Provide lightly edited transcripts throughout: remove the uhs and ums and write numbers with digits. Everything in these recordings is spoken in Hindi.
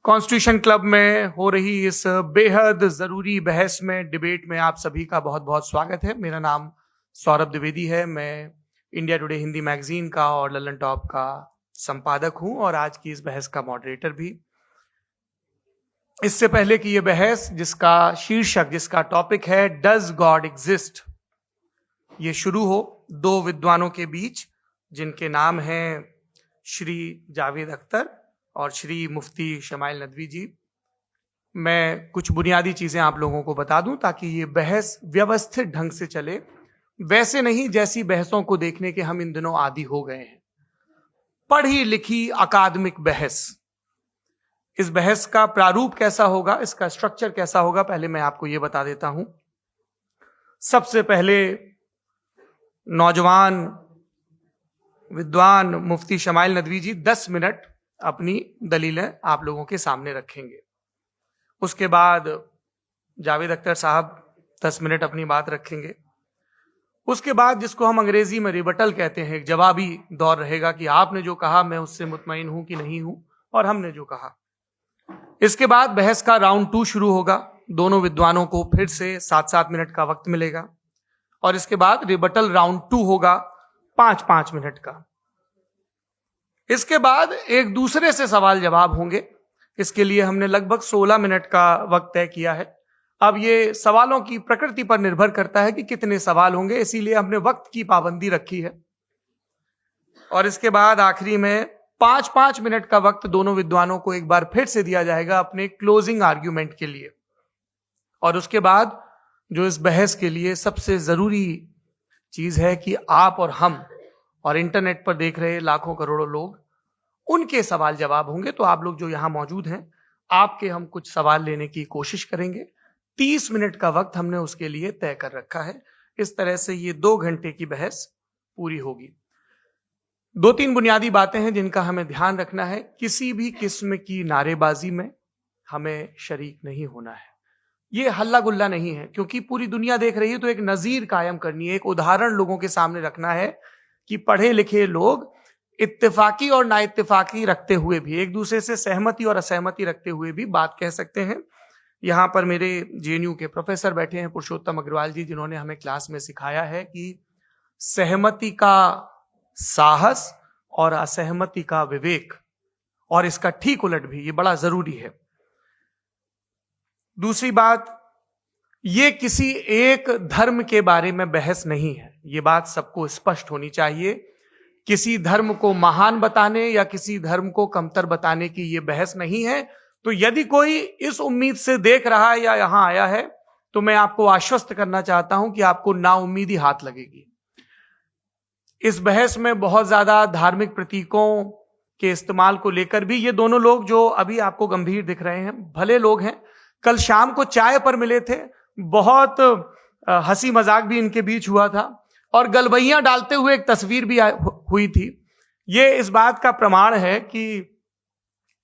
कॉन्स्टिट्यूशन क्लब में हो रही इस बेहद जरूरी बहस में, डिबेट में आप सभी का बहुत बहुत स्वागत है। मेरा नाम सौरभ द्विवेदी है। मैं इंडिया टुडे हिंदी मैगजीन का और लल्लन टॉप का संपादक हूं और आज की इस बहस का मॉडरेटर भी। इससे पहले कि यह बहस, जिसका शीर्षक, जिसका टॉपिक है डज गॉड एग्जिस्ट, ये शुरू हो दो विद्वानों के बीच जिनके नाम हैं श्री जावेद अख्तर और श्री मुफ्ती शमाइल नदवी जी, मैं कुछ बुनियादी चीजें आप लोगों को बता दूं ताकि ये बहस व्यवस्थित ढंग से चले, वैसे नहीं जैसी बहसों को देखने के हम इन दिनों आदी हो गए हैं। पढ़ी लिखी अकादमिक बहस। इस बहस का प्रारूप कैसा होगा, इसका स्ट्रक्चर कैसा होगा, पहले मैं आपको यह बता देता हूं। सबसे पहले नौजवान विद्वान मुफ्ती शमाइल नदवी जी 10 मिनट अपनी दलीलें आप लोगों के सामने रखेंगे। उसके बाद जावेद अख्तर साहब 10 मिनट अपनी बात रखेंगे। उसके बाद जिसको हम अंग्रेजी में रिबटल कहते हैं, एक जवाबी दौर रहेगा कि आपने जो कहा मैं उससे मुतमईन हूं कि नहीं हूं और हमने जो कहा। इसके बाद बहस का राउंड 2 शुरू होगा। दोनों विद्वानों को फिर से 7-7 मिनट का वक्त मिलेगा और इसके बाद रिबटल राउंड 2 होगा 5-5 मिनट का। इसके बाद एक दूसरे से सवाल जवाब होंगे। इसके लिए हमने लगभग 16 मिनट का वक्त तय किया है। अब ये सवालों की प्रकृति पर निर्भर करता है कि कितने सवाल होंगे, इसीलिए हमने वक्त की पाबंदी रखी है। और इसके बाद आखिरी में 5-5 मिनट का वक्त दोनों विद्वानों को एक बार फिर से दिया जाएगा अपने क्लोजिंग आर्ग्यूमेंट के लिए। और उसके बाद जो इस बहस के लिए सबसे जरूरी चीज है कि आप और हम और इंटरनेट पर देख रहे लाखों करोड़ों लोग, उनके सवाल जवाब होंगे। तो आप लोग जो यहां मौजूद हैं, आपके हम कुछ सवाल लेने की कोशिश करेंगे। 30 मिनट का वक्त हमने उसके लिए तय कर रखा है। इस तरह से ये 2 घंटे की बहस पूरी होगी। 2-3 बुनियादी बातें हैं जिनका हमें ध्यान रखना है। किसी भी किस्म की नारेबाजी में हमें शरीक नहीं होना है। ये हल्ला गुल्ला नहीं है, क्योंकि पूरी दुनिया देख रही है, तो एक नजीर कायम करनी है, एक उदाहरण लोगों के सामने रखना है कि पढ़े लिखे लोग इत्तेफाकी और ना इत्तेफाकी रखते हुए भी, एक दूसरे से सहमति और असहमति रखते हुए भी बात कह सकते हैं। यहां पर मेरे जेएनयू के प्रोफेसर बैठे हैं, पुरुषोत्तम अग्रवाल जी, जिन्होंने हमें क्लास में सिखाया है कि सहमति का साहस और असहमति का विवेक, और इसका ठीक उलट भी, ये बड़ा जरूरी है। दूसरी बात, ये किसी एक धर्म के बारे में बहस नहीं है। ये बात सबको स्पष्ट होनी चाहिए। किसी धर्म को महान बताने या किसी धर्म को कमतर बताने की ये बहस नहीं है। तो यदि कोई इस उम्मीद से देख रहा है या यहां आया है, तो मैं आपको आश्वस्त करना चाहता हूं कि आपको नाउम्मीदी हाथ लगेगी। इस बहस में बहुत ज्यादा धार्मिक प्रतीकों के इस्तेमाल को लेकर भी ये दोनों लोग जो अभी आपको गंभीर दिख रहे हैं, भले लोग हैं। कल शाम को चाय पर मिले थे, बहुत हंसी मजाक भी इनके बीच हुआ था और गलबैयां डालते हुए एक तस्वीर भी हुई थी। ये इस बात का प्रमाण है कि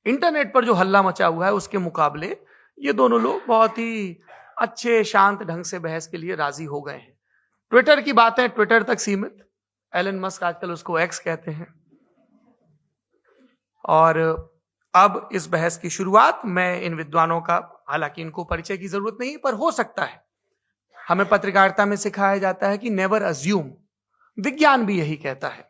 इंटरनेट पर जो हल्ला मचा हुआ है उसके मुकाबले ये दोनों लोग बहुत ही अच्छे शांत ढंग से बहस के लिए राजी हो गए हैं। ट्विटर की बातें ट्विटर तक सीमित, एलन मस्क आजकल उसको एक्स कहते हैं। और अब इस बहस की शुरुआत मैं इन विद्वानों का, हालांकि इनको परिचय की जरूरत नहीं, पर हो सकता है, हमें पत्रकारिता में सिखाया जाता है कि नेवर अज्यूम, विज्ञान भी यही कहता है।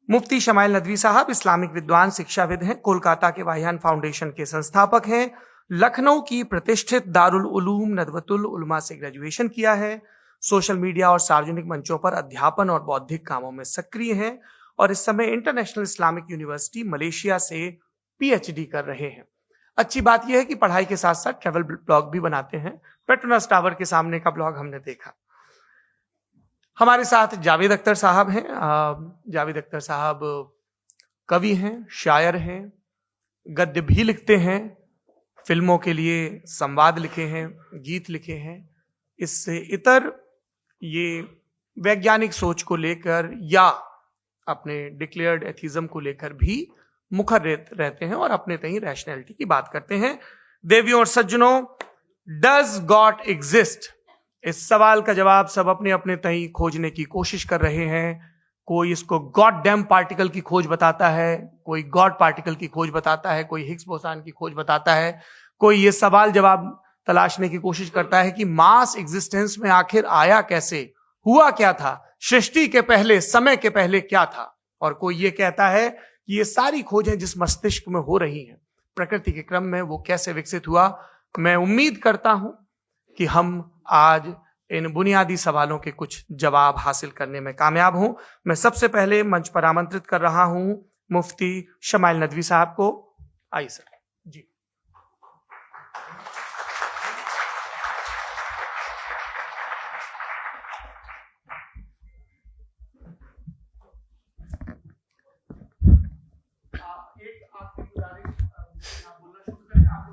मुफ्ती शमाइल नदवी साहब इस्लामिक विद्वान, शिक्षाविद हैं, कोलकाता के वाहियान फाउंडेशन के संस्थापक हैं, लखनऊ की प्रतिष्ठित दारुल उलूम नदवतुल उलमा से ग्रेजुएशन किया है, सोशल मीडिया और सार्वजनिक मंचों पर अध्यापन और बौद्धिक कामों में सक्रिय हैं और इस समय इंटरनेशनल इस्लामिक यूनिवर्सिटी मलेशिया से पीएचडी कर रहे हैं। अच्छी बात यह है कि पढ़ाई के साथ साथ ट्रैवल ब्लॉग भी बनाते हैं। पेट्रोनास टावर के सामने का ब्लॉग हमने देखा। हमारे साथ जावेद अख्तर साहब हैं। जावेद अख्तर साहब कवि हैं, शायर हैं, गद्य भी लिखते हैं, फिल्मों के लिए संवाद लिखे हैं, गीत लिखे हैं। इससे इतर ये वैज्ञानिक सोच को लेकर या अपने डिक्लेयर्ड एथिज्म को लेकर भी मुखर रहते हैं और अपने तहीं रैशनैलिटी की बात करते हैं। देवियों और सज्जनों, डज गॉड एग्जिस्ट, इस सवाल का जवाब सब अपने अपने तहीं खोजने की कोशिश कर रहे हैं। कोई इसको गॉड डैम पार्टिकल की खोज बताता है, कोई गॉड पार्टिकल की खोज बताता है, कोई हिग्स बोसान की खोज बताता है, कोई ये सवाल जवाब तलाशने की कोशिश करता है कि मास एग्जिस्टेंस में आखिर आया कैसे, हुआ क्या था, सृष्टि के पहले, समय के पहले क्या था। और कोई ये कहता है कि ये सारी खोजें जिस मस्तिष्क में हो रही हैं प्रकृति के क्रम में, वो कैसे विकसित हुआ। मैं उम्मीद करता हूं कि हम आज इन बुनियादी सवालों के कुछ जवाब हासिल करने में कामयाब हों। मैं सबसे पहले मंच पर आमंत्रित कर रहा हूं मुफ्ती शमाइल नदवी साहब को। आइए सर जी।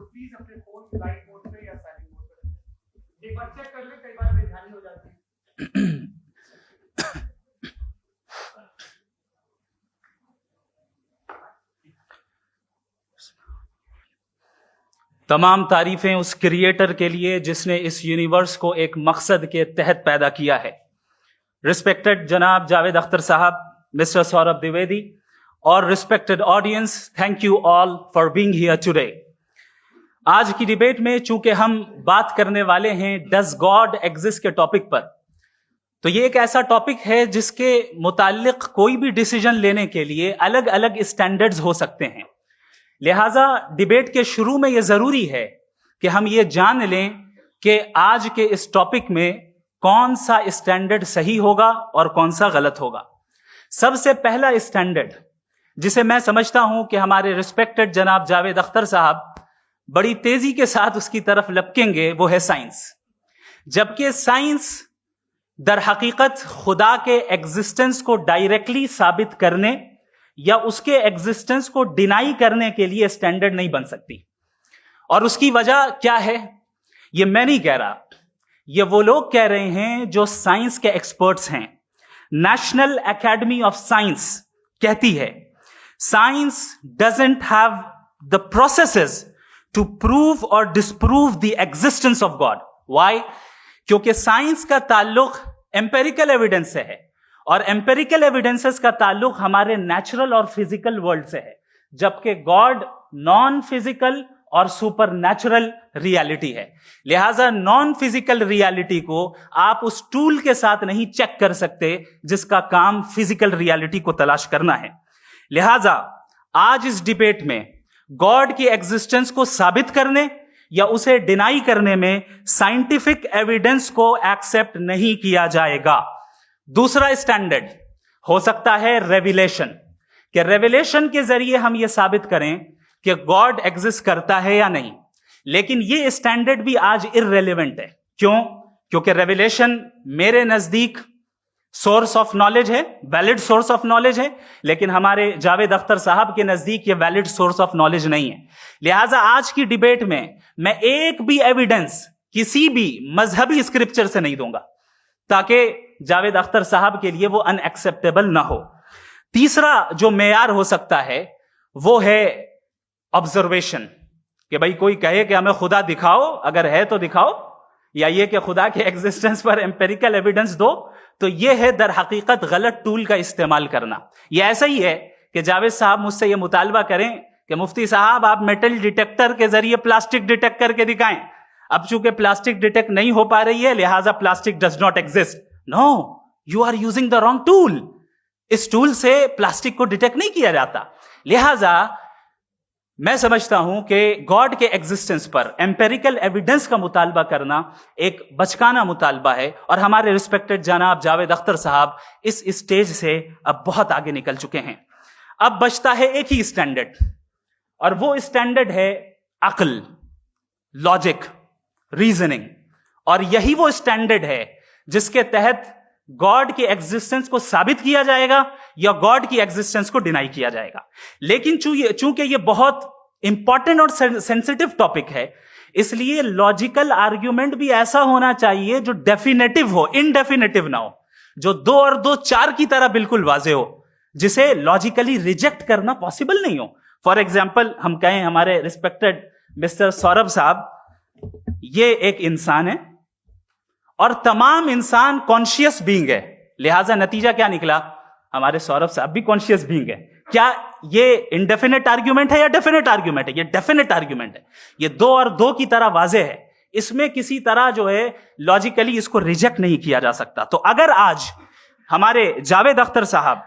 प्लीज अपने फोन लाइट मोड पे या साइलेंट मोड पे रखें। एक बार चेक कर ले, कई बार बेध्यानी हो जाती है। तमाम तारीफें उस क्रिएटर के लिए जिसने इस यूनिवर्स को एक मकसद के तहत पैदा किया है। रिस्पेक्टेड जनाब जावेद अख्तर साहब, मिस्टर सौरभ द्विवेदी और respected audience, thank you all for being here today. आज की डिबेट में चूंकि हम बात करने वाले हैं डज गॉड एग्जिस्ट के टॉपिक पर, तो ये एक ऐसा टॉपिक है जिसके मुताल्लिक कोई भी डिसीजन लेने के लिए अलग अलग स्टैंडर्ड्स हो सकते हैं। लिहाजा डिबेट के शुरू में यह जरूरी है कि हम ये जान लें कि आज के इस टॉपिक में कौन सा स्टैंडर्ड सही होगा और कौन सा गलत होगा। सबसे पहला स्टैंडर्ड जिसे मैं समझता हूं कि हमारे रिस्पेक्टेड जनाब जावेद अख्तर साहब बड़ी तेजी के साथ उसकी तरफ लपकेंगे, वो है साइंस। जबकि साइंस दर हकीकत खुदा के एग्जिस्टेंस को डायरेक्टली साबित करने या उसके एग्जिस्टेंस को डिनाई करने के लिए स्टैंडर्ड नहीं बन सकती। और उसकी वजह क्या है, ये मैं नहीं कह रहा, ये वो लोग कह रहे हैं जो साइंस के एक्सपर्ट्स हैं। नेशनल एकेडमी ऑफ साइंस कहती है science doesn't have the processes to prove or disprove the existence of God. Why? क्योंकि साइंस का ताल्लुक एम्पेरिकल एविडेंस से है और एम्पेरिकल एविडेंसेस का ताल्लुक हमारे नेचुरल और फिजिकल वर्ल्ड से है, जबकि गॉड नॉन फिजिकल और सुपर नेचुरल रियलिटी है। लिहाजा नॉन फिजिकल रियलिटी को आप उस टूल के साथ नहीं चेक कर सकते जिसका काम फिजिकल रियलिटी को तलाश करना है। लिहाजा आज इस डिबेट में गॉड की एग्जिस्टेंस को साबित करने या उसे डिनाई करने में साइंटिफिक एविडेंस को एक्सेप्ट नहीं किया जाएगा। दूसरा स्टैंडर्ड हो सकता है रेविलेशन, कि रेविलेशन के जरिए हम यह साबित करें कि गॉड एग्जिस्ट करता है या नहीं। लेकिन यह स्टैंडर्ड भी आज इररेलेवेंट है। क्यों? क्योंकि रेविलेशन मेरे नजदीक सोर्स ऑफ नॉलेज है, वैलिड सोर्स ऑफ नॉलेज है, लेकिन हमारे जावेद अख्तर साहब के नजदीक ये वैलिड सोर्स ऑफ नॉलेज नहीं है। लिहाजा आज की डिबेट में मैं एक भी एविडेंस किसी भी मजहबी स्क्रिप्चर से नहीं दूंगा ताकि जावेद अख्तर साहब के लिए वो अनएक्सेप्टेबल ना हो। तीसरा जो मेयार हो सकता है वो है ऑब्जर्वेशन, कि भाई कोई कहे कि हमें खुदा दिखाओ, अगर है तो दिखाओ, या ये कि खुदा के एग्जिस्टेंस पर एम्पेरिकल एविडेंस दो, तो यह है दर हकीकत गलत टूल का इस्तेमाल करना। यह ऐसा ही है कि जावेद साहब मुझसे यह मुतालबा करें कि मुफ्ती साहब आप मेटल डिटेक्टर के जरिए प्लास्टिक डिटेक्ट करके दिखाएं। अब चूंकि प्लास्टिक डिटेक्ट नहीं हो पा रही है, लिहाजा plastic does not exist. No, you are using the wrong tool. इस टूल से प्लास्टिक को डिटेक्ट नहीं किया जाता। लिहाजा मैं समझता हूं कि गॉड के एग्जिस्टेंस पर एम्पेरिकल एविडेंस का मुतालबा करना एक बचकाना मुतालबा है, और हमारे रिस्पेक्टेड जनाब जावेद अख्तर साहब इस स्टेज से अब बहुत आगे निकल चुके हैं। अब बचता है एक ही स्टैंडर्ड, और वो स्टैंडर्ड है अक्ल, लॉजिक, रीजनिंग। और यही वो स्टैंडर्ड है जिसके तहत गॉड की एग्जिस्टेंस को साबित किया जाएगा या गॉड की एग्जिस्टेंस को डिनाई किया जाएगा। लेकिन चूंकि ये बहुत इंपॉर्टेंट और सेंसिटिव टॉपिक है, इसलिए लॉजिकल आर्ग्यूमेंट भी ऐसा होना चाहिए जो डेफिनेटिव हो, इनडेफिनेटिव ना हो, जो 2 और 2 4 की तरह बिल्कुल वाजे हो, जिसे लॉजिकली रिजेक्ट करना पॉसिबल नहीं हो। फॉर एग्जाम्पल हम कहें हमारे रिस्पेक्टेड मिस्टर सौरभ साहब, ये एक इंसान है और तमाम इंसान कॉन्शियस बीइंग है। लिहाजा नतीजा क्या निकला? हमारे सौरभ साहब भी कॉन्शियस बीइंग है। क्या ये इंडेफिनेट आर्ग्यूमेंट है या डेफिनेट आर्ग्यूमेंट है? ये डेफिनेट आर्ग्यूमेंट है। ये 2 और 2 की तरह वाजे है। इसमें किसी तरह जो है लॉजिकली इसको रिजेक्ट नहीं किया जा सकता। तो अगर आज हमारे जावेद अख्तर साहब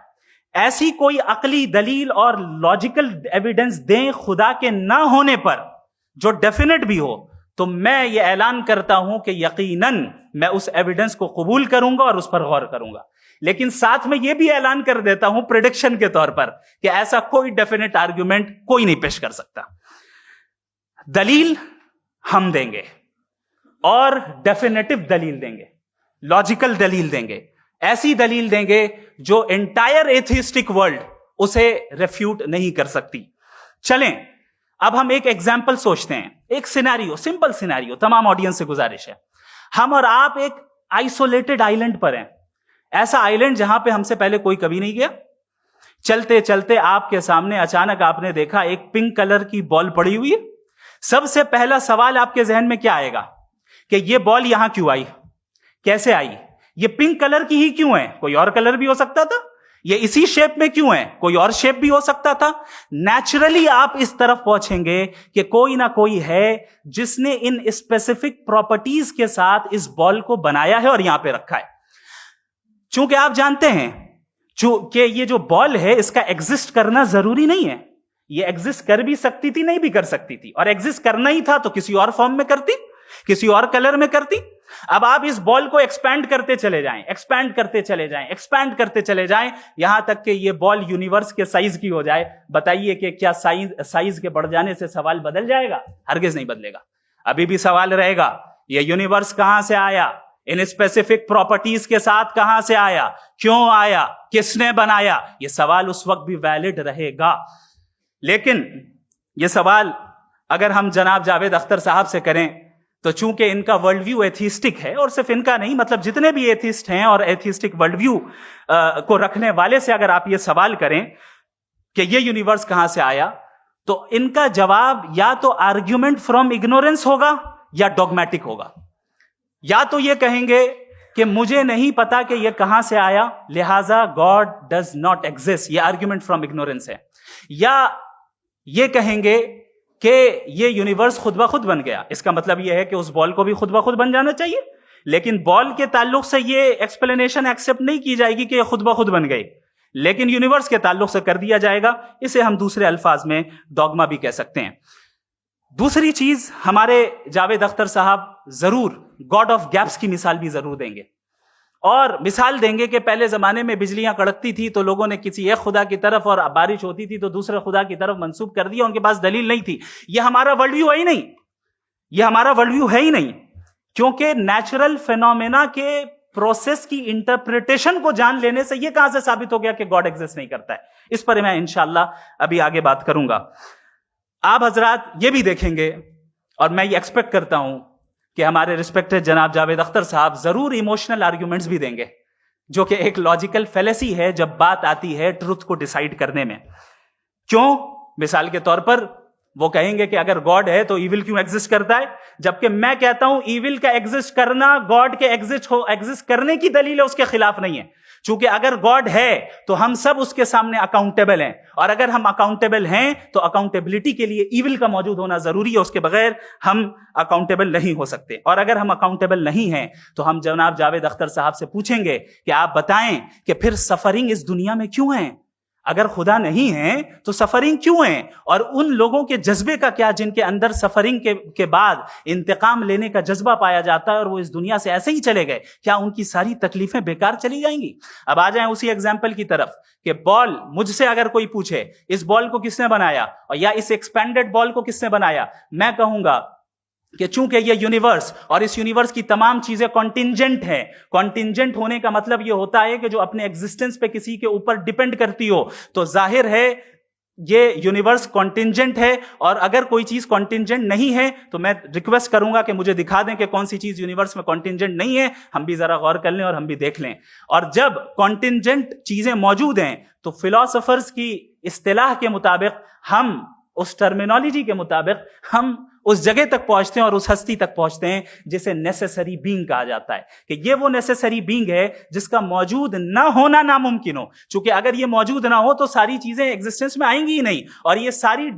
ऐसी कोई अकली दलील और लॉजिकल एविडेंस दें खुदा के ना होने पर जो डेफिनेट भी हो, तो मैं ये ऐलान करता हूं कि यकीनन मैं उस एविडेंस को कबूल करूंगा और उस पर गौर करूंगा। लेकिन साथ में यह भी ऐलान कर देता हूं प्रेडिक्शन के तौर पर कि ऐसा कोई डेफिनेट आर्ग्यूमेंट कोई नहीं पेश कर सकता। दलील हम देंगे और डेफिनेटिव दलील देंगे, लॉजिकल दलील देंगे, ऐसी दलील देंगे जो एंटायर एथिस्टिक वर्ल्ड उसे रेफ्यूट नहीं कर सकती। चलें अब हम एक एग्जाम्पल सोचते हैं, एक सिनेरियो, सिंपल सिनेरियो, तमाम ऑडियंस से गुजारिश है। हम और आप एक आइसोलेटेड आइलैंड पर हैं, ऐसा आइलैंड जहां पे हमसे पहले कोई कभी नहीं गया। चलते चलते आपके सामने अचानक आपने देखा एक पिंक कलर की बॉल पड़ी हुई है। सबसे पहला सवाल आपके जहन में क्या आएगा कि ये बॉल यहां क्यों आई, कैसे आई, ये पिंक कलर की ही क्यों है, कोई और कलर भी हो सकता था, ये इसी शेप में क्यों है, कोई और शेप भी हो सकता था। नेचुरली आप इस तरफ पहुंचेंगे कि कोई ना कोई है जिसने इन स्पेसिफिक प्रॉपर्टीज के साथ इस बॉल को बनाया है और यहां पे रखा है। चूंकि आप जानते हैं कि ये जो बॉल है इसका एग्जिस्ट करना जरूरी नहीं है, ये एग्जिस्ट कर भी सकती थी, नहीं भी कर सकती थी, और एग्जिस्ट करना ही था तो किसी और फॉर्म में करती, किसी और कलर में करती। अब आप इस बॉल को एक्सपैंड करते चले जाएं, एक्सपैंड करते चले जाएं, एक्सपैंड करते चले जाएं, यहां तक कि ये बॉल यूनिवर्स के साइज की हो जाए। बताइए कि क्या साइज के बढ़ जाने से सवाल बदल जाएगा? हरगिज नहीं बदलेगा। अभी भी सवाल रहेगा, ये यूनिवर्स कहां से आया, इन स्पेसिफिक प्रॉपर्टीज के साथ कहां से आया, क्यों आया, किसने बनाया, यह सवाल उस वक्त भी वैलिड रहेगा। लेकिन यह सवाल अगर हम जनाब जावेद अख्तर साहब से करें तो चूंकि इनका वर्ल्ड व्यू एथिस्टिक है, और सिर्फ इनका नहीं, मतलब जितने भी एथिस्ट हैं और एथिस्टिक वर्ल्ड व्यू को रखने वाले से अगर आप ये सवाल करें कि ये यूनिवर्स कहां से आया, तो इनका जवाब या तो आर्ग्यूमेंट फ्रॉम इग्नोरेंस होगा या डॉगमेटिक होगा। या तो ये कहेंगे कि मुझे नहीं पता कि ये कहां से आया, लिहाजा गॉड डज नॉट एग्जिस्ट, ये आर्ग्यूमेंट फ्रॉम इग्नोरेंस है। या ये कहेंगे कि ये यूनिवर्स खुद ब खुद बन गया, इसका मतलब ये है कि उस बॉल को भी खुद ब खुद बन जाना चाहिए। लेकिन बॉल के ताल्लुक से ये एक्सप्लेनेशन एक्सेप्ट नहीं की जाएगी कि ये खुद ब खुद बन गई, लेकिन यूनिवर्स के ताल्लुक से कर दिया जाएगा। इसे हम दूसरे अल्फाज में डॉगमा भी कह सकते हैं। दूसरी चीज, हमारे जावेद अख्तर साहब जरूर गॉड ऑफ गैप्स की मिसाल भी जरूर देंगे, और मिसाल देंगे कि पहले जमाने में बिजलियां कड़कती थी तो लोगों ने किसी एक खुदा की तरफ, और बारिश होती थी तो दूसरे खुदा की तरफ मंसूब कर दिया, उनके पास दलील नहीं थी। यह हमारा वर्ल्ड व्यू है ही नहीं, यह हमारा वर्ल्ड व्यू है ही नहीं, क्योंकि नेचुरल फेनोमेना के प्रोसेस की इंटरप्रिटेशन को जान लेने से यह कहां से साबित हो गया कि गॉड एग्जिस्ट नहीं करता है। इस पर मैं इंशाअल्लाह अभी आगे बात करूंगा। आप हजरात ये भी देखेंगे, और मैं ये एक्सपेक्ट करता हूं कि हमारे रिस्पेक्टेड जनाब जावेद अख्तर साहब जरूर इमोशनल आर्ग्यूमेंट्स भी देंगे, जो कि एक लॉजिकल फेलेसी है जब बात आती है ट्रुथ को डिसाइड करने में। क्यों? मिसाल के तौर पर वो कहेंगे कि अगर गॉड है तो ईविल क्यों एग्जिस्ट करता है, जबकि मैं कहता हूं ईविल का एग्जिस्ट करना गॉड के एग्जिस्ट करने की दलील है, उसके खिलाफ नहीं है। चूंकि अगर गॉड है तो हम सब उसके सामने अकाउंटेबल हैं, और अगर हम अकाउंटेबल हैं तो अकाउंटेबिलिटी के लिए ईविल का मौजूद होना जरूरी है, उसके बगैर हम अकाउंटेबल नहीं हो सकते। और अगर हम अकाउंटेबल नहीं हैं तो हम जनाब जावेद अख्तर साहब से पूछेंगे कि आप बताएं कि फिर सफरिंग इस दुनिया में क्यों है? अगर खुदा नहीं है तो सफरिंग क्यों है? और उन लोगों के जज्बे का क्या जिनके अंदर सफरिंग के बाद इंतकाम लेने का जज्बा पाया जाता है और वो इस दुनिया से ऐसे ही चले गए, क्या उनकी सारी तकलीफें बेकार चली जाएंगी? अब आ जाएं उसी एग्जाम्पल की तरफ कि बॉल, मुझसे अगर कोई पूछे इस बॉल को किसने बनाया और या इस एक्सपेंडेड बॉल को किसने बनाया, मैं कहूंगा कि चूंकि ये यूनिवर्स और इस यूनिवर्स की तमाम चीजें कॉन्टिंजेंट हैं। कॉन्टिंजेंट होने का मतलब ये होता है कि जो अपने एग्जिस्टेंस पे किसी के ऊपर डिपेंड करती हो, तो जाहिर है ये यूनिवर्स कॉन्टिंजेंट है। और अगर कोई चीज कॉन्टिंजेंट नहीं है तो मैं रिक्वेस्ट करूंगा कि मुझे दिखा दें कि कौन सी चीज यूनिवर्स में कॉन्टिंजेंट नहीं है, हम भी जरा गौर कर लें और हम भी देख लें। और जब कॉन्टिंजेंट चीजें मौजूद हैं तो फिलोसोफर्स की इस्तिलाह के मुताबिक, हम उस टर्मिनोलॉजी के मुताबिक, हम उस जगह तक पहुंचते हैं और उस हस्ती तक पहुंचते हैं जिसे नेसेसरी बीइंग कहा जाता है, कि ये वो नेसेसरी बीइंग है जिसका मौजूद ना होना नामुमकिन हो। क्योंकि अगर ये मौजूद ना हो तो सारी चीजें एग्जिस्टेंस में आएंगी ही नहीं, और ये सारी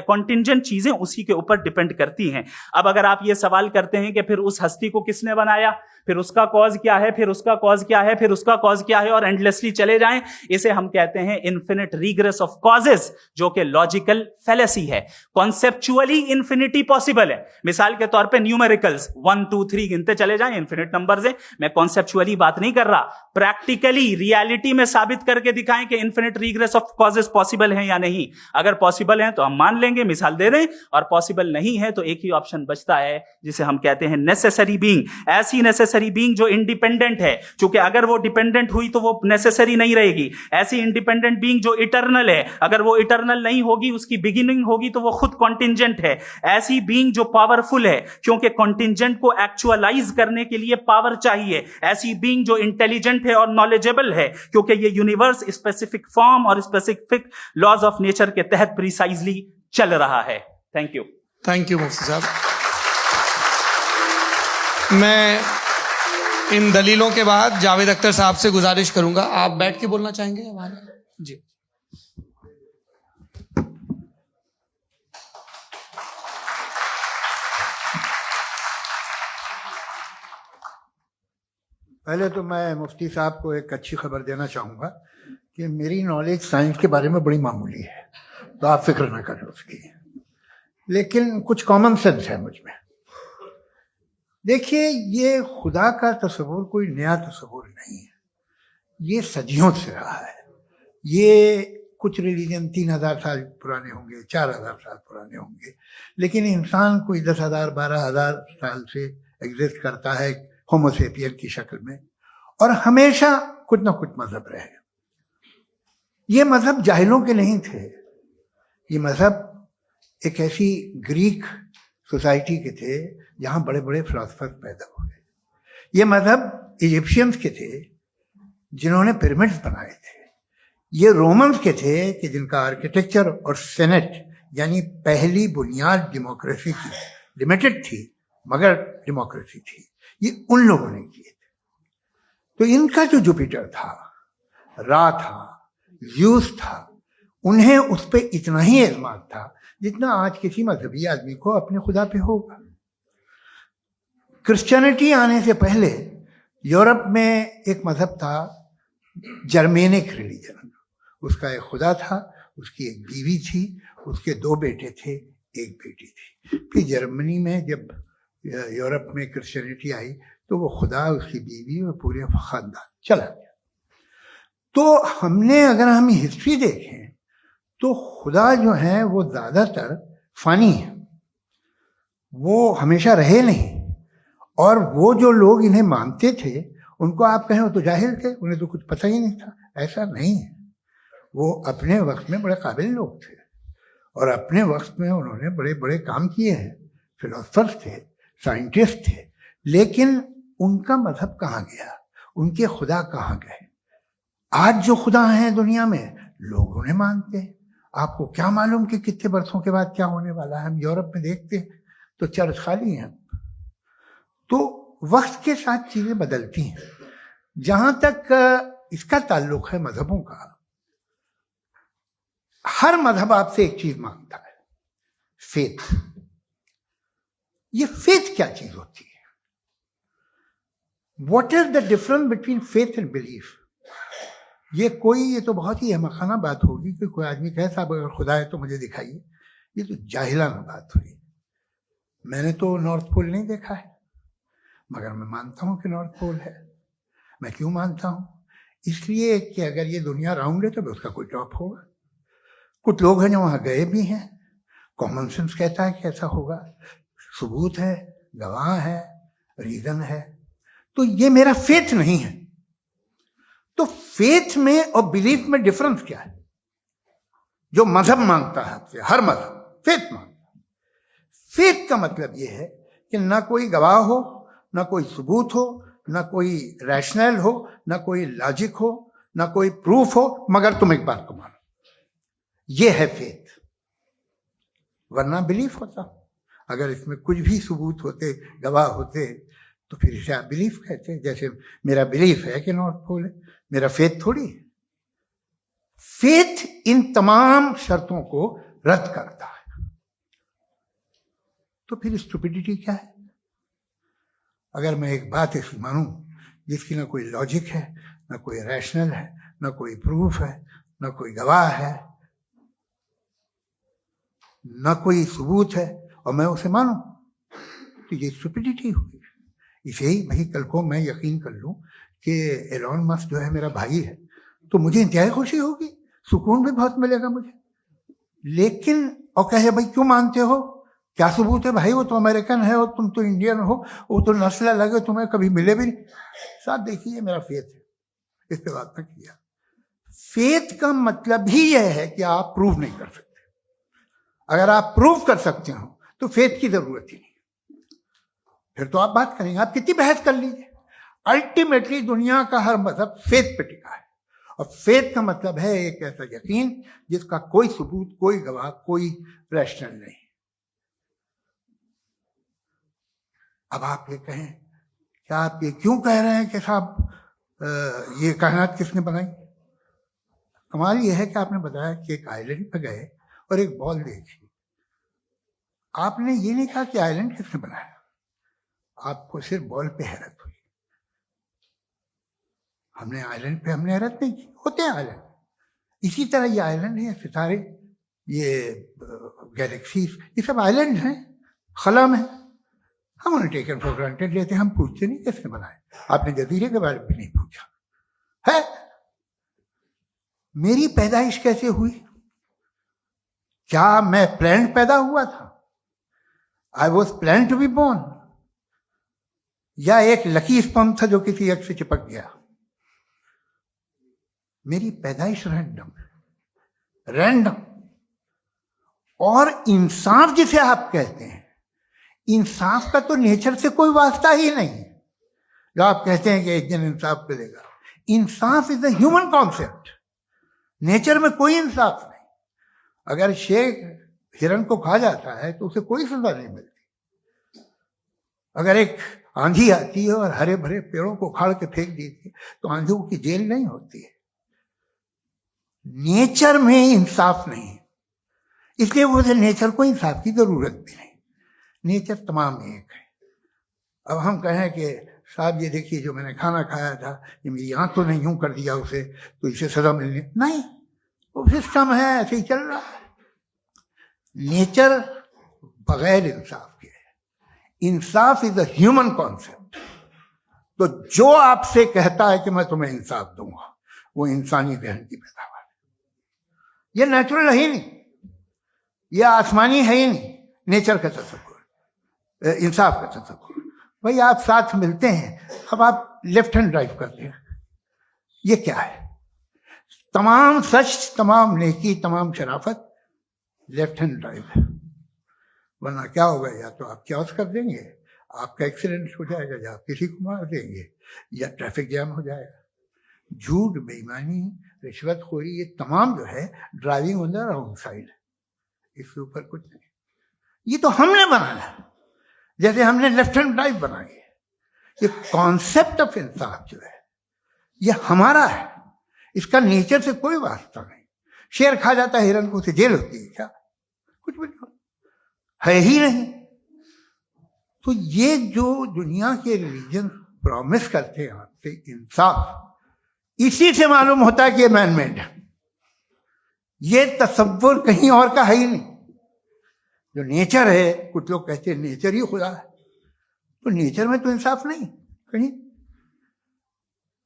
कॉन्टिंजेंट चीजें उसी के ऊपर डिपेंड करती हैं। अब अगर आप ये सवाल करते हैं कि फिर उस हस्ती को किसने बनाया, फिर उसका कॉज क्या है, फिर उसका कॉज क्या है, फिर उसका कॉज क्या है, और एंडलेसली चले जाएं, इसे हम कहते हैं इन्फिनिट रिग्रेस ऑफ कॉजेस, जो कि लॉजिकल फैलेसी है। कॉन्सेप्चुअली इंफिनिटी पॉसिबल है। मिसाल के तौर पे न्यूमेरिकल्स 1 2 3 गिनते चले जाएं, इन्फिनिट नंबर्स हैं। मैं कॉन्सेप्चुअली बात नहीं कर रहा, प्रैक्टिकली रियलिटी में साबित करके दिखाएं कि infinite regress of causes possible है या नहीं। अगर पॉसिबल है तो हम मान लेंगे, मिसाल दे दें, और पॉसिबल नहीं है तो एक ही ऑप्शन बचता है जिसे हम कहते हैं नेसेसरी बीइंग। ऐसी नेसेसरी बीइंग जो इंडिपेंडेंट है, क्योंकि अगर वो डिपेंडेंट हुई तो वो नेसेसरी नहीं रहेगी। ऐसी इंडिपेंडेंट बीइंग जो इटर्नल है, अगर वो इटर्नल नहीं होगी, उसकी बिगिनिंग होगी तो वो खुद कॉन्टिंजेंट है। ऐसी बीइंग जो पावरफुल है, क्योंकि कॉन्टिंजेंट को एक्चुअलाइज करने के लिए पावर चाहिए। ऐसी बीइंग जो इंटेलिजेंट है और नॉलेजेबल है, क्योंकि ये यूनिवर्स स्पेसिफिक फॉर्म और स्पेसिफिक लॉज ऑफ नेचर के तहत प्रिसाइजली चल रहा है। Thank you. थैंक यू मुफ्ती साहब। मैं इन दलीलों के बाद जावेद अख्तर साहब से गुजारिश करूंगा, आप बैठ के बोलना चाहेंगे हमारे? जी। पहले तो मैं मुफ्ती साहब को एक अच्छी खबर देना चाहूँगा कि मेरी नॉलेज साइंस के बारे में बड़ी मामूली है, तो आप फिक्र ना करें उसकी, लेकिन कुछ कॉमन सेंस है मुझ में। देखिए, ये खुदा का तस्वुर कोई नया तस्वुर नहीं है, ये सदियों से रहा है। ये कुछ रिलीजन 3000 साल पुराने होंगे, 4000 साल पुराने होंगे, लेकिन इंसान कोई 10,000 12,000 साल से एग्जिस्ट करता है होमोसेपियन की शक्ल में, और हमेशा कुछ ना कुछ मजहब रहे। ये मजहब जाहिलों के नहीं थे, ये मजहब एक ऐसी ग्रीक सोसाइटी के थे जहाँ बड़े बड़े फिलोसफर पैदा हुए। ये मजहब इजिप्शियंस के थे जिन्होंने पिरामिड्स बनाए थे। ये रोमन्स के थे कि जिनका आर्किटेक्चर और सेनेट यानी पहली बुनियाद डेमोक्रेसी की, लिमिटेड थी मगर डेमोक्रेसी थी, ये उन लोगों ने किए थे। तो इनका जो जुपिटर था, रा था, ज़्यूस था, उन्हें उस पर इतना ही एतमाद था जितना आज किसी मजहबी आदमी को अपने खुदा पे होगा। क्रिश्चियनिटी आने से पहले यूरोप में एक मजहब था, जर्मेनिक रिलीजन। उसका एक खुदा था, उसकी एक बीवी थी, उसके 2 बेटे थे, एक बेटी थी। फिर जर्मनी में जब यूरोप में क्रिश्चियनिटी आई तो वो खुदा, उसकी बीवी और पूरे खानदान चला गया। तो हमने, अगर हम हिस्ट्री देखें तो खुदा जो है वो ज़्यादातर फ़ानी है, वो हमेशा रहे नहीं। और वो जो लोग इन्हें मानते थे उनको आप कहें वो तो जाहिल थे, उन्हें तो कुछ पता ही नहीं था, ऐसा नहीं है। वो अपने वक्त में बड़े काबिल लोग थे और अपने वक्त में उन्होंने बड़े बड़े काम किए हैं, फिलोसफर्स थे, साइंटिस्ट थे, लेकिन उनका मजहब कहाँ गया, उनके खुदा कहाँ गए? आज जो खुदा हैं दुनिया में लोग उन्हें मानते हैं। आपको क्या मालूम कि कितने बरसों के बाद क्या होने वाला है? हम यूरोप में देखते हैं तो चर्च खाली हैं। तो वक्त के साथ चीजें बदलती हैं। जहां तक इसका ताल्लुक है मजहबों का, हर मजहब आपसे एक चीज मांगता है, फेथ। ये फेथ क्या चीज होती है? What is the difference between faith and belief? ये तो बहुत ही अहमकाना बात होगी कि कोई आदमी कहे साहब अगर खुदा है तो मुझे दिखाइए। ये तो जाहिलाना बात हुई। मैंने तो नॉर्थ पोल नहीं देखा है, मगर मैं मानता हूं कि नॉर्थ पोल है। मैं क्यों मानता हूं? इसलिए कि अगर ये दुनिया राउंड है तो उसका कोई टॉप होगा। कुछ लोग हैं जो वहां गए भी हैं, कॉमन सेंस कहता है कि ऐसा होगा, सबूत है, गवाह है, रीजन है। तो ये मेरा फेथ नहीं है। तो फेथ में और बिलीफ में डिफरेंस क्या है? जो मजहब मांगता है आपसे, हर मजहब फेथ मांगता है। फेथ का मतलब ये है कि ना कोई गवाह हो, ना कोई सबूत हो, ना कोई रैशनल हो, ना कोई लॉजिक हो, ना कोई प्रूफ हो, मगर तुम एक बात को मानो। ये है फेथ। वरना बिलीफ होता। अगर इसमें कुछ भी सबूत होते, गवाह होते, तो फिर इसे आप बिलीफ कहते हैं। जैसे मेरा बिलीफ है कि नॉर्थ पोल है, मेरा फेथ थोड़ी है। फेथ इन तमाम शर्तों को रद्द करता है। तो फिर स्टुपिडिटी क्या है? अगर मैं एक बात ऐसी मानूं जिसकी ना कोई लॉजिक है, ना कोई रैशनल है, ना कोई प्रूफ है, ना कोई गवाह है, ना कोई सबूत है, और मैं उसे मानूं, तो ये स्टुपिडिटी हुई। इसे ही भाई कल को मैं यकीन कर लूं कि एलॉन मस्क जो है मेरा भाई है, तो मुझे इंतहाई खुशी होगी, सुकून भी बहुत मिलेगा मुझे। लेकिन और कहे भाई क्यों मानते हो, क्या सबूत है भाई, वो तो अमेरिकन है और तुम तो इंडियन हो, वो तो नस्ल अलग है, तुम्हें कभी मिले भी नहीं। साथ देखिए मेरा फेथ है, इस पे बात न किया। फेथ का मतलब ही यह है कि आप प्रूव नहीं कर सकते। अगर आप प्रूव कर सकते हो तो फेथ की जरूरत ही नहीं, फिर तो आप बात करेंगे, आप कितनी बहस कर लीजिए। अल्टीमेटली दुनिया का हर मजहब फेथ पे टिका है, और फेथ का मतलब है एक ऐसा यकीन जिसका कोई सबूत, कोई गवाह, कोई रैशनल नहीं। अब आप ये कहें, क्या आप ये क्यों कह रहे हैं कि साहब ये कायनात किसने बनाई? कमाल ये है कि आपने बताया कि एक आइलैंड पे गए और एक बॉल देखी। आपने ये नहीं कहा कि आइलैंड किसने बनाया, आपको सिर्फ बॉल पे हैरत हुई। हमने आइलैंड पे हमने हैरत नहीं की, होते हैं आइलैंड। इसी तरह ये आइलैंड है, सितारे, ये गैलेक्सीज, ये सब आइलैंड हैं खला में। हम उन्हें टेकन फॉर ग्रांटेड लेते हैं, हम पूछते नहीं किसने बनाए। आपने जजीरे के बारे में भी नहीं पूछा है। मेरी पैदाइश कैसे हुई? क्या मैं प्लान्ड पैदा हुआ था? I was plan to be born, या एक लकी स्पर्म था जो किसी एग से चिपक गया? मेरी पैदाइश रैंडम। और इंसाफ जिसे आप कहते हैं, इंसाफ का तो नेचर से कोई वास्ता ही नहीं। जो आप कहते हैं कि एक दिन इंसाफ मिलेगा, इंसाफ is a human concept, nature में कोई इंसाफ नहीं। अगर शेर हिरन को खा जाता है तो उसे कोई सजा नहीं मिलती। अगर एक आंधी आती है और हरे भरे पेड़ों को उखाड़ के फेंक देती है तो आंधियों की जेल नहीं होती है। नेचर में इंसाफ नहीं, इसलिए मुझे नेचर को इंसाफ की जरूरत भी नहीं। नेचर तमाम एक है। अब हम कहें कि साहब ये देखिए जो मैंने खाना खाया था, ये मेरी आंख तो नहीं यूं कर दिया उसे, तो इसे सजा मिलनी नहीं, वो सिस्टम है, ऐसे ही चल रहा है। नेचर बगैर इंसाफ के है। इंसाफ इज अ ह्यूमन कॉन्सेप्ट। तो जो आपसे कहता है कि मैं तुम्हें इंसाफ दूंगा, वो इंसानी जहन की पैदावार है। ये नेचुरल है ही नहीं, ये आसमानी है ही नहीं। नेचर का तसव्वुर, इंसाफ का तसव्वुर। भाई आप साथ मिलते हैं, अब आप लेफ्ट हैंड ड्राइव करते हैं, ये क्या है? तमाम सच, तमाम नेकी, तमाम शराफत लेफ्ट हैंड ड्राइव है। वरना क्या होगा, या तो आप क्रॉस कर देंगे, आपका एक्सीडेंट हो जाएगा, या आप किसी को मार देंगे, या ट्रैफिक जैम हो जाएगा। झूठ, बेईमानी, रिश्वतखोरी, ये तमाम जो है driving on the wrong side, इसके ऊपर कुछ नहीं। ये तो हमने बनाया, जैसे हमने लेफ्ट हैंड ड्राइव बनाई है। ये कॉन्सेप्ट ऑफ इंसाफ जो है ये हमारा है, इसका नेचर से कोई वास्ता नहीं। शेर खा जाता है हिरन को, उसे जेल होती है क्या? कुछ भी नहीं, है ही नहीं। तो ये जो दुनिया के रिलीजन प्रॉमिस करते हैं आपसे इंसाफ, इसी से मालूम होता है कि ये मैन मेड है। ये तसव्वुर कहीं और का है ही नहीं। जो नेचर है, कुछ लोग कहते हैं नेचर ही खुदा है, तो नेचर में तो इंसाफ नहीं कहीं।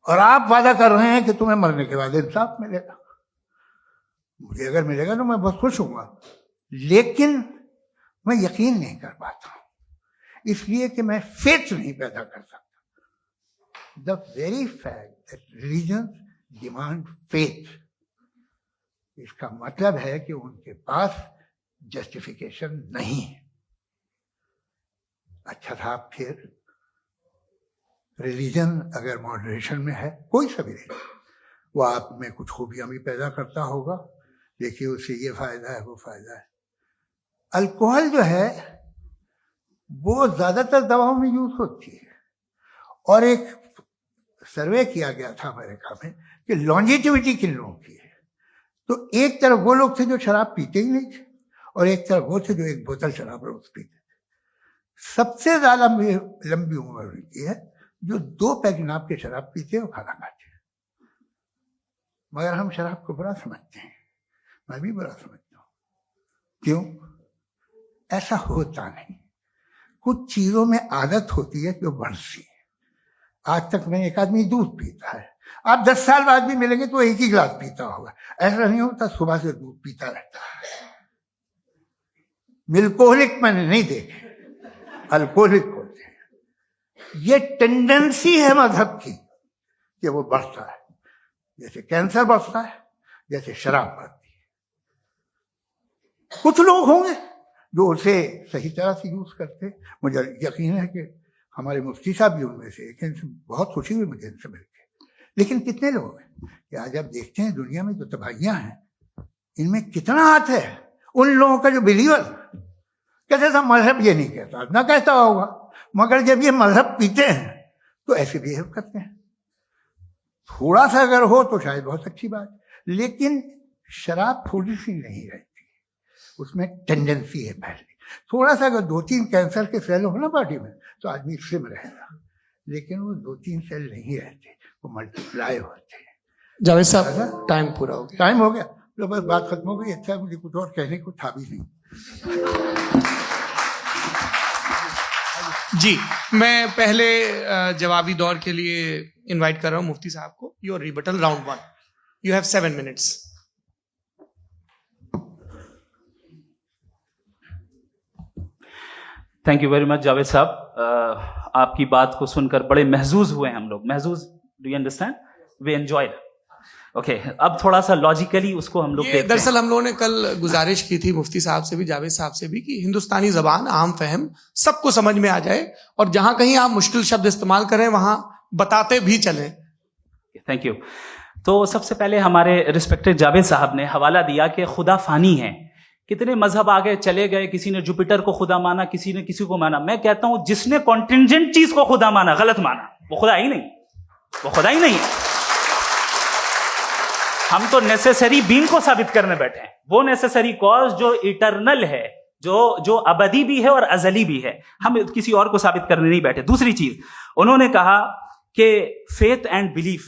और आप वादा कर रहे हैं कि तुम्हें मरने के बाद इंसाफ मिलेगा। मुझे अगर मिलेगा तो मैं बहुत खुश होऊंगा, लेकिन मैं यकीन नहीं कर पाता हूं, इसलिए कि मैं फेथ नहीं पैदा कर सकता। The very fact that religion demand faith, इसका मतलब है कि उनके पास जस्टिफिकेशन नहीं है। अच्छा साहब, फिर रिलीजन अगर मॉडरेशन में है, कोई सा भी रिलीजन, वो आप में कुछ खूबियां भी पैदा करता होगा। देखिए उससे ये फायदा है, वो फायदा है। अल्कोहल जो है वो ज्यादातर दवाओं में यूज होती है। और एक सर्वे किया गया था अमेरिका में कि लॉन्जेटिविटी किन लोगों की है, तो एक तरफ वो लोग थे जो शराब पीते ही नहीं थे और एक तरफ वो थे जो एक बोतल शराब रोज पीते थे। सबसे ज्यादा लंबी उम्र उनकी है जो 2 पैक नाप के शराब पीते हैं और खाना खाते हैं। मगर हम शराब को बुरा समझते हैं, मैं भी बुरा समझता हूँ। क्यों? ऐसा होता नहीं। कुछ चीजों में आदत होती है जो बढ़ती है। आज तक में एक आदमी दूध पीता है, आप 10 साल बाद भी मिलेंगे तो एक ही गिलास पीता होगा। ऐसा नहीं होता, सुबह से दूध पीता रहता है। मिल्कोहलिक मैंने नहीं देखे, अल्कोहलिक होते हैं। ये टेंडेंसी है मजहब की कि वो बढ़ता है, जैसे कैंसर बढ़ता है, जैसे शराब बढ़ती है। कुछ लोग होंगे जो उसे सही तरह से यूज करते। मुझे यकीन है कि हमारे मुफ्ती साहब भी उनमें से एक, इनसे बहुत खुशी हुई मुझे इनसे मिलकर। लेकिन कितने लोग हैं कि आज आप देखते हैं दुनिया में जो तबाहियां हैं, इनमें कितना हाथ है उन लोगों का जो बिलीवर कहते था मजहब ये नहीं कहता, ना कहता होगा, मगर जब ये मजहब पीते हैं तो ऐसे बिहेव करते हैं। थोड़ा सा अगर हो तो शायद बहुत अच्छी बात, लेकिन शराब थोड़ी सी नहीं रहती, उसमें टेंडेंसी है पहले। थोड़ा सा अगर 2-3 कैंसर के सेल हो ना बॉडी में तो आदमी स्लिम रहेगा, लेकिन वो 2-3 सेल नहीं रहते, वो मल्टीप्लाई होते हैं। जावेद साहब टाइम पूरा हो गया। टाइम हो गया तो बस बात खत्म हो गई। अच्छा, मुझे कुछ और कहने को था भी नहीं। जी, मैं पहले जवाबी दौर के लिए इनवाइट कर रहा हूं मुफ्ती साहब को। Your rebuttal round 1, you have 7 minutes. Thank you very much Javed साहब। आपकी बात को सुनकर बड़े महजूज हुए हम लोग। महजूज, do you understand? We enjoyed. Okay, अब थोड़ा सा लॉजिकली उसको हम लोग देखते हैं। दरअसल हम लोगों ने कल गुजारिश की थी मुफ्ती साहब से भी, जावेद साहब से भी, कि हिंदुस्तानी जबान आम फहम सबको समझ में आ जाए और जहां कहीं आप मुश्किल शब्द इस्तेमाल करें वहां बताते भी चलें। Thank you. तो सबसे पहले हमारे रिस्पेक्टेड जावेद साहब ने हवाला दिया कि खुदा फानी है। कितने मजहब आगे चले गए, किसी ने जुपिटर को खुदा माना, किसी ने किसी को माना। मैं कहता हूं जिसने कॉन्टिंजेंट चीज को खुदा माना, गलत माना, वो खुदा ही नहीं, वो खुदा ही नहीं है। हम तो नेसेसरी बीइंग को साबित करने बैठे हैं, वो नेसेसरी कॉज जो इटरनल है, जो अबदी भी है और अजली भी है। हम किसी और को साबित करने नहीं बैठे। दूसरी चीज उन्होंने कहा कि फेथ एंड बिलीफ,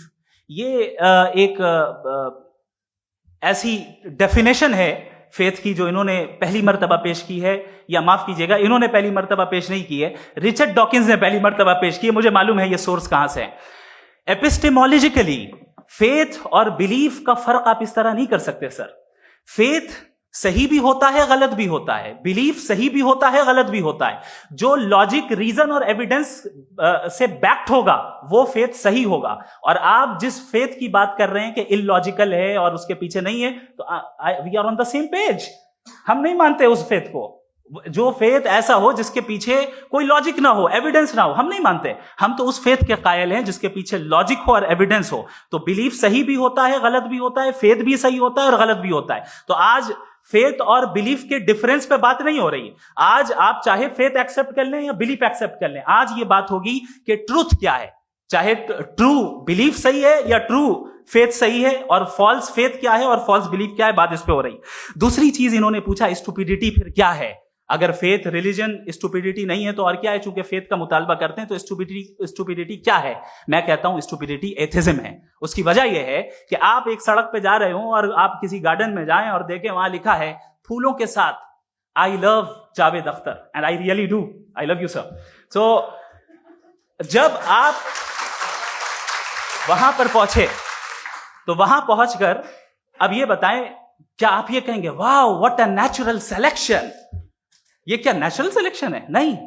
ये एक ऐसी डेफिनेशन है फेथ की जो इन्होंने पहली मर्तबा पेश की है, या माफ कीजिएगा इन्होंने पहली मर्तबा पेश नहीं की है, रिचर्ड डॉकिंस ने पहली मर्तबा पेश की है। मुझे मालूम है ये सोर्स कहां से है। एपिस्टेमोलॉजिकली फेथ और बिलीफ का फर्क आप इस तरह नहीं कर सकते सर। फेथ सही भी होता है, गलत भी होता है। बिलीफ सही भी होता है, गलत भी होता है। जो लॉजिक, रीजन और एविडेंस से बैक्ड होगा वो फेथ सही होगा। और आप जिस फेथ की बात कर रहे हैं कि इलॉजिकल है और उसके पीछे नहीं है, तो we are on the same page. हम नहीं मानते उस फेथ को। जो फेथ ऐसा हो जिसके पीछे कोई लॉजिक ना हो, एविडेंस ना हो, हम नहीं मानते। हम तो उस फेथ के कायल हैं जिसके पीछे लॉजिक हो और एविडेंस हो। तो बिलीफ सही भी होता है, गलत भी होता है, फेथ भी सही होता है और गलत भी होता है। तो आज फेथ और बिलीफ के डिफरेंस पे बात नहीं हो रही। आज आप चाहे फेथ एक्सेप्ट कर लें या बिलीफ एक्सेप्ट कर लें, आज ये बात होगी कि ट्रूथ क्या है। चाहे ट्रू बिलीफ सही है या ट्रू फेथ सही है, और फॉल्स फेथ क्या है और फॉल्स बिलीफ क्या है, बात इस पे हो रही। दूसरी चीज इन्होंने पूछा, स्टुपिडिटी फिर क्या है? अगर फेथ रिलीजन स्टुपिडिटी नहीं है तो और क्या है? चूंकि फेथ का मुतालबा करते हैं तो स्टुपिडिटी क्या है? मैं कहता हूं स्टुपिडिटी एथिज्म है। उसकी वजह यह है कि आप एक सड़क पे जा रहे हो और आप किसी गार्डन में जाएं और देखें वहां लिखा है फूलों के साथ, I love Javed Akhtar, and I really do, I love you sir. So जब आप वहां पर पहुंचे तो वहां पहुंचकर अब ये बताएं, क्या आप ये कहेंगे wow what a natural selection? ये क्या नेचुरल सिलेक्शन है? नहीं,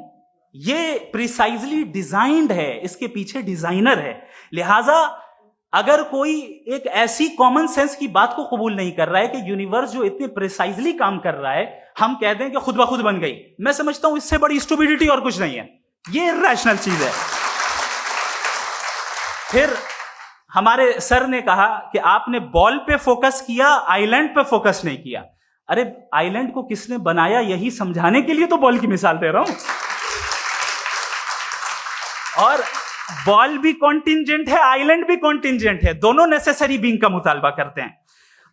ये प्रिसाइजली डिजाइंड है, इसके पीछे डिजाइनर है। लिहाजा अगर कोई एक ऐसी कॉमन सेंस की बात को कबूल नहीं कर रहा है कि यूनिवर्स जो इतने प्रिसाइजली काम कर रहा है, हम कह दें कि खुद ब खुद बन गई, मैं समझता हूं इससे बड़ी स्टुपिडिटी और कुछ नहीं है। ये इरैशनल चीज है। फिर हमारे सर ने कहा कि आपने बॉल पे फोकस किया, आइलैंड पे फोकस नहीं किया। अरे आइलैंड को किसने बनाया, यही समझाने के लिए तो बॉल की मिसाल दे रहा हूं। और बॉल भी कॉन्टिंजेंट है, आइलैंड भी कॉन्टिंजेंट है, दोनों नेसेसरी बीइंग का मुतालबा करते हैं।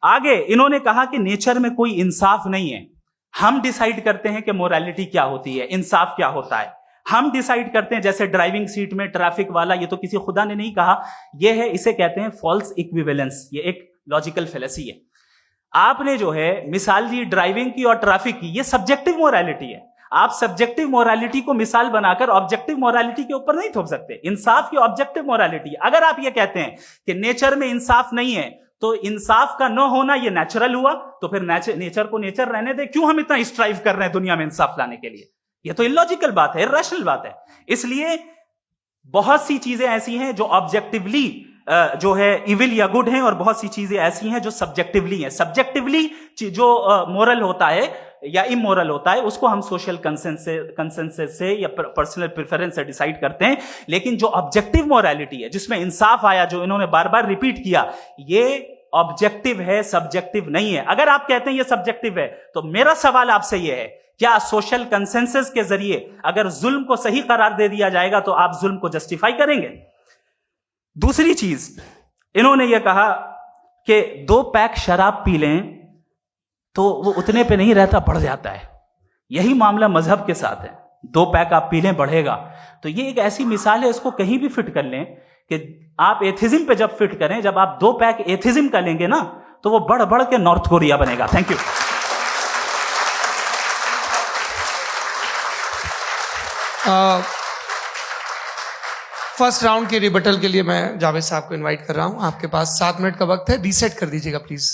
आगे इन्होंने कहा कि नेचर में कोई इंसाफ नहीं है, हम डिसाइड करते हैं कि मोरालिटी क्या होती है, इंसाफ क्या होता है, हम डिसाइड करते हैं। जैसे ड्राइविंग सीट में ट्रैफिक वाला, ये तो किसी खुदा ने नहीं कहा, ये है, इसे कहते हैं फॉल्स इक्विवेलेंस, ये एक लॉजिकल फेलेसी है। आपने जो है मिसाल दी ड्राइविंग की और ट्रैफिक की, ये सब्जेक्टिव मोरालिटी है। आप सब्जेक्टिव मोरालिटी को मिसाल बनाकर ऑब्जेक्टिव मोरालिटी के ऊपर नहीं थोप सकते। इंसाफ की ऑब्जेक्टिव मोरालिटी है। अगर आप ये कहते हैं कि नेचर में इंसाफ नहीं है, तो इंसाफ का न होना ये नेचुरल हुआ, तो फिर नेचर को नेचर रहने दे, क्यों हम इतना स्ट्राइव कर रहे हैं दुनिया में इंसाफ लाने के लिए? ये तो इलॉजिकल बात है, इर्रेशनल बात है। इसलिए बहुत सी चीजें ऐसी हैं जो ऑब्जेक्टिवली जो है इविल या गुड हैं, और बहुत सी चीजें ऐसी हैं जो सब्जेक्टिवली हैं। सब्जेक्टिवली जो मोरल होता है या इमोरल होता है, उसको हम सोशल कंसेंसस से या पर्सनल प्रेफरेंस से डिसाइड करते हैं। लेकिन जो ऑब्जेक्टिव मोरालिटी है, जिसमें इंसाफ आया, जो इन्होंने बार बार रिपीट किया, ये ऑब्जेक्टिव है, सब्जेक्टिव नहीं है। अगर आप कहते हैं ये सब्जेक्टिव है, तो मेरा सवाल आपसे ये है, क्या सोशल कंसेंसस के जरिए अगर जुल्म को सही करार दे दिया जाएगा तो आप जुल्म को जस्टिफाई करेंगे? दूसरी चीज इन्होंने ये कहा कि 2 पैक शराब पी लें तो वो उतने पे नहीं रहता, बढ़ जाता है। यही मामला मजहब के साथ है। 2 पैक आप पी लें, बढ़ेगा। तो ये एक ऐसी मिसाल है, इसको कहीं भी फिट कर लें कि आप एथिज्म पे जब फिट करें, जब आप 2 पैक एथिज्म का लेंगे ना, तो वो बढ़ बढ़ के नॉर्थ कोरिया बनेगा। Thank you. फर्स्ट राउंड के रिबटल के लिए मैं जावेद साहब को इनवाइट कर रहा हूं। आपके पास 7 मिनट का वक्त है, रीसेट कर दीजिएगा प्लीज।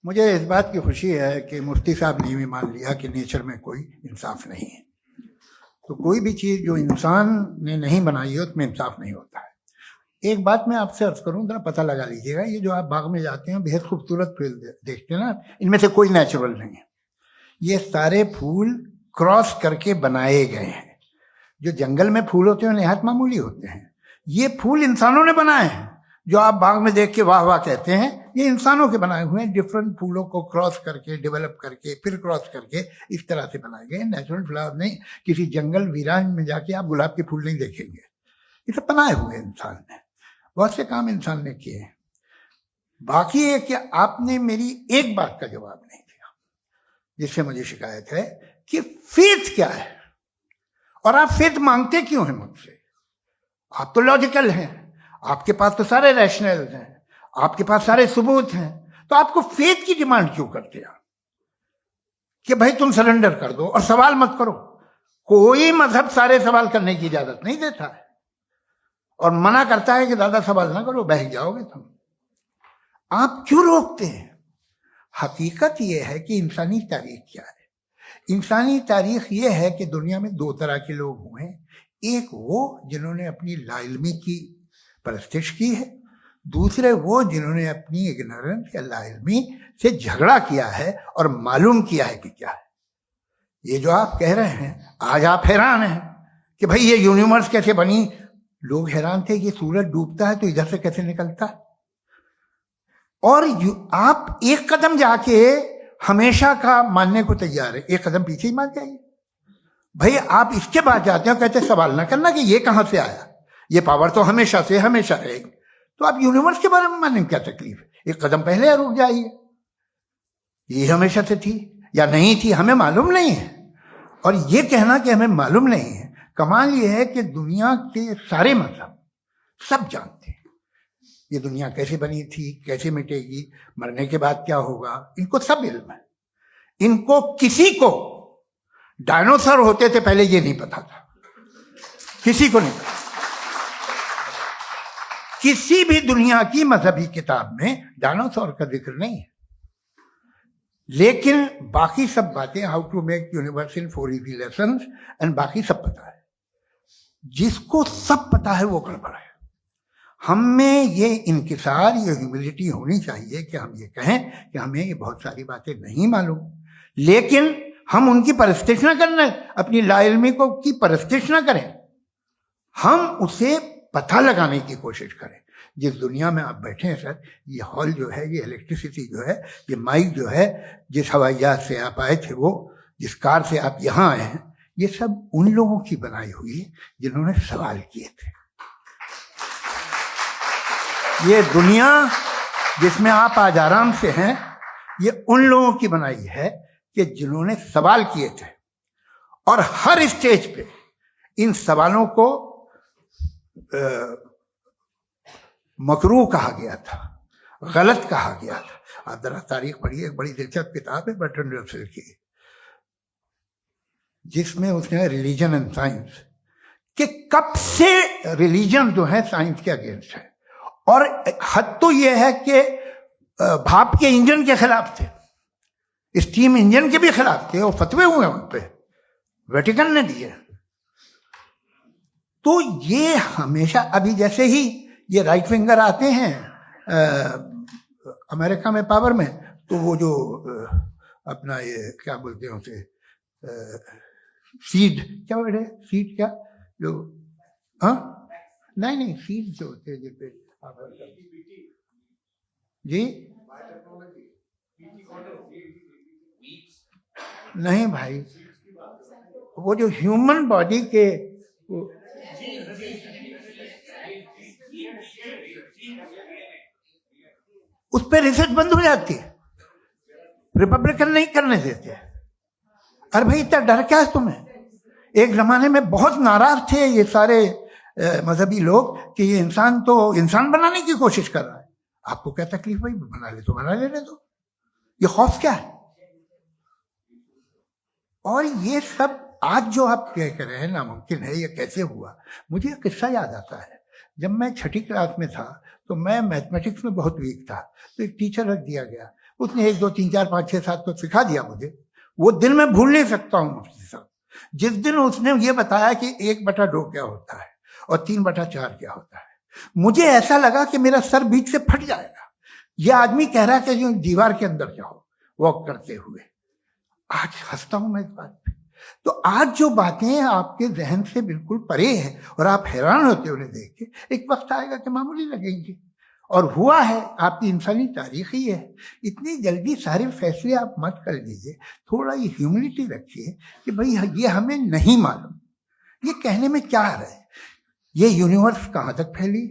मुझे इस बात की खुशी है कि मुफ्ती साहब ने भी मान लिया कि नेचर में कोई इंसाफ नहीं है। तो कोई भी चीज़ जो इंसान ने नहीं बनाई है उसमें इंसाफ नहीं होता है। एक बात मैं आपसे अर्ज करूं, जरा पता लगा लीजिएगा, ये जो आप बाग में जाते हैं बेहद खूबसूरत फूल देखते हैं ना, इनमें से कोई नेचुरल नहीं है। ये सारे फूल क्रॉस करके बनाए गए हैं। जो जंगल में फूल होते हैं निहायत मामूली होते हैं। ये फूल इंसानों ने बनाए हैं। जो आप बाग में देख के वाह वाह कहते हैं, ये इंसानों के बनाए हुए हैं। डिफरेंट फूलों को क्रॉस करके, डेवलप करके, फिर क्रॉस करके इस तरह से बनाए गए। नेचुरल फ्लावर नहीं। किसी जंगल वीरान में जाके आप गुलाब के फूल नहीं देखेंगे। ये सब बनाए हुए इंसान ने, बहुत से काम इंसान ने किए हैं। बाकी है कि आपने मेरी एक बात का जवाब नहीं दिया, जिससे मुझे शिकायत है कि फेथ क्या है और आप फेथ मांगते क्यों हैं मुझसे? आप तो लॉजिकल हैं, आपके पास तो सारे रैशनल हैं, आपके पास सारे सबूत हैं, तो आपको फेथ की डिमांड क्यों करते हैं कि भाई तुम सरेंडर कर दो और सवाल मत करो? कोई मजहब सारे सवाल करने की इजाजत नहीं देता है और मना करता है कि ज्यादा सवाल ना करो, बह जाओगे तुम। आप क्यों रोकते हैं? हकीकत यह है कि इंसानी तारीख क्या है। इंसानी तारीख यह है कि दुनिया में 2 तरह के लोग हुए हैं। एक वो जिन्होंने अपनी लाइल्मी की परस्तिश की है, दूसरे वो जिन्होंने अपनी इग्नोरेंस या लाइल्मी से झगड़ा किया है और मालूम किया है कि क्या है। ये जो आप कह रहे हैं, आज आप हैरान हैं कि भाई ये यूनिवर्स कैसे बनी। लोग हैरान थे कि सूरज डूबता है तो इधर से कैसे निकलता है। और आप एक कदम जाके हमेशा का मानने को तैयार है, एक कदम पीछे ही मान जाइए। भाई आप इसके बाद जाते हो, कहते सवाल ना करना कि ये कहां से आया, ये पावर तो हमेशा से हमेशा रहेगी। तो आप यूनिवर्स के बारे में मानने में क्या तकलीफ है? एक कदम पहले रुक जाइए। ये हमेशा से थी या नहीं थी, हमें मालूम नहीं है। और ये कहना कि हमें मालूम नहीं है, कमाल ये है कि दुनिया के सारे मजहब सब जानते हैं ये दुनिया कैसे बनी थी, कैसे मिटेगी, मरने के बाद क्या होगा, इनको सब इल्म है। इनको किसी को डायनासोर होते थे पहले ये नहीं पता था, किसी को नहीं पता। किसी भी दुनिया की मजहबी किताब में डायनासोर का जिक्र नहीं है। लेकिन बाकी सब बातें, how to make universe in 4 easy lessons and बाकी सब पता है। जिसको सब पता है वो गड़बड़ है। हम में ये इंकिसार, ये ह्यूमिलिटी होनी चाहिए कि हम ये कहें कि हमें ये बहुत सारी बातें नहीं मालूम, लेकिन हम उनकी परस्तिश न करना, अपनी लाइल्मी को की परस्तिश न करें, हम उसे पता लगाने की कोशिश करें। जिस दुनिया में आप बैठे हैं सर, ये हॉल जो है, ये इलेक्ट्रिसिटी जो है, ये माइक जो है, जिस हवाई जहाज से आप आए थे, वो जिस कार से आप यहाँ आए हैं, ये सब उन लोगों की बनाई हुई है जिन्होंने सवाल किए थे। ये दुनिया जिसमें आप आज आराम से हैं, ये उन लोगों की बनाई है कि जिन्होंने सवाल किए थे, और हर स्टेज पे इन सवालों को मकरूह कहा गया था, गलत कहा गया था। आप जरा तारीख पढ़िए, एक बड़ी दिलचस्प किताब है बर्ट्रैंड रसेल की, जिसमें उसने रिलीजन एंड साइंस कि कब से रिलीजन जो है साइंस के अगेंस्ट है, और हद तो यह है कि भाप के इंजन के खिलाफ थे, स्टीम इंजन के भी खिलाफ थे, और फतवे हुए उन पे, वेटिकन ने दिए। तो ये हमेशा, अभी जैसे ही ये राइट विंगर आते हैं अमेरिका में पावर में, तो वो जो अपना ये क्या बोलते हैं उसे, सीड क्या बोलते हैं, सीड क्या जो, हाँ नहीं सीड जो होते हैं जिसपे जी, नहीं भाई, वो जो ह्यूमन बॉडी के उस पर रिसर्च बंद हो जाती है, रिपब्लिकन नहीं करने देते। अरे भाई इतना डर क्या है तुम्हें? एक जमाने में बहुत नाराज थे ये सारे मजहबी लोग कि ये इंसान तो इंसान बनाने की कोशिश कर रहा है। आपको क्या तकलीफ भाई, बना ले तो बना लेने दो, ये खौफ क्या है? और ये सब आज जो आप कह कर रहे हैं नामुमकिन है, ये कैसे हुआ? मुझे एक किस्सा याद आता है। जब मैं 6ठी क्लास में था तो मैं मैथमेटिक्स में बहुत वीक था, तो एक टीचर रख दिया गया, उसने 1 2 3 4 5 6 7 तो सिखा दिया मुझे। वो दिन मैं भूल नहीं सकता हूँ मुफ्ती साहब, जिस दिन उसने ये बताया कि 1/2 क्या होता है और 3/4 क्या होता है। मुझे ऐसा लगा कि मेरा सर बीच से फट जाएगा। यह आदमी कह रहा है कि जो दीवार के अंदर जाओ वॉक करते हुए। आज हंसता हूं मैं इस बात पे। तो आज जो बातें आपके जहन से बिल्कुल परे हैं और आप हैरान होते उन्हें देख के, एक वक्त आएगा कि मामूली लगेंगे। और हुआ है, आपकी इंसानी तारीख ही है। इतनी जल्दी सारे फैसले आप मत कर लीजिए, थोड़ा ये ह्यूमिलिटी रखिए कि भाई ये हमें नहीं मालूम। ये कहने में क्या है, ये यूनिवर्स कहाँ तक फैली,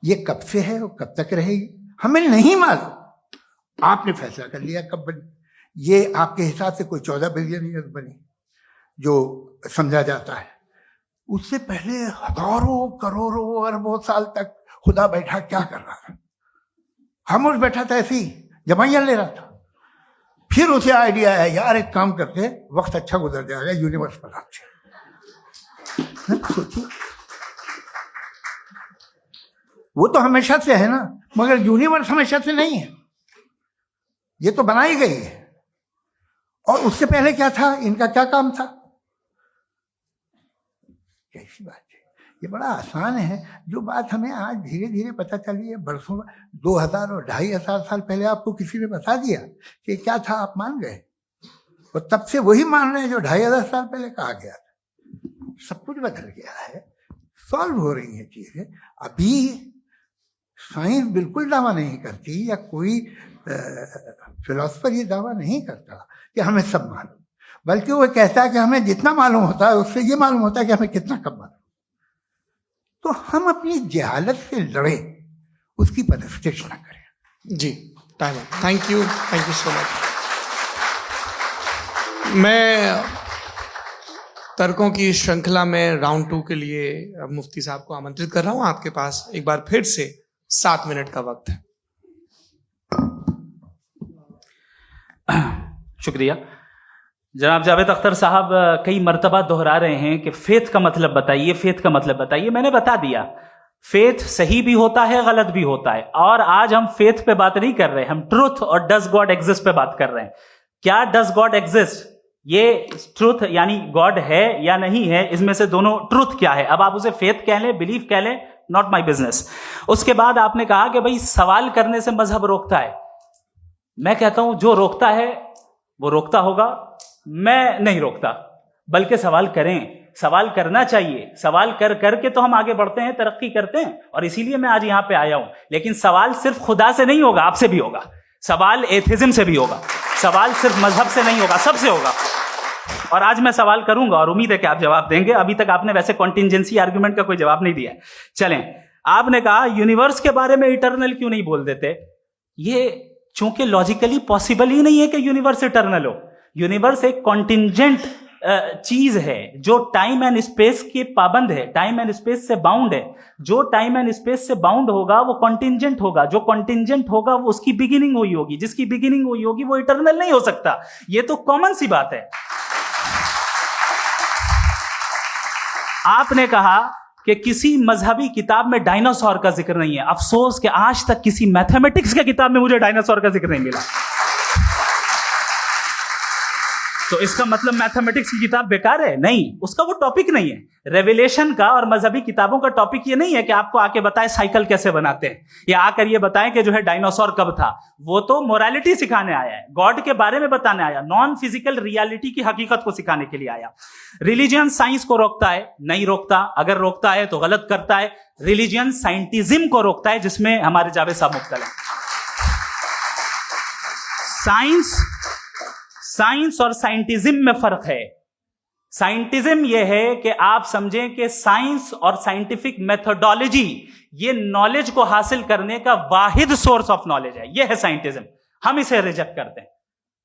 ये कब से है और कब तक रहेगी, हमें नहीं मालूम। आपने फैसला कर लिया कब बनी। ये आपके हिसाब से कोई 14 बिलियन ईयर बनी जो समझा जाता है। उससे पहले हजारों करोड़ों अरबों साल तक खुदा बैठा क्या कर रहा था? खामोश बैठा था, ऐसे ही जमाइयां ले रहा था। फिर उसे आइडिया आया, यार एक काम करते, वक्त अच्छा गुजर जाएगा, यूनिवर्स बनाते। सोचिए, वो तो हमेशा से है ना, मगर यूनिवर्स हमेशा से नहीं है, ये तो बनाई गई है। और उससे पहले क्या था, इनका क्या काम था? कैसी बात है, ये बड़ा आसान है। जो बात हमें आज धीरे धीरे पता चली है, बरसों 2000 और 2500 साल पहले आपको किसी ने बता दिया कि क्या था, आप मान गए, और तब से वही मान रहे हैं जो 2500 साल पहले कहा गया था। सब कुछ बदल गया है, सॉल्व हो रही है चीजें। अभी साइंस बिल्कुल दावा नहीं करती, या कोई फिलोसफर ये दावा नहीं करता कि हमें सब मालूम, बल्कि वो कहता है कि हमें जितना मालूम होता है उससे ये मालूम होता है कि हमें कितना कम मालूम। तो हम अपनी जहालत से लड़े, उसकी परस्तिश ना करें। जी, time. Thank you so much. मैं तर्कों की श्रृंखला में राउंड 2 के लिए मुफ्ती साहब को आमंत्रित कर रहा हूं। आपके पास एक बार फिर से 7 मिनट का वक्त है। शुक्रिया। जनाब जावेद अख्तर साहब कई मर्तबा दोहरा रहे हैं कि फेथ का मतलब बताइए, फेथ का मतलब बताइए। मैंने बता दिया, फेथ सही भी होता है, गलत भी होता है। और आज हम फेथ पे बात नहीं कर रहे, हम ट्रुथ और डज गॉड एग्जिस्ट पे बात कर रहे हैं। क्या डज गॉड एग्जिस्ट, ये ट्रुथ यानी गॉड है या नहीं है, इसमें से दोनों ट्रुथ क्या है। अब आप उसे फेथ कह लें, बिलीफ कह लें, नॉट माई बिजनेस। उसके बाद आपने कहा कि भाई सवाल करने से मजहब रोकता है। मैं कहता हूं जो रोकता है वो रोकता होगा, मैं नहीं रोकता, बल्कि सवाल करें, सवाल करना चाहिए। सवाल कर करके तो हम आगे बढ़ते हैं, तरक्की करते हैं, और इसीलिए मैं आज यहां पे आया हूं। लेकिन सवाल सिर्फ खुदा से नहीं होगा, आपसे भी होगा। सवाल एथिज्म से भी होगा, सवाल सिर्फ मजहब से नहीं होगा, सबसे होगा। और आज मैं सवाल करूंगा और उम्मीद है कि आप जवाब देंगे। अभी तक आपने वैसे कॉन्टिंजेंसी आर्गुमेंट का कोई जवाब नहीं दिया है। चलें, आपने कहा यूनिवर्स के बारे में इटर्नल क्यों नहीं बोल देते। ये चूंकि लॉजिकली पॉसिबल ही नहीं है कि यूनिवर्स इटर्नल हो। यूनिवर्स एक कॉन्टिंजेंट चीज है जो टाइम एंड स्पेस के पाबंद है, टाइम एंड स्पेस से बाउंड है। जो टाइम एंड स्पेस से बाउंड होगा वो कॉन्टिंजेंट होगा, जो कॉन्टिंजेंट होगा वो उसकी बिगिनिंग हुई होगी, जिसकी बिगिनिंग हुई होगी वो इटर्नल नहीं हो सकता। ये तो कॉमन सी बात है। आपने कहा कि किसी मजहबी किताब में डायनासोर का जिक्र नहीं है। अफसोस कि आज तक किसी मैथमेटिक्स की किताब में मुझे डायनासोर का जिक्र नहीं मिला। तो इसका मतलब मैथमेटिक्स की किताब बेकार है? नहीं, उसका वो टॉपिक नहीं है। रेवलेशन का और मजहबी किताबों का टॉपिक ये नहीं है कि आपको आके बताए साइकिल कैसे बनाते हैं या आकर ये बताएं कि जो है डायनासोर कब था। वो तो मोरालिटी सिखाने आया है, गॉड के बारे में बताने आया, नॉन फिजिकल रियलिटी की हकीकत को सिखाने के लिए आया। रिलीजियन साइंस को रोकता है? नहीं रोकता। अगर रोकता है तो गलत करता है। रिलीजियन साइंटिज्म को रोकता है, जिसमें हमारे जावेद साहब मुब्तला हैं। साइंस और साइंटिज्म में फर्क है। साइंटिज्म यह है कि आप समझें कि साइंस और साइंटिफिक मेथोडोलॉजी ये नॉलेज को हासिल करने का वाहिद सोर्स ऑफ नॉलेज है। यह है साइंटिज्म। हम इसे रिजेक्ट करते हैं।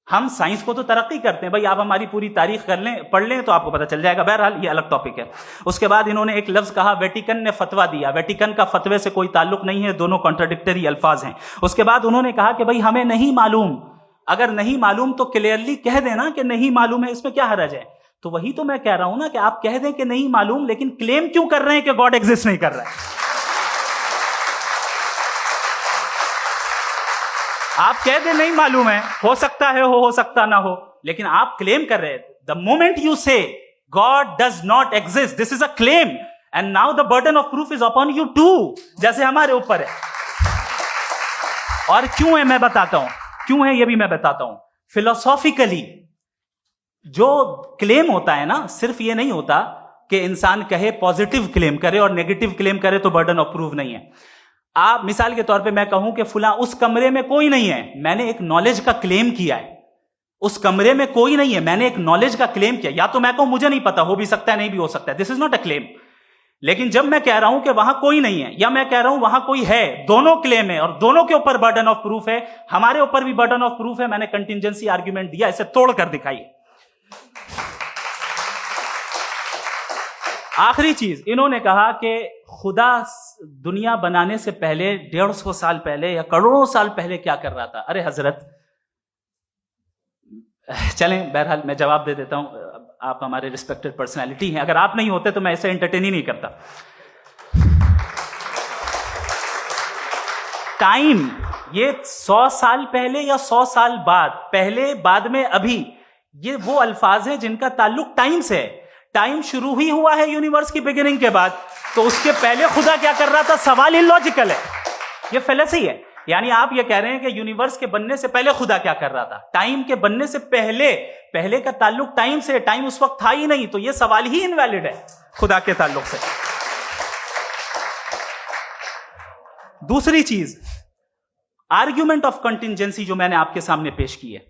हम साइंस को तो तरक्की करते हैं। भाई आप हमारी पूरी तारीख कर लें, पढ़ लें तो आपको पता चल जाएगा। बहरहाल ये अलग टॉपिक है। उसके बाद इन्होंने एक लफ्ज कहा, वेटिकन ने फतवा दिया। वेटिकन का फतवे से कोई ताल्लुक नहीं है, दोनों कॉन्ट्राडिक्टरी अल्फाज हैं। उसके बाद उन्होंने कहा कि भाई हमें नहीं मालूम। अगर नहीं मालूम तो क्लियरली कह देना कि नहीं मालूम है, इसमें क्या हर्ज है। तो वही तो मैं कह रहा हूं ना कि आप कह दें कि नहीं मालूम, लेकिन क्लेम क्यों कर रहे हैं कि गॉड एग्जिस्ट नहीं कर रहा है। आप कह दें नहीं मालूम है, हो सकता है हो सकता ना हो, लेकिन आप क्लेम कर रहे हैं। The moment you say God does not exist, this is a claim and now the burden of proof is upon you too, जैसे हमारे ऊपर है। और क्यों है मैं बताता हूं, क्यों है ये भी मैं बताता हूं। फिलोसॉफिकली जो क्लेम होता है ना, सिर्फ ये नहीं होता कि इंसान कहे पॉजिटिव क्लेम करे और नेगेटिव क्लेम करे तो बर्डन ऑफ प्रूफ नहीं है। आप मिसाल के तौर पे मैं कहूं कि फुला उस कमरे में कोई नहीं है, मैंने एक नॉलेज का क्लेम किया है। उस कमरे में कोई नहीं है, मैंने एक नॉलेज का क्लेम किया। या तो मैं कहूं मुझे नहीं पता, हो भी सकता है नहीं भी हो सकता है, this is not a claim. लेकिन जब मैं कह रहा हूं कि वहां कोई नहीं है या मैं कह रहा हूं वहां कोई है, दोनों क्लेम है और दोनों के ऊपर बर्डन ऑफ प्रूफ है। हमारे ऊपर भी बर्डन ऑफ प्रूफ है। मैंने कंटिंजेंसी आर्ग्यूमेंट दिया, इसे तोड़कर दिखाइए। आखिरी चीज, इन्होंने कहा कि खुदा दुनिया बनाने से पहले 150 साल पहले या करोड़ों साल पहले क्या कर रहा था। अरे हजरत, चलें बहरहाल मैं जवाब दे देता हूं। आप हमारे रिस्पेक्टेड पर्सनैलिटी हैं, अगर आप नहीं होते तो मैं इसे एंटरटेन ही नहीं करता। टाइम ये 100 साल पहले या 100 साल बाद, पहले बाद में अभी, ये वो अल्फाज हैं जिनका ताल्लुक टाइम से है। टाइम शुरू ही हुआ है यूनिवर्स की बिगिनिंग के बाद, तो उसके पहले खुदा क्या कर रहा था, सवाल इलॉजिकल है, ये फेलेसी है। यानी आप ये कह रहे हैं कि यूनिवर्स के बनने से पहले खुदा क्या कर रहा था। टाइम के बनने से पहले, पहले का ताल्लुक टाइम से, टाइम उस वक्त था ही नहीं, तो ये सवाल ही इनवैलिड है खुदा के ताल्लुक से। दूसरी चीज, आर्ग्यूमेंट ऑफ कंटिंजेंसी जो मैंने आपके सामने पेश की है,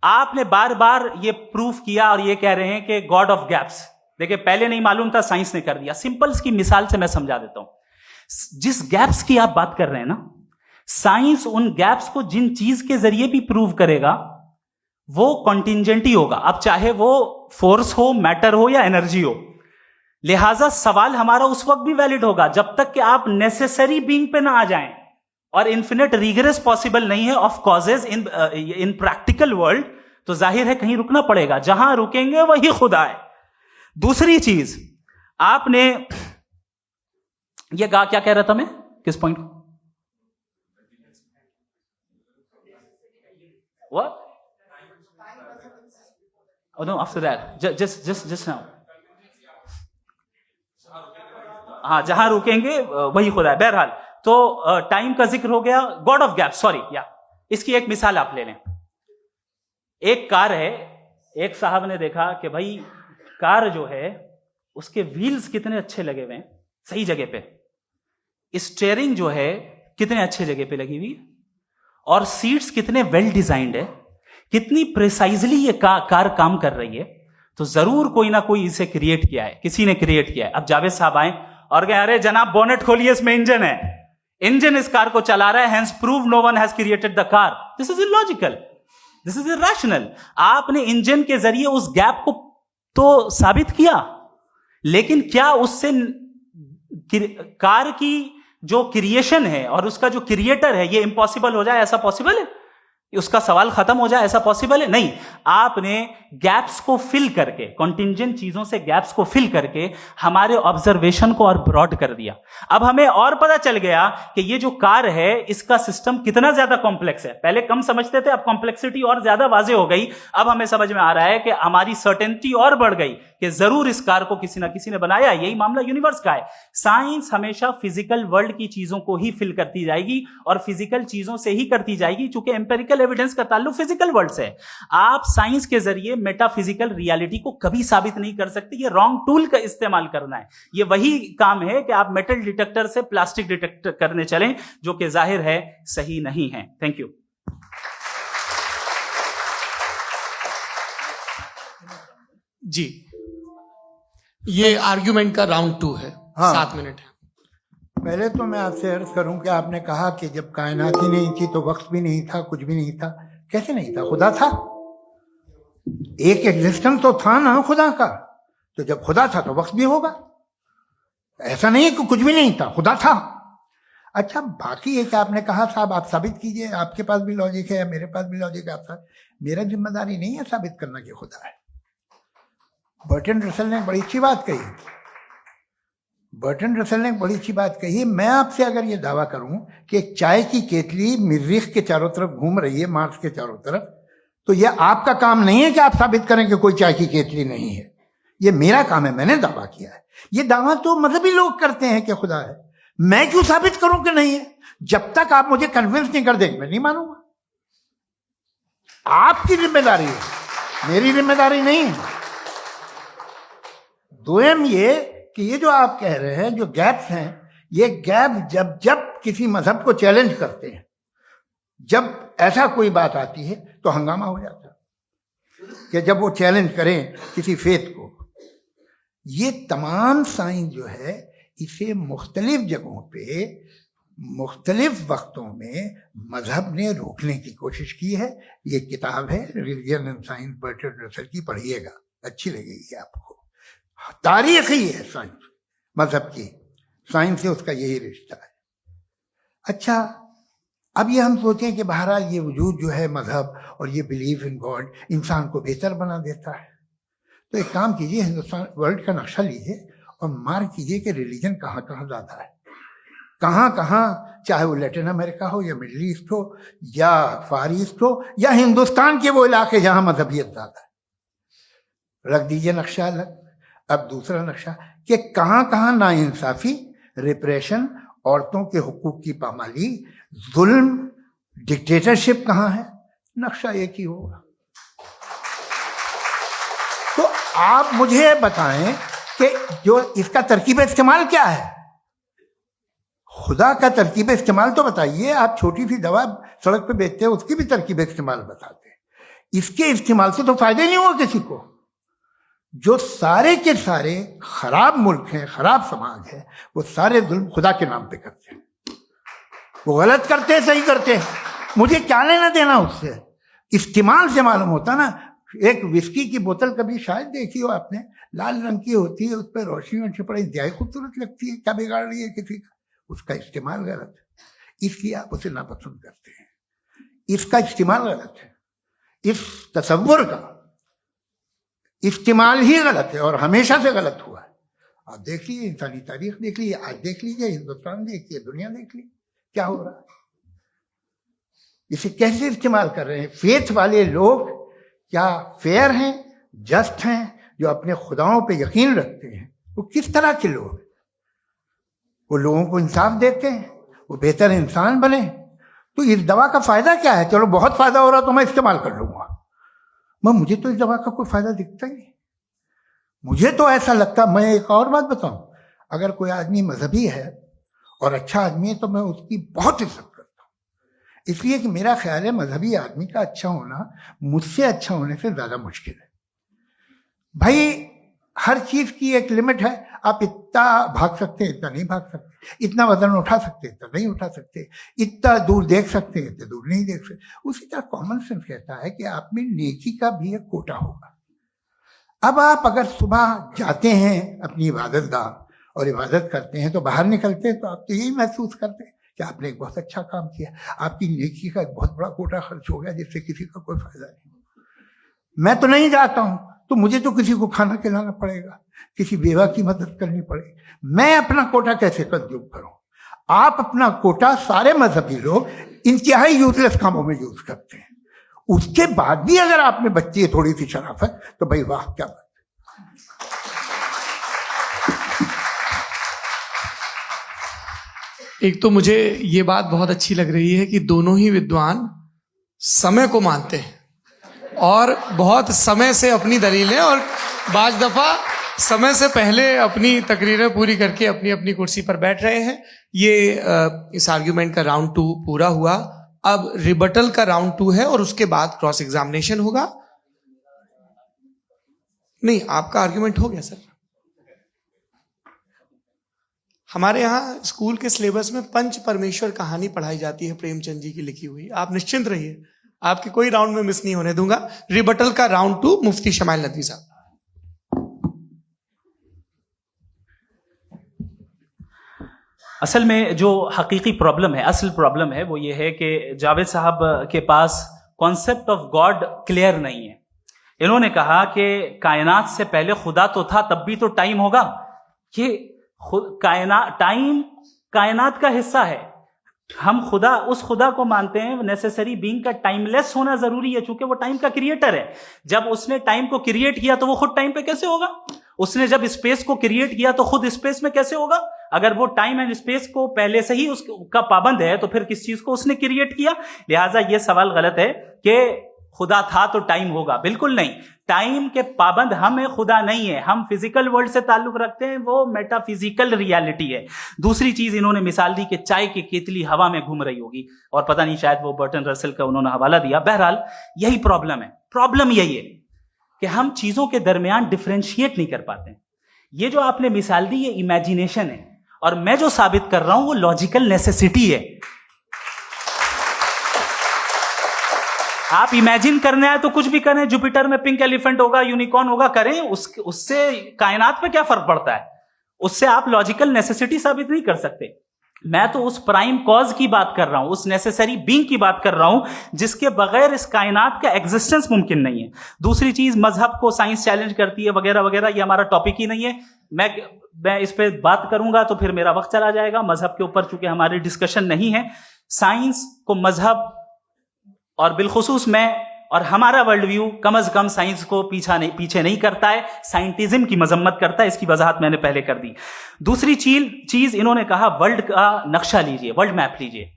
आपने बार बार ये प्रूफ किया और ये कह रहे हैं कि गॉड ऑफ गैप्स। देखिए पहले नहीं मालूम था, साइंस ने कर दिया। सिंपल की मिसाल से मैं समझा देता हूं। जिस गैप्स की आप बात कर रहे हैं ना, साइंस उन गैप्स को जिन चीज के जरिए भी प्रूव करेगा वो कॉन्टिंजेंट ही होगा। अब चाहे वो फोर्स हो, मैटर हो या एनर्जी हो। लिहाजा सवाल हमारा उस वक्त भी वैलिड होगा जब तक कि आप नेसेसरी बीइंग पे ना आ जाएं। और इन्फिनिट रिग्रेस पॉसिबल नहीं है of causes in practical world, तो जाहिर है कहीं रुकना पड़ेगा। जहां रुकेंगे वही खुदा है। दूसरी चीज, आपने ये कहा, क्या कह रहा था मैं, किस पॉइंट को? What? Oh no, after that. Just now. हाँ, जहां रुकेंगे वही खुदा है। बहरहाल, तो टाइम का जिक्र हो गया, गॉड ऑफ गैप, सॉरी या इसकी एक मिसाल आप ले लें। एक कार है, एक साहब ने देखा कि भाई कार जो है उसके व्हील्स कितने अच्छे लगे हुए हैं, सही जगह पे, स्टीयरिंग जो है कितने अच्छे जगह पे लगी हुई, और सीट्स कितने वेल डिजाइंड है, कितनी प्रिसाइजली ये कार काम कर रही है। तो जरूर कोई ना कोई इसे क्रिएट किया है, किसी ने क्रिएट किया है। अब जावेद साहब आए और कहे अरे जनाब बोनेट खोलिए, इसमें इंजन है, इंजन इस कार को चला रहा है, hence prove no one has created the car. This is illogical, this is irrational. आपने इंजन के जरिए उस गैप को तो साबित किया, लेकिन क्या उससे कार की जो क्रिएशन है और उसका जो क्रिएटर है ये इम्पॉसिबल हो जाए? ऐसा पॉसिबल है? उसका सवाल खत्म हो जाए, ऐसा पॉसिबल है? नहीं। आपने गैप्स को फिल करके, कॉन्टिंजेंट चीजों से गैप्स को फिल करके हमारे ऑब्जर्वेशन को और ब्रॉड कर दिया। अब हमें और पता चल गया कि ये जो कार है इसका सिस्टम कितना ज्यादा कॉम्प्लेक्स है। पहले कम समझते थे, अब कॉम्प्लेक्सिटी और ज्यादा वाजे हो गई। अब हमें समझ में आ रहा है कि हमारी सर्टेनिटी और बढ़ गई कि जरूर इस कार को किसी ना किसी ने बनाया। यही मामला यूनिवर्स का है। साइंस हमेशा फिजिकल वर्ल्ड की चीजों को ही फिल करती जाएगी और फिजिकल चीजों से ही करती जाएगी, क्योंकि एम्पेरिकल एविडेंस का ताल्लुक फिजिकल वर्ल्ड से है। आप साइंस के जरिए मेटाफिजिकल रियलिटी को कभी साबित नहीं कर सकते। ये रॉन्ग टूल का इस्तेमाल करना है। ये वही काम है कि आप मेटल डिटेक्टर से प्लास्टिक डिटेक्टर करने चलें, जो कि जाहिर है सही नहीं है। Thank you. जी, ये आर्ग्यूमेंट का राउंड 2 है। हाँ। 7 मिनट है। पहले तो मैं आपसे अर्ज करूं कि आपने कहा कि जब कायनात ही नहीं थी तो वक्त भी नहीं था, कुछ भी नहीं था। कैसे नहीं था? खुदा था। एक एग्जिस्टेंस तो था ना खुदा का। तो जब खुदा था तो वक्त भी होगा। ऐसा नहीं कि कुछ भी नहीं था, खुदा था। अच्छा, बाकी एक आपने कहा साहब आप साबित कीजिए, आपके पास भी लॉजिक है, मेरे पास भी लॉजिक है। आप मेरा जिम्मेदारी नहीं है साबित करना कि खुदा है। बर्ट्रैंड रसल ने बड़ी अच्छी बात कही। बर्ट्रैंड रसल ने बड़ी अच्छी बात कही। मैं आपसे अगर ये दावा करूं कि एक चाय की केतली मरीख के चारों तरफ घूम रही है, मार्स के चारों तरफ, तो यह आपका काम नहीं है कि आप साबित करें कि कोई चाय की केतली नहीं है। ये मेरा काम है, मैंने दावा किया है। ये दावा तो मजहबी लोग करते हैं कि खुदा है। मैं क्यों साबित करूं कि नहीं है? जब तक आप मुझे कन्विंस नहीं कर देंगे मैं नहीं मानूंगा। आपकी जिम्मेदारी है, मेरी जिम्मेदारी नहीं है। दोयम ये कि ये जो आप कह रहे हैं, जो गैप्स हैं, ये गैप जब जब किसी मजहब को चैलेंज करते हैं, जब ऐसा कोई बात आती है तो हंगामा हो जाता है कि जब वो चैलेंज करें किसी फेथ को। ये तमाम साइंस जो है इसे मुख्तलिफ जगहों पे मुख्तलिफ वक्तों में मजहब ने रोकने की कोशिश की है। ये किताब है religion and science, Bertrand Russell की, पढ़िएगा, अच्छी लगेगी आपको। तारीख ही है साइंस, मजहब की साइंस से उसका यही रिश्ता है। अच्छा, अब ये हम सोचें कि बहरहाल ये वजूद जो है मजहब और ये बिलीफ इन गॉड इंसान को बेहतर बना देता है। तो एक काम कीजिए, हिंदुस्तान वर्ल्ड का नक्शा लीजिए और मार्क कीजिए कि रिलीजन कहाँ कहाँ ज़्यादा है, कहाँ कहाँ, चाहे वो लैटिन अमेरिका हो या मिडल ईस्ट हो या फार ईस्ट हो या हिंदुस्तान के वो इलाके जहाँ मजहबियत ज़्यादा है। रख दीजिए नक्शा अलग। अब दूसरा नक्शा कि कहाँ कहाँ नाइंसाफी, रिप्रेशन, औरतों के हुकूक की पामाली, जुल्म, डिक्टेटरशिप कहाँ है, नक्शा एक ही होगा। तो आप मुझे बताएं कि जो इसका तरकीब इस्तेमाल क्या है। खुदा का तरकीब इस्तेमाल तो बताइए। आप छोटी सी दवा सड़क पे बेचते हैं, उसकी भी तरकीब इस्तेमाल बताते हैं। इसके इस्तेमाल से तो फायदे नहीं हुआ किसी को। जो सारे के सारे खराब मुल्क हैं, खराब समाज है, वो सारे जुल्म खुदा के नाम पे करते हैं। वो गलत करते हैं, सही करते हैं, मुझे क्या लेना देना उससे। इस्तेमाल से मालूम होता ना। एक विस्की की बोतल कभी शायद देखी हो आपने, लाल रंग की होती है, उस पर रोशनी और छिपड़ा इंतहाई खूबसूरत लगती है। क्या बिगाड़ रही है किसी का? उसका इस्तेमाल गलत है, इसलिए आप उसे नापसंद करते हैं। इसका इस्तेमाल गलत है, इस तसव्वुर का इस्तेमाल ही गलत है और हमेशा से गलत हुआ है। आप देख लीजिए, इंसानी तारीख देख लीजिए, आज देख लीजिए, हिंदुस्तान देखिए, दुनिया देख लीजिए, क्या हो रहा है। इसे कैसे इस्तेमाल कर रहे हैं फेथ वाले लोग? क्या फेयर हैं, जस्ट हैं, जो अपने खुदाओं पे यकीन रखते हैं? वो किस तरह के लोग? वो लोगों को इंसाफ देते हैं, वो बेहतर इंसान बने। तो इस दवा का फायदा क्या है? चलो बहुत फायदा हो रहा तो मैं इस्तेमाल कर लूंगा। मुझे तो इस दवा का कोई फायदा दिखता ही नहीं। मुझे तो ऐसा लगता, मैं एक और बात बताऊं, अगर कोई आदमी मजहबी है और अच्छा आदमी है तो मैं उसकी बहुत इज्जत करता हूं, इसलिए कि मेरा ख्याल है मजहबी आदमी का अच्छा होना मुझसे अच्छा होने से ज्यादा मुश्किल है। भाई हर चीज की एक लिमिट है। आप इतना भाग सकते हैं, इतना नहीं भाग सकते, इतना वजन उठा सकते हैं, इतना नहीं उठा सकते, इतना दूर देख सकते हैं, इतना दूर नहीं देख सकते। उसी तरह कॉमन सेंस कहता है कि आप में नेकी का भी एक कोटा होगा। अब आप अगर सुबह जाते हैं अपनी इबादत गाह और इबादत करते हैं, तो बाहर निकलते हैं तो आप तो यही महसूस करते हैं कि आपने एक बहुत अच्छा काम किया, आपकी नेकी का एक बहुत बड़ा कोटा खर्च हो गया जिससे किसी का कोई फायदा नहीं। मैं तो नहीं जाता हूं तो मुझे तो किसी को खाना खिलाना पड़ेगा, किसी बेवा की मदद करनी पड़ेगी। मैं अपना कोटा कैसे कंज्यूम करूं? आप अपना कोटा, सारे मजहबी लोग इंतहाई यूजलेस कामों में यूज करते हैं। उसके बाद भी अगर आप में बच्ची है थोड़ी सी शराफत, तो भाई वाह क्या बात। एक तो मुझे ये बात बहुत अच्छी लग रही है कि दोनों ही विद्वान समय को मानते हैं और बहुत समय से अपनी दलीलें और बाज दफा समय से पहले अपनी तकरीरें पूरी करके अपनी अपनी कुर्सी पर बैठ रहे हैं। ये इस आर्ग्यूमेंट का राउंड 2 पूरा हुआ। अब रिबटल का राउंड 2 है और उसके बाद क्रॉस एग्जामिनेशन होगा। नहीं, आपका आर्ग्यूमेंट हो गया सर। हमारे यहाँ स्कूल के सिलेबस में पंच परमेश्वर कहानी पढ़ाई जाती है, प्रेमचंद जी की लिखी हुई। आप निश्चिंत रहिए, आपके कोई राउंड में मिस नहीं होने दूंगा। रिबटल का राउंड 2 मुफ्ती शमाइल नदवी साहब। असल में जो हकीकी प्रॉब्लम है, असल प्रॉब्लम है, वो ये है कि जावेद साहब के पास कॉन्सेप्ट ऑफ गॉड क्लियर नहीं है। इन्होंने कहा कि कायनात से पहले खुदा तो था, तब भी तो टाइम होगा। ये टाइम कायनात का हिस्सा है। हम खुदा, उस खुदा को मानते हैं, नेसेसरी बीइंग का टाइमलेस होना जरूरी है, चूंकि वो टाइम का क्रिएटर है। जब उसने टाइम को क्रिएट किया तो वो खुद टाइम पे कैसे होगा? उसने जब स्पेस को क्रिएट किया तो खुद स्पेस में कैसे होगा? अगर वो टाइम एंड स्पेस को पहले से ही उसका पाबंद है तो फिर किस चीज को उसने क्रिएट किया? लिहाजा ये सवाल गलत है कि खुदा था तो टाइम होगा। बिल्कुल नहीं, टाइम के पाबंद हम है, खुदा नहीं है। हम फिजिकल वर्ल्ड से ताल्लुक रखते हैं, वो मेटाफिजिकल रियलिटी है। दूसरी चीज इन्होंने मिसाल दी कि चाय की केतली हवा में घूम रही होगी, और पता नहीं शायद वो बर्टन रसल का उन्होंने हवाला दिया। बहरहाल यही प्रॉब्लम है। प्रॉब्लम यही है कि हम चीजों के दरमियान डिफरेंशिएट नहीं कर पाते। ये जो आपने मिसाल दी ये इमेजिनेशन है, और मैं जो साबित कर रहा हूं वो लॉजिकल नेसेसिटी है। आप इमेजिन करने आए तो कुछ भी करें, जुपिटर में पिंक एलिफेंट होगा, यूनिकॉर्न होगा, करें, उससे कायनात पे क्या फर्क पड़ता है? उससे आप लॉजिकल नेसेसिटी साबित नहीं कर सकते। मैं तो उस प्राइम कॉज की बात कर रहा हूं, उस नेसेसरी बीइंग की बात कर रहा हूं जिसके बगैर इस कायनात का एग्जिस्टेंस मुमकिन नहीं है। दूसरी चीज, मजहब को साइंस चैलेंज करती है वगैरह वगैरह, ये हमारा टॉपिक ही नहीं है। मैं इस पे बात करूंगा तो फिर मेरा वक्त चला जाएगा। मजहब के ऊपर चूंकि हमारी डिस्कशन नहीं है, साइंस को मजहब और बिलखुसूस मैं और हमारा वर्ल्ड व्यू कम अज कम साइंस को पीछे नहीं करता है, साइंटिज्म की मजम्मत करता है। इसकी वजाहत मैंने पहले कर दी। दूसरी चीज इन्होंने कहा वर्ल्ड का नक्शा लीजिए, वर्ल्ड मैप लीजिए,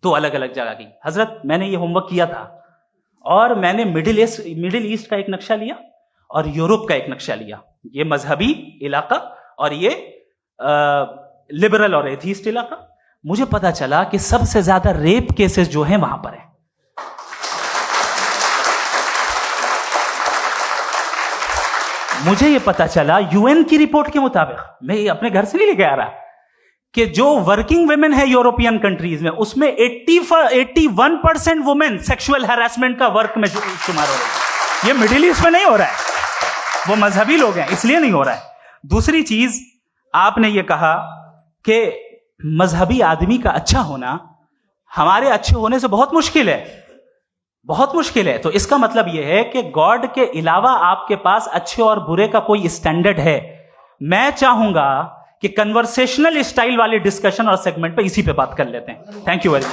2 अलग अलग जगह की। हजरत, मैंने ये होमवर्क किया था और मैंने मिडिल ईस्ट का एक नक्शा लिया और यूरोप का एक नक्शा लिया। ये मजहबी इलाका और ये लिबरल और एथीस्ट इलाका। मुझे पता चला कि सबसे ज्यादा रेप केसेस जो हैं वहां पर है। मुझे ये पता चला यूएन की रिपोर्ट के मुताबिक, मैं ये अपने घर से नहीं लेके आ रहा, कि जो वर्किंग वुमेन है यूरोपियन कंट्रीज में, उसमें 81% वुमेन सेक्सुअल हैरेसमेंट का वर्क में शुमार हो रही है। ये मिडिल ईस्ट में नहीं हो रहा है, वो मजहबी लोग हैं इसलिए नहीं हो रहा है। दूसरी चीज, आपने ये कहा कि मजहबी आदमी का अच्छा होना हमारे अच्छे होने से बहुत मुश्किल है, बहुत मुश्किल है। तो इसका मतलब यह है कि गॉड के अलावा आपके पास अच्छे और बुरे का कोई स्टैंडर्ड है। मैं चाहूंगा कि कन्वर्सेशनल स्टाइल वाले डिस्कशन और सेगमेंट पे इसी पे बात कर लेते हैं। Thank you very much.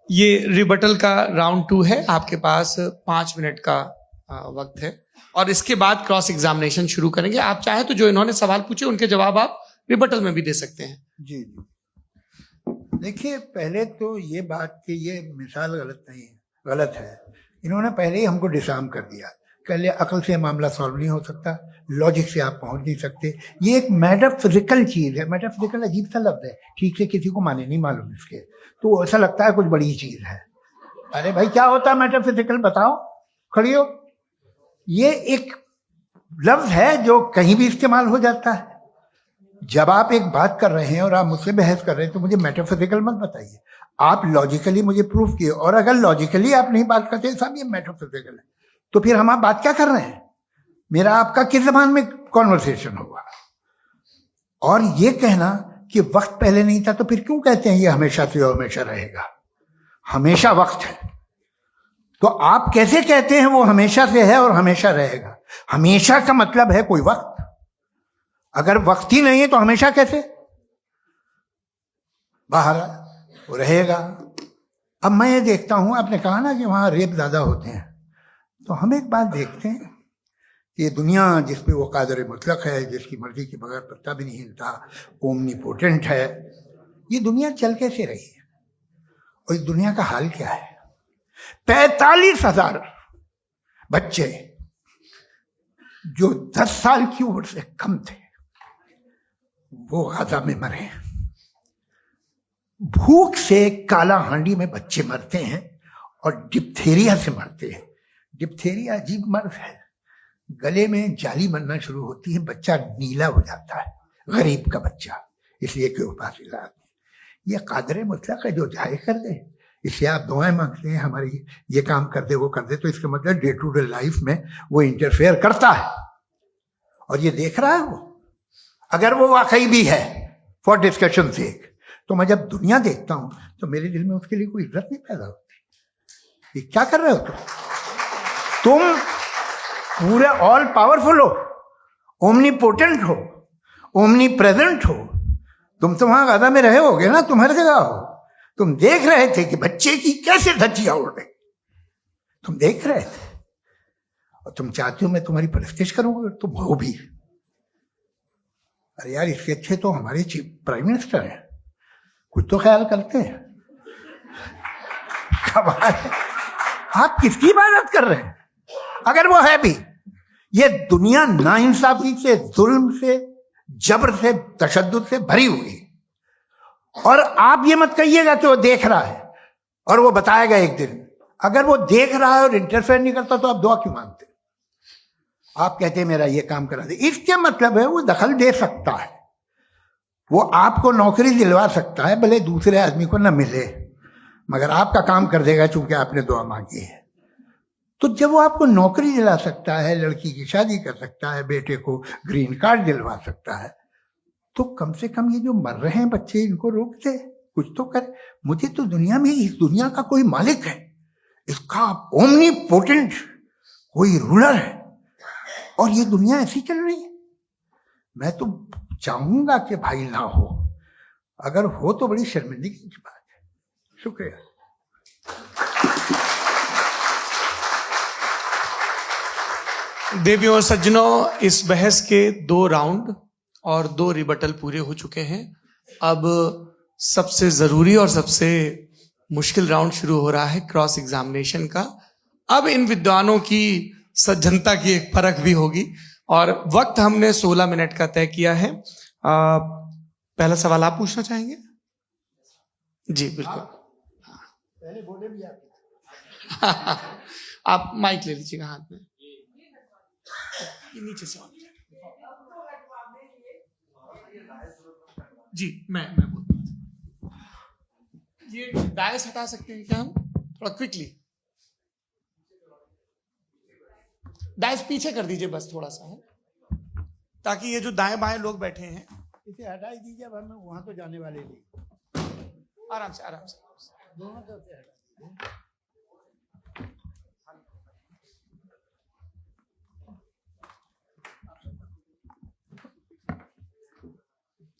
ये रिबटल का राउंड 2 है। आपके पास 5 मिनट का वक्त है और इसके बाद क्रॉस एग्जामिनेशन शुरू करेंगे। आप चाहे तो जो इन्होंने सवाल पूछे उनके जवाब आप रिबटल में भी दे सकते हैं। जी जी, देखिए, पहले तो ये बात कि ये मिसाल गलत नहीं है, गलत है। इन्होंने पहले ही हमको डिसार्म कर दिया। पहले अकल से मामला सॉल्व नहीं हो सकता, लॉजिक से आप पहुंच नहीं सकते। ये एक मेटाफिजिकल चीज़ है। मेटाफिजिकल अजीब सा लफ्ज़ है, ठीक से किसी को माने नहीं मालूम इसके, तो ऐसा लगता है कुछ बड़ी चीज़ है। अरे भाई क्या होता है मेटाफिजिकल, बताओ, खड़ी हो। ये एक लफ्ज है जो कहीं भी इस्तेमाल हो जाता है। जब आप एक बात कर रहे हैं और आप मुझसे बहस कर रहे हैं तो मुझे मेटाफिजिकल मत बताइए, आप लॉजिकली मुझे प्रूफ किए। और अगर लॉजिकली आप नहीं बात करते साहब ये मेटाफिजिकल है, तो फिर हम आप बात क्या कर रहे हैं? मेरा आपका किस जबान में कॉन्वर्सेशन होगा? और ये कहना कि वक्त पहले नहीं था, तो फिर क्यों कहते हैं ये हमेशा से और हमेशा रहेगा? हमेशा वक्त है, तो आप कैसे कहते हैं वो हमेशा से है और हमेशा रहेगा? हमेशा का मतलब है कोई वक्त, अगर वक्त ही नहीं है तो हमेशा कैसे? बाहर वो रहेगा। अब मैं ये देखता हूं, आपने कहा ना कि वहां रेप ज्यादा होते हैं, तो हम एक बात देखते हैं कि ये दुनिया जिसपे वो कादर मुतलक है, जिसकी मर्जी के बगैर पत्ता भी नहीं हिलता, ओमनीपोटेंट है, ये दुनिया चल कैसे रही है? और इस दुनिया का हाल क्या है? 45,000 बच्चे जो 10 साल की उम्र से कम थे वो गाजा में मरे। भूख से काला हांडी में बच्चे मरते हैं और डिप्थेरिया से मरते हैं। डिप्थेरिया अजीब मर्ज है, गले में जाली बनना शुरू होती है, बच्चा नीला हो जाता है, गरीब का बच्चा, इसलिए कि उपास इलाज। ये कादर मुतलक है जो चाहे कर दे, इससे आप दुआएं मांगते हैं हमारी ये काम कर दे वो कर दे, तो इसका मतलब डे टू डे लाइफ में वो इंटरफेयर करता है और ये देख रहा है वो। अगर वो वाकई भी है फॉर डिस्कशन सेक, तो मैं जब दुनिया देखता हूं तो मेरे दिल में उसके लिए कोई इज्जत नहीं पैदा होती। ये क्या कर रहे हो तुम पूरे ऑल पावरफुल हो, ओमनीपोटेंट हो, ओमनी प्रेजेंट हो। तुम तो वहां गाजा में रहे होगे ना, तुम हर जगह हो। तुम देख रहे थे कि बच्चे की कैसे धज्जियां उड़ रही, तुम देख रहे थे और तुम चाहते हो मैं तुम्हारी परस्तिश करूंगा, तुम हो भी। अरे यार, इसके अच्छे तो हमारे चीफ प्राइम मिनिस्टर हैं, कुछ तो ख्याल करते हैं। कमाल है, आप किसकी इबादत कर रहे हैं? अगर वो है भी, ये दुनिया नाइंसाफी से, जुल्म से, जबर से, तशद्दुद से भरी हुई। और आप ये मत कहिएगा कि वो देख रहा है और वो बताएगा एक दिन। अगर वो देख रहा है और इंटरफेयर नहीं करता तो आप दुआ क्यों मांगते? आप कहते हैं मेरा ये काम करा दे, इसके मतलब है वो दखल दे सकता है, वो आपको नौकरी दिलवा सकता है, भले दूसरे आदमी को ना मिले, मगर आपका काम कर देगा चूंकि आपने दुआ मांगी है। तो जब वो आपको नौकरी दिला सकता है, लड़की की शादी कर सकता है, बेटे को ग्रीन कार्ड दिलवा सकता है, तो कम से कम ये जो मर रहे हैं बच्चे, इनको रोक दे, कुछ तो कर। मुझे तो दुनिया में, इस दुनिया का कोई मालिक है, इसका ओमनीपोटेंट कोई रूलर है, और ये दुनिया ऐसी चल रही है। मैं तो चाहूंगा कि भाई ना हो, अगर हो तो बड़ी शर्मिंदगी की बात है। शुक्रिया। देवियों और सज्जनों, इस बहस के 2 राउंड और 2 रिबटल पूरे हो चुके हैं। अब सबसे जरूरी और सबसे मुश्किल राउंड शुरू हो रहा है, क्रॉस एग्जामिनेशन का। अब इन विद्वानों की सज्जनता की एक परख भी होगी और वक्त हमने 16 मिनट का तय किया है। पहला सवाल आप पूछना चाहेंगे? जी बिल्कुल। पहले बोले भी आप माइक ले लीजिएगा हाथ में, नीचे से। जी मैं बोलता हूँ, ये डायस हटा सकते हैं क्या हम थोड़ा क्विकली? डायस पीछे कर दीजिए बस थोड़ा सा, है ताकि ये जो दाएं बाएं लोग बैठे हैं, इसे हटा ही दीजिए, वरना वहां तो जाने वाले नहीं। आराम से आराम से दोनों तरफ से हटा।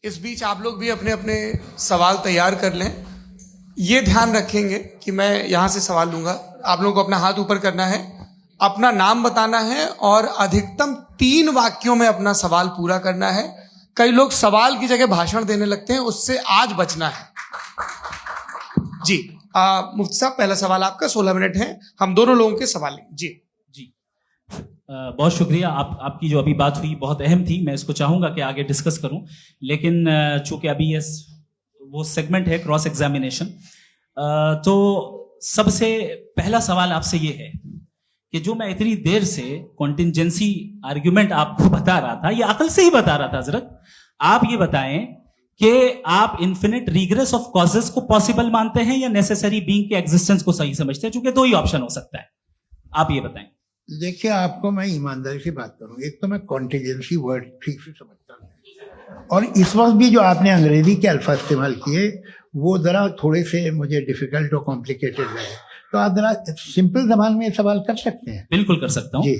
इस बीच आप लोग भी अपने अपने सवाल तैयार कर लें। ये ध्यान रखेंगे कि मैं यहां से सवाल लूंगा, आप लोगों को अपना हाथ ऊपर करना है, अपना नाम बताना है और अधिकतम 3 वाक्यों में अपना सवाल पूरा करना है। कई लोग सवाल की जगह भाषण देने लगते हैं, उससे आज बचना है। जी मुफ्ती साहब, पहला सवाल आपका, 16 मिनट है, हम दोनों लोगों के सवाल लेंगे। जी बहुत शुक्रिया। आपकी जो अभी बात हुई बहुत अहम थी, मैं इसको चाहूंगा कि आगे डिस्कस करूं, लेकिन चूंकि अभी ये वो सेगमेंट है क्रॉस एग्जामिनेशन, तो सबसे पहला सवाल आपसे ये है कि जो मैं इतनी देर से कॉन्टिंजेंसी आर्ग्यूमेंट आपको बता रहा था, ये अकल से ही बता रहा था हजरत, आप ये बताएं कि आप इन्फिनिट रिग्रेस ऑफ कॉजेस को पॉसिबल मानते हैं या नेसेसरी बीइंग के एग्जिस्टेंस को सही समझते हैं, क्योंकि दो ही ऑप्शन हो सकता है, आप ये बताएं। देखिए, आपको मैं ईमानदारी से बात करूं, एक तो मैं कॉन्टिजेंसी वर्ड ठीक से समझता हूं, और इस वक्त भी जो आपने अंग्रेजी के अल्फाज इस्तेमाल किए वो जरा थोड़े से मुझे डिफिकल्ट और कॉम्प्लिकेटेड लगे, तो आप जरा सिंपल जबान में सवाल कर सकते हैं। बिल्कुल कर सकता हूं। जी,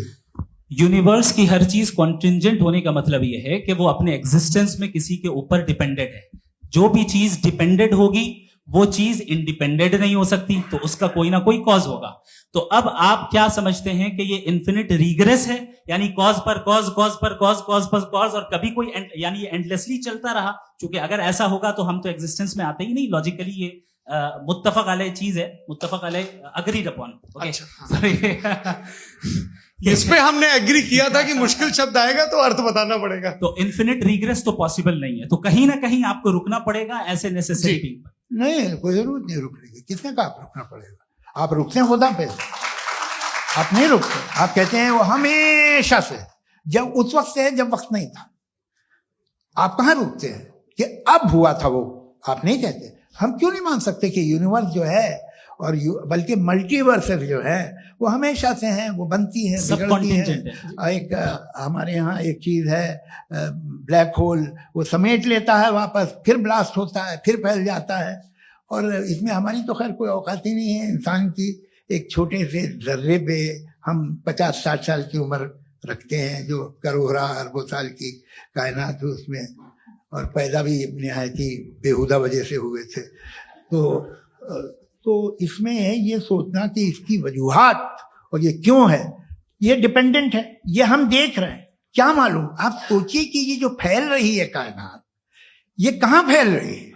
यूनिवर्स की हर चीज कॉन्टिंजेंट होने का मतलब यह है कि वो अपने एग्जिस्टेंस में किसी के ऊपर डिपेंडेंट है। जो भी चीज डिपेंडेंट होगी वो चीज इंडिपेंडेंट नहीं हो सकती, तो उसका कोई ना कोई कॉज होगा। तो अब आप क्या समझते हैं कि ये इन्फिनिट रिग्रेस है, यानी कॉज पर कॉज, कॉज पर कॉज, कॉज पर कॉज, और कभी कोई यानी ये एंडलेसली चलता रहा? क्योंकि अगर ऐसा होगा तो हम तो एग्जिस्टेंस में आते ही नहीं। लॉजिकली ये मुत्तफक अलैह चीज है, मुत्तफक अलैह अग्रीड अपॉन। इस पे हमने एग्री किया था कि मुश्किल शब्द आएगा तो अर्थ बताना पड़ेगा। तो इन्फिनिट रिग्रेस तो पॉसिबल नहीं है, तो कहीं ना कहीं आपको रुकना पड़ेगा ऐसे नेसेसरी बीइंग पर। नहीं, कोई जरूरत नहीं रुकने की। किसने कहा आप रुकना पड़ेगा? आप रुकते हैं खुदा पे, आप नहीं रुकते। आप कहते हैं वो हमेशा से, जब उस वक्त से है जब वक्त नहीं था। आप कहाँ रुकते हैं कि अब हुआ था वो? आप नहीं कहते। हम क्यों नहीं मान सकते कि यूनिवर्स जो है और बल्कि मल्टीवर्सेस जो है वो हमेशा से हैं, वो बनती है, बिगड़ती है। एक हमारे यहाँ एक चीज है ब्लैक होल, वो समेट लेता है वापस, फिर ब्लास्ट होता है, फिर फैल जाता है। और इसमें हमारी तो खैर कोई औकात ही नहीं है इंसान की। एक छोटे से जर्रे पे हम 50-60 साल की उम्र रखते हैं, जो करोड़ों अरबों साल की कायनात है उसमें, और पैदा भी निहायत ही बेहुदा वजह से हुए थे। तो इसमें है ये सोचना कि इसकी वजूहात और ये क्यों है, ये डिपेंडेंट है, ये हम देख रहे हैं। क्या मालूम, आप सोचिए कि ये जो फैल रही है कायनात, ये कहाँ फैल रही है,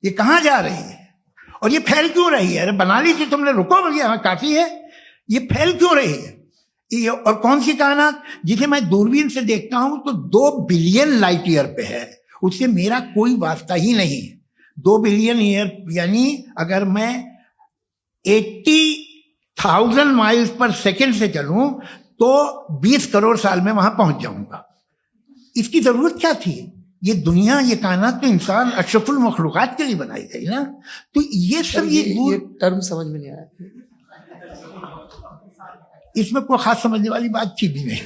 ये कहाँ जा रही है, और ये फैल क्यों रही है? अरे बना ली थी तुमने, रुको भैया, हाँ काफी है। ये फैल क्यों रही है? ये और कौन सी कायनात जिसे मैं दूरबीन से देखता हूं तो 2 बिलियन लाइट ईयर पे है, उससे मेरा कोई वास्ता ही नहीं है। 2 बिलियन ईयर यानी अगर मैं 80,000 माइल्स पर सेकेंड से चलूं तो 20 करोड़ साल में वहां पहुंच जाऊंगा। इसकी जरूरत क्या थी? ये दुनिया, ये कायनात तो इंसान अशरफुल मखलूकात के लिए बनाई गई ना। तो ये सब ये टर्म समझ में नहीं आया, इसमें कोई खास समझने वाली बात थी भी नहीं।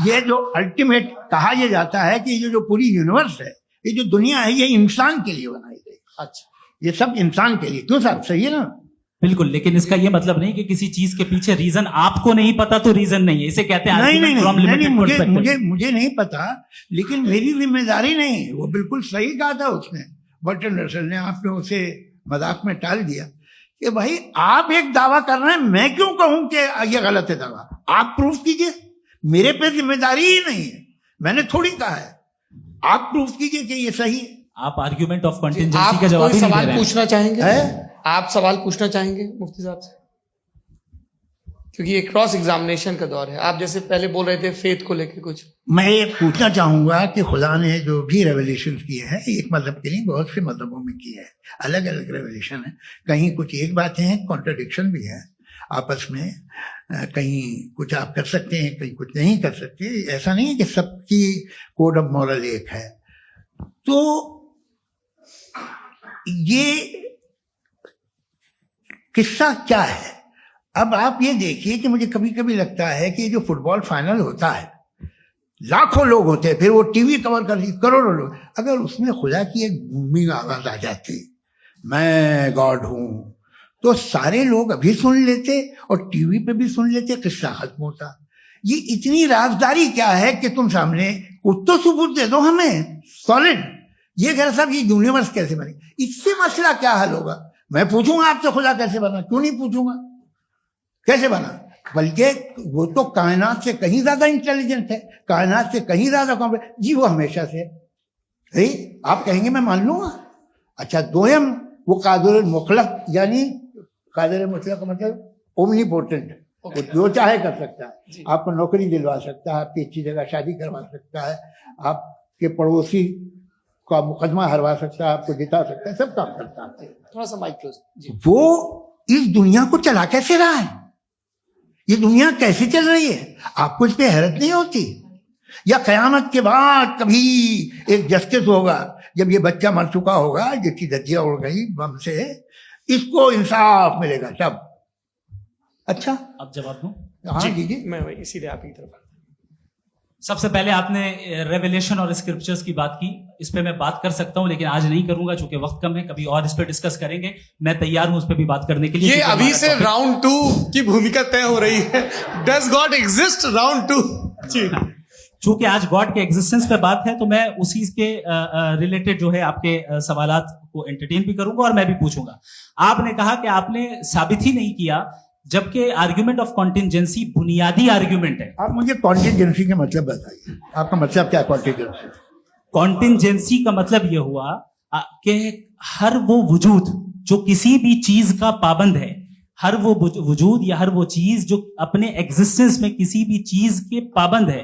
ये जो अल्टीमेट कहा यह जाता है कि ये जो पूरी यूनिवर्स है, ये जो दुनिया है, ये इंसान के लिए बनाई गई। अच्छा, ये सब इंसान के लिए। क्यों साहब, सही है ना? बिल्कुल, लेकिन इसका ये मतलब नहीं कि किसी चीज के पीछे रीजन आपको नहीं पता तो रीजन नहीं है, इसे कहते हैं नहीं, मुझे नहीं पता, लेकिन मेरी जिम्मेदारी नहीं। वो बिल्कुल सही कहा था उसने, बर्टन रसल ने। आपने उसे मजाक में टाल दिया कि भाई आप एक दावा कर रहे हैं, मैं क्यों कहूं कि ये गलत है दावा? आप प्रूफ कीजिए, मेरे पे जिम्मेदारी ही नहीं है, मैंने थोड़ी कहा है। आप प्रूफ कीजिए कि ये सही है। आप आर्ग्यूमेंट ऑफ कंटिंजेंसी का जवाब ही नहीं दे रहे हैं। पूछना चाहेंगे है? आप सवाल पूछना चाहेंगे मुफ्ती साहब से? क्योंकि ये क्रॉस एग्जामिनेशन का दौर है। आप जैसे पहले बोल रहे थे फेथ को लेके कुछ, मैं ये पूछना चाहूंगा कि खुदा ने जो भी रेवल्यूशन किए हैं, एक मजहब के नहीं बहुत से मजहबों में किए हैं, अलग अलग रेवल्यूशन है। कहीं कुछ एक बातें हैं, कॉन्ट्रडिक्शन भी है आपस में, कहीं कुछ आप कर सकते हैं, कहीं कुछ नहीं कर सकते। ऐसा नहीं है कि सबकी कोड ऑफ मॉरल एक है। तो ये किस्सा क्या है? अब आप ये देखिए कि मुझे कभी कभी लगता है कि जो फुटबॉल फाइनल होता है, लाखों लोग होते हैं, फिर वो टीवी कवर कर ली, करोड़ों लोग, अगर उसमें खुदा की एक बूमिंग आवाज आ जाती, मैं गॉड हूं, तो सारे लोग अभी सुन लेते और टीवी पे भी सुन लेते, किस्सा खत्म होता। ये इतनी राजदारी क्या है कि तुम सामने कुछ तो सबूत दे दो हमें सॉलिड। ये कह साहब ये यूनिवर्स कैसे बनी, इससे मसला क्या हल होगा? मैं पूछूंगा आपसे खुदा कैसे बना? क्यों नहीं पूछूंगा कैसे बना? बल्कि वो तो कायनात से कहीं ज्यादा इंटेलिजेंट है, कायनात से कहीं ज्यादा कॉम्प्लेक्स। जी वो हमेशा से है। आप कहेंगे मैं मान लूंगा। अच्छा, दोयम वो कादिर मुतलक, यानी कादिर मुतलक मतलब ओमनीपोटेंट, वो जो चाहे कर सकता है। आपको नौकरी दिलवा सकता है, आपकी अच्छी जगह शादी करवा सकता है, आपके पड़ोसी आपका मुकदमा हरवा सकता है, आपको जिता सकता है, सब काम करता है। थोड़ा सा माइक क्लोज जी। वो इस दुनिया को चला कैसे रहा है, ये दुनिया कैसे चल रही है, आपको इस पे हैरत नहीं होती? या कयामत के बाद कभी एक जस्टिस होगा, जब ये बच्चा मर चुका होगा, जिसकी धज्जियां उड़ गई बम से, इसको इंसाफ मिलेगा तब। अच्छा, अब जवाब दूं? हाँ दीजिए। मैं वही इसीलिए आप की तरफ। सबसे पहले आपने रेवलेशन और स्क्रिप्चर्स की बात की, इस पे मैं बात कर सकता हूं लेकिन आज नहीं करूंगा चूंकि वक्त कम है, कभी और इस पे डिस्कस करेंगे। मैं तैयार हूं उस पे भी बात करने के लिए। ये अभी से राउंड 2 की भूमिका तय हो रही है। डज गॉड एग्जिस्ट राउंड 2 जी। चूंकि आज गॉड के एग्जिस्टेंस पे बात है तो मैं उसी के रिलेटेड जो है आपके सवालात को एंटरटेन भी करूंगा और मैं भी पूछूंगा। आपने कहा कि आपने साबित ही नहीं किया, जबकि आर्ग्यूमेंट ऑफ कॉन्टिजेंसी बुनियादी आर्ग्यूमेंट है। आप मुझे कॉन्टिजेंसी का मतलब बताइए, आपका मतलब क्या कॉन्टिजेंसी? कॉन्टिजेंसी का मतलब यह हुआ कि हर वो वजूद जो किसी भी चीज का पाबंद है, हर वो वजूद या हर वो चीज जो अपने एग्जिस्टेंस में किसी भी चीज के पाबंद है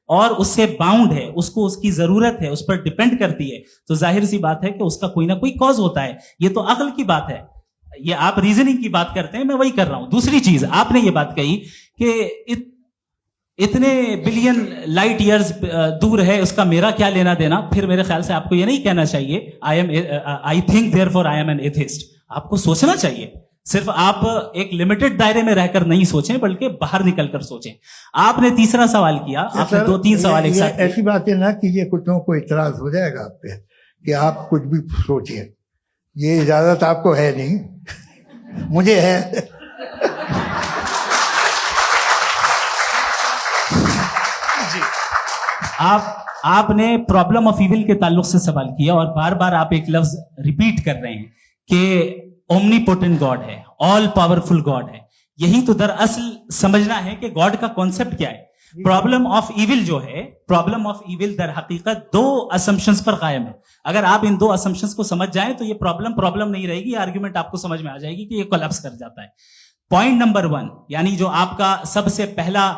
और उससे बाउंड है, उसको उसकी जरूरत है, उस पर डिपेंड करती है, तो जाहिर सी बात है कि उसका कोई ना कोई कॉज होता है। ये तो अक्ल की बात है, ये आप रीजनिंग की बात करते हैं, मैं वही कर रहा हूं। दूसरी चीज आपने ये बात कही कि इतने बिलियन लाइट ईयर्स दूर है, उसका मेरा क्या लेना देना। फिर मेरे ख्याल से आपको ये नहीं कहना चाहिए I think therefore I am an atheist. आपको सोचना चाहिए, सिर्फ आप एक लिमिटेड दायरे में रहकर नहीं सोचें बल्कि बाहर निकलकर सोचें। आपने तीसरा सवाल किया, आपने 2-3 सवाल एक साथ। ऐसी बातें ना कीजिए, कुछ लोगों को इतराज हो जाएगा आप पे कि आप कुछ भी सोचिए, ये इजाजत आपको है नहीं, मुझे है। आपने प्रॉब्लम ऑफ इविल के ताल्लुक से सवाल किया और बार बार आप एक लफ्ज रिपीट कर रहे हैं कि ओमनीपोटेंट गॉड है, ऑल पावरफुल गॉड है। यही तो दरअसल समझना है कि गॉड का कॉन्सेप्ट क्या है। प्रॉब्लम ऑफ इविल जो है, प्रॉब्लम ऑफ इविल दर हकीकत 2 असम्पशंस पर कायम है। अगर आप इन 2 असम्पशंस को समझ जाएं तो ये प्रॉब्लम नहीं रहेगी, आर्ग्यूमेंट आपको समझ में आ जाएगी कि ये कोलैप्स कर जाता है। पॉइंट नंबर 1, यानी जो आपका सबसे पहला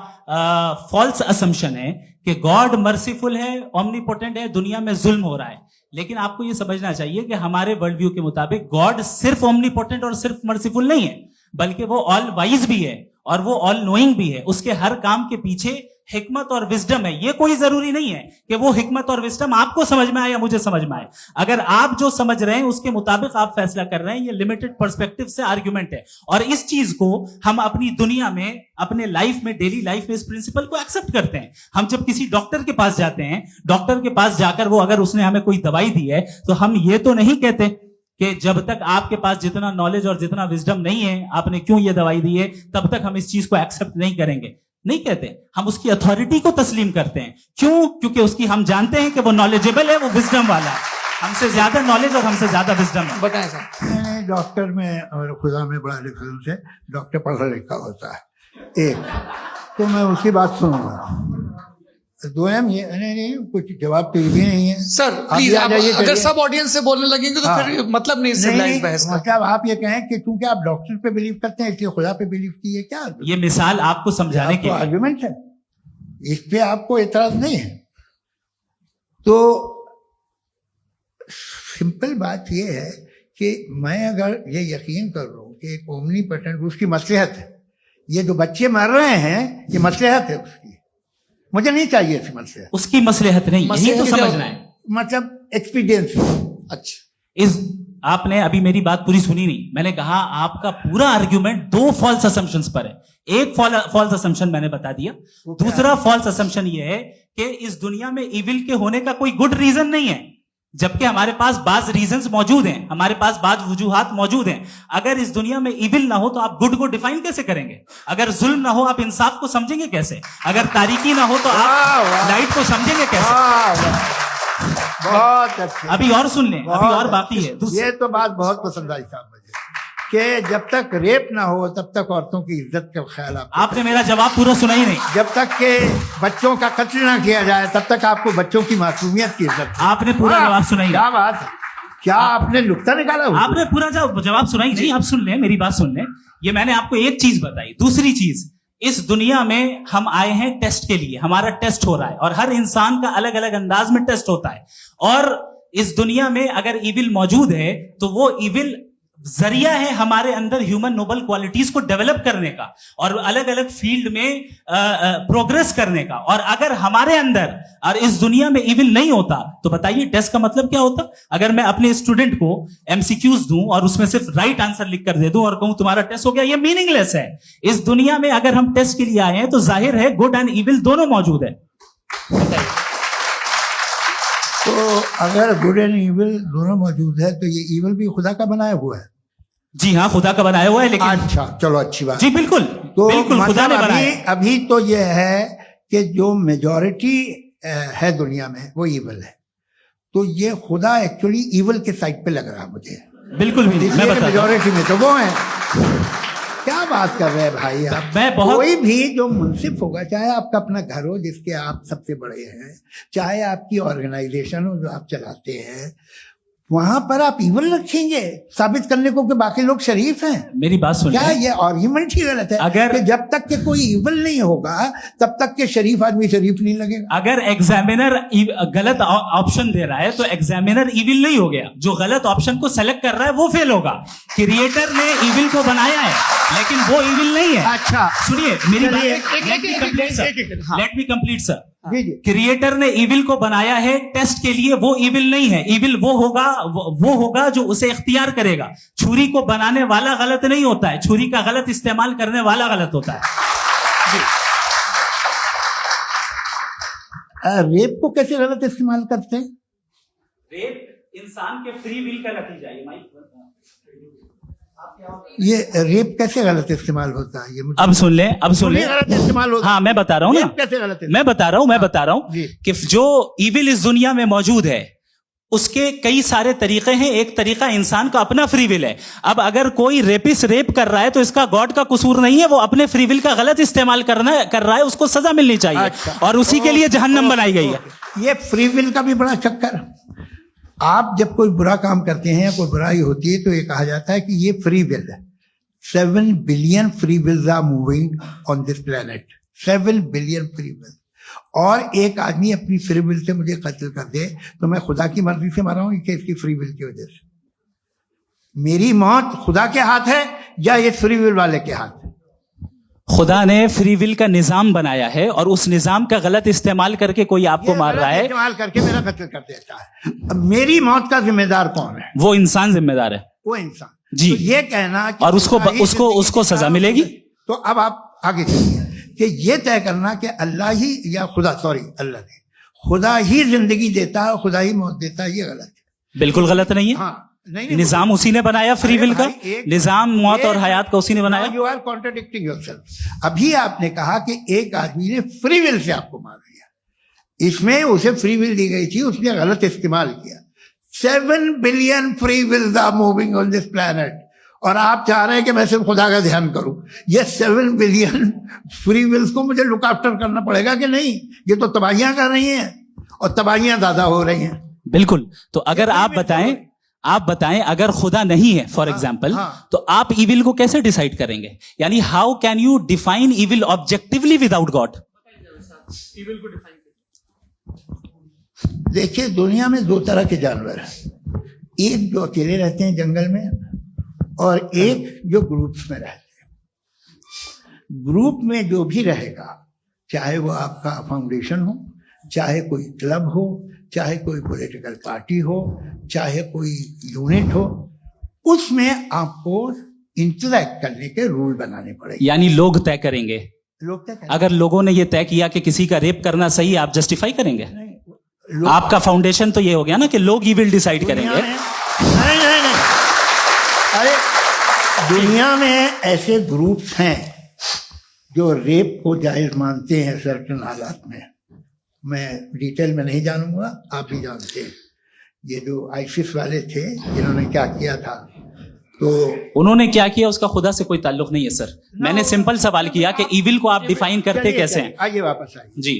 फॉल्स असम्पशन है कि गॉड मर्सीफुल है, ओमनीपोटेंट है, दुनिया में जुल्म हो रहा है। लेकिन आपको यह समझना चाहिए कि हमारे वर्ल्ड व्यू के मुताबिक गॉड सिर्फ ओमनीपोटेंट और सिर्फ मर्सीफुल नहीं है, बल्कि वो ऑल वाइज भी है और वो ऑल नोइंग भी है। उसके हर काम के पीछे हिकमत और विजडम है। ये कोई जरूरी नहीं है कि वो हिकमत और विजडम आपको समझ में आए या मुझे समझ में आए। अगर आप जो समझ रहे हैं उसके मुताबिक आप फैसला कर रहे हैं, ये लिमिटेड पर्सपेक्टिव से आर्ग्यूमेंट है। और इस चीज को हम अपनी दुनिया में, अपने लाइफ में, डेली लाइफ में इस प्रिंसिपल को एक्सेप्ट करते हैं। हम जब किसी डॉक्टर के पास जाते हैं, डॉक्टर के पास जाकर वो अगर उसने हमें कोई दवाई दी है तो हम ये तो नहीं कहते कि जब तक आपके पास जितना नॉलेज और जितना विजडम नहीं है, आपने क्यों ये दवाई दी है, तब तक हम इस चीज को एक्सेप्ट नहीं करेंगे। नहीं कहते, हम उसकी अथॉरिटी को तस्लीम करते हैं। क्यों? क्योंकि उसकी हम जानते हैं कि वो नॉलेजेबल है, वो विजडम वाला है, हमसे ज्यादा नॉलेज और हमसे ज्यादा विजडम है। बताएं सर। मैंने डॉक्टर में और खुदा में बड़ा लिखा से डॉक्टर पढ़ा लिखा होता है एक, तो मैं उसकी बात सुनूंगा। 2 ये नहीं, कुछ जवाब तो ये भी नहीं है सर। प्लीज आप अगर सब ऑडियंस से बोलने लगेंगे तो फिर मतलब नहीं सिविलाइज्ड बहस का। मतलब आप ये कहें कि क्योंकि आप डॉक्टर पे बिलीव करते हैं इसलिए खुदा पे बिलीव कीजिए, क्या ये मिसाल आपको समझाने के आर्गुमेंट है, इस पे आपको एतराज नहीं है। तो सिंपल बात ये है कि मैं अगर ये यकीन कर लूं कि एक ओमनीपोटेंट, उसकी मसलहत है, ये जो बच्चे मर रहे हैं ये मसलहत है उसकी, मुझे नहीं चाहिए इसकी मसलहत। उसकी मसलहत नहीं, यही तो समझना है, मतलब एक्सपीरियंस। अच्छा, इस आपने अभी मेरी बात पूरी सुनी नहीं। मैंने कहा आपका पूरा आर्ग्यूमेंट 2 फॉल्स असम्पशंस पर है। एक फॉल्स असम्पशन मैंने बता दिया, दूसरा फॉल्स असम्पशन ये है कि इस दुनिया में इविल के होने का कोई गुड रीजन नहीं है, जबकि हमारे पास बाज रीजंस मौजूद हैं, हमारे पास बाज वजूहात मौजूद हैं। अगर इस दुनिया में इविल ना हो तो आप गुड को डिफाइन कैसे करेंगे? अगर जुल्म ना हो आप इंसाफ को समझेंगे कैसे? अगर तारीकी ना हो तो आप लाइट को समझेंगे कैसे? बहुत अच्छा। अभी और सुन लें, अभी और बाकी है। ये तो बात बहुत पसंद आई साहब मुझे कि जब तक रेप ना हो तब तक औरतों की इज्जत का ख्याल आपने मेरा जवाब पूरा सुना ही नहीं। जब तक के बच्चों का कत्ल ना किया जाए तब तक आपको बच्चों की मासूमियत की इज्जत। आपने पूरा जवाब सुना ही नहीं। क्या बात है, क्या आपने नुक्ता निकाला? आपने पूरा जवाब सुना ही नहीं। आप सुन लें, मेरी बात सुन लें। ये मैंने आपको एक चीज बताई। दूसरी चीज, इस दुनिया में हम आए हैं टेस्ट के लिए, हमारा टेस्ट हो रहा है और हर इंसान का अलग अलग अंदाज में टेस्ट होता है। और इस दुनिया में अगर इविल मौजूद है तो वो इविल जरिया है हमारे अंदर ह्यूमन नोबल क्वालिटीज को डेवलप करने का और अलग अलग फील्ड में प्रोग्रेस करने का। और अगर हमारे अंदर और इस दुनिया में इविल नहीं होता तो बताइए टेस्ट का मतलब क्या होता? अगर मैं अपने स्टूडेंट को एमसीक्यूज दूं और उसमें सिर्फ राइट आंसर लिख कर दे दूं और कहूं तुम्हारा टेस्ट हो गया, ये मीनिंगलेस है। इस दुनिया में अगर हम टेस्ट के लिए आए हैं तो जाहिर है गुड एंड इविल दोनों मौजूद है। तो अगर गुड एंड इविल दोनों मौजूद है तो ये इविल भी खुदा का बनाया हुआ है? जी हाँ, खुदा का बनाया हुआ है। लेकिन अच्छा, चलो अच्छी बात। जी बिल्कुल, तो बिल्कुल खुदा ने बनाया। अभी तो ये है कि जो मेजॉरिटी है दुनिया में वो इविल है, तो ये खुदा एक्चुअली इविल के साइड पे लग रहा है मुझे। बिल्कुल भी मैं बता मेजॉरिटी में तो वो है। क्या बात कर रहे हैं भाई आप? कोई भी जो मुंसिफ होगा, चाहे आपका अपना घर हो जिसके आप सबसे बड़े हैं, चाहे आपकी ऑर्गेनाइजेशन हो जो आप चलाते हैं, वहां पर आप इविल रखेंगे साबित करने को कि बाकी लोग शरीफ हैं? मेरी बात सुनिए, क्या ये आर्ग्यूमेंट ही गलत है? अगर कि जब तक के कोई इविल नहीं होगा तब तक के शरीफ आदमी शरीफ नहीं लगेगा। अगर एग्जामिनर गलत ऑप्शन दे रहा है तो एग्जामिनर इविल नहीं हो गया, जो गलत ऑप्शन को सेलेक्ट कर रहा है वो फेल होगा। क्रिएटर ने इविल को बनाया है लेकिन वो इविल नहीं है। अच्छा सुनिए मेरी बात, let me complete sir. Creator ने इविल को बनाया है टेस्ट के लिए, वो इविल नहीं है। इविल वो होगा जो उसे इख्तियार करेगा। छुरी को बनाने वाला गलत नहीं होता है, छुरी का गलत इस्तेमाल करने वाला गलत होता है। रेप को कैसे गलत इस्तेमाल करते हैं? रेप इंसान के फ्री विल का नतीजा है। ये रेप कैसे गलत इस्तेमाल होता है? ये मुझे अब सुन ले गलत इस्तेमाल होता है। हाँ मैं बता रहा हूँ ना, कैसे गलत? मैं बता रहा हूँ कि जो इविल इस दुनिया में मौजूद है उसके कई सारे तरीके हैं। एक तरीका इंसान का अपना फ्री विल है। अब अगर कोई रेपिस्ट रेप कर रहा है तो इसका गॉड का कसूर नहीं है, वो अपने फ्री विल का गलत इस्तेमाल कर रहा है, उसको सजा मिलनी चाहिए। अच्छा, और उसी के लिए जहन्नम बनाई गई है। ये फ्री विल का भी बड़ा चक्कर। आप जब कोई बुरा काम करते हैं, कोई बुराई होती है, तो ये कहा जाता है कि ये फ्री विल है। 7 billion free wills are moving on this planet. 7 billion free will. और एक आदमी अपनी फ्री विल से मुझे कत्ल कर दे तो मैं खुदा की मर्जी से मारा हूं कि इसकी फ्री विल की वजह से? मेरी मौत खुदा के हाथ है या ये फ्री विल वाले के हाथ है? खुदा ने फ्री विल का निजाम बनाया है और उस निजाम का गलत इस्तेमाल करके कोई आपको मार रहा है, इस्तेमाल करके मेरा कत्ल कर देता है। अब मेरी मौत का जिम्मेदार कौन है? वो इंसान जिम्मेदार है। वो इंसान जी। तो ये कहना कि और उसको सजा मिलेगी। तो अब आप आगे चलिए कि ये तय करना कि अल्लाह ही या अल्लाह ने खुदा ही जिंदगी देता है, खुदा ही मौत देता है, ये गलत है। बिल्कुल गलत नहीं है। हाँ, नहीं, निजाम उसी ने बनाया फ्री विल का। निजाम मौत और हयात का उसी ने बनाया। You are contradicting yourself. अभी आपने कहा कि एक आदमी ने फ्री विल से आपको मार दिया, इसमें उसे फ्री विल दी गई थी, उसने गलत इस्तेमाल किया। 7 billion free wills are moving on this planet और आप चाह रहे हैं कि मैं सिर्फ खुदा का ध्यान करूं। ये 7 बिलियन फ्री विल्स को मुझे लुक आफ्टर करना पड़ेगा कि नहीं? ये तो तबाहियां कर रही हैं और तबाहियां ज्यादा हो रही हैं। बिल्कुल। तो अगर आप बताएं अगर खुदा नहीं है फॉर एग्जाम्पल, तो आप इविल को कैसे डिसाइड करेंगे? यानी how can you define evil objectively without God? देखिए, दुनिया में 2 तरह के जानवर हैं। एक जो अकेले रहते हैं जंगल में और एक जो ग्रुप्स में रहते हैं। ग्रुप में जो भी रहेगा, चाहे वो आपका फाउंडेशन हो, चाहे कोई क्लब हो, चाहे कोई पॉलिटिकल पार्टी हो, चाहे कोई यूनिट हो, उसमें आपको इंटरैक्ट करने के रूल बनाने पड़ेंगे। यानी लोग तय करेंगे। लोग तय करेंगे। अगर लोगों ने ये तय किया कि किसी का रेप करना सही है, आप जस्टिफाई करेंगे? आपका फाउंडेशन तो ये हो गया ना कि लोग ही विल डिसाइड करेंगे। नहीं। अरे दुनिया में ऐसे ग्रुप्स हैं जो रेप को जायज मानते हैं सर्टेन हालात में। मैं डिटेल में नहीं जानूंगा, आप भी जानते हैं। ये जो आईसिस वाले थे इन्होंने क्या किया था, तो उन्होंने क्या किया उसका खुदा से कोई ताल्लुक नहीं है सर। मैंने सिंपल सवाल किया कि इविल को आप डिफाइन करते कैसे हैं? आइए वापस आइए जी।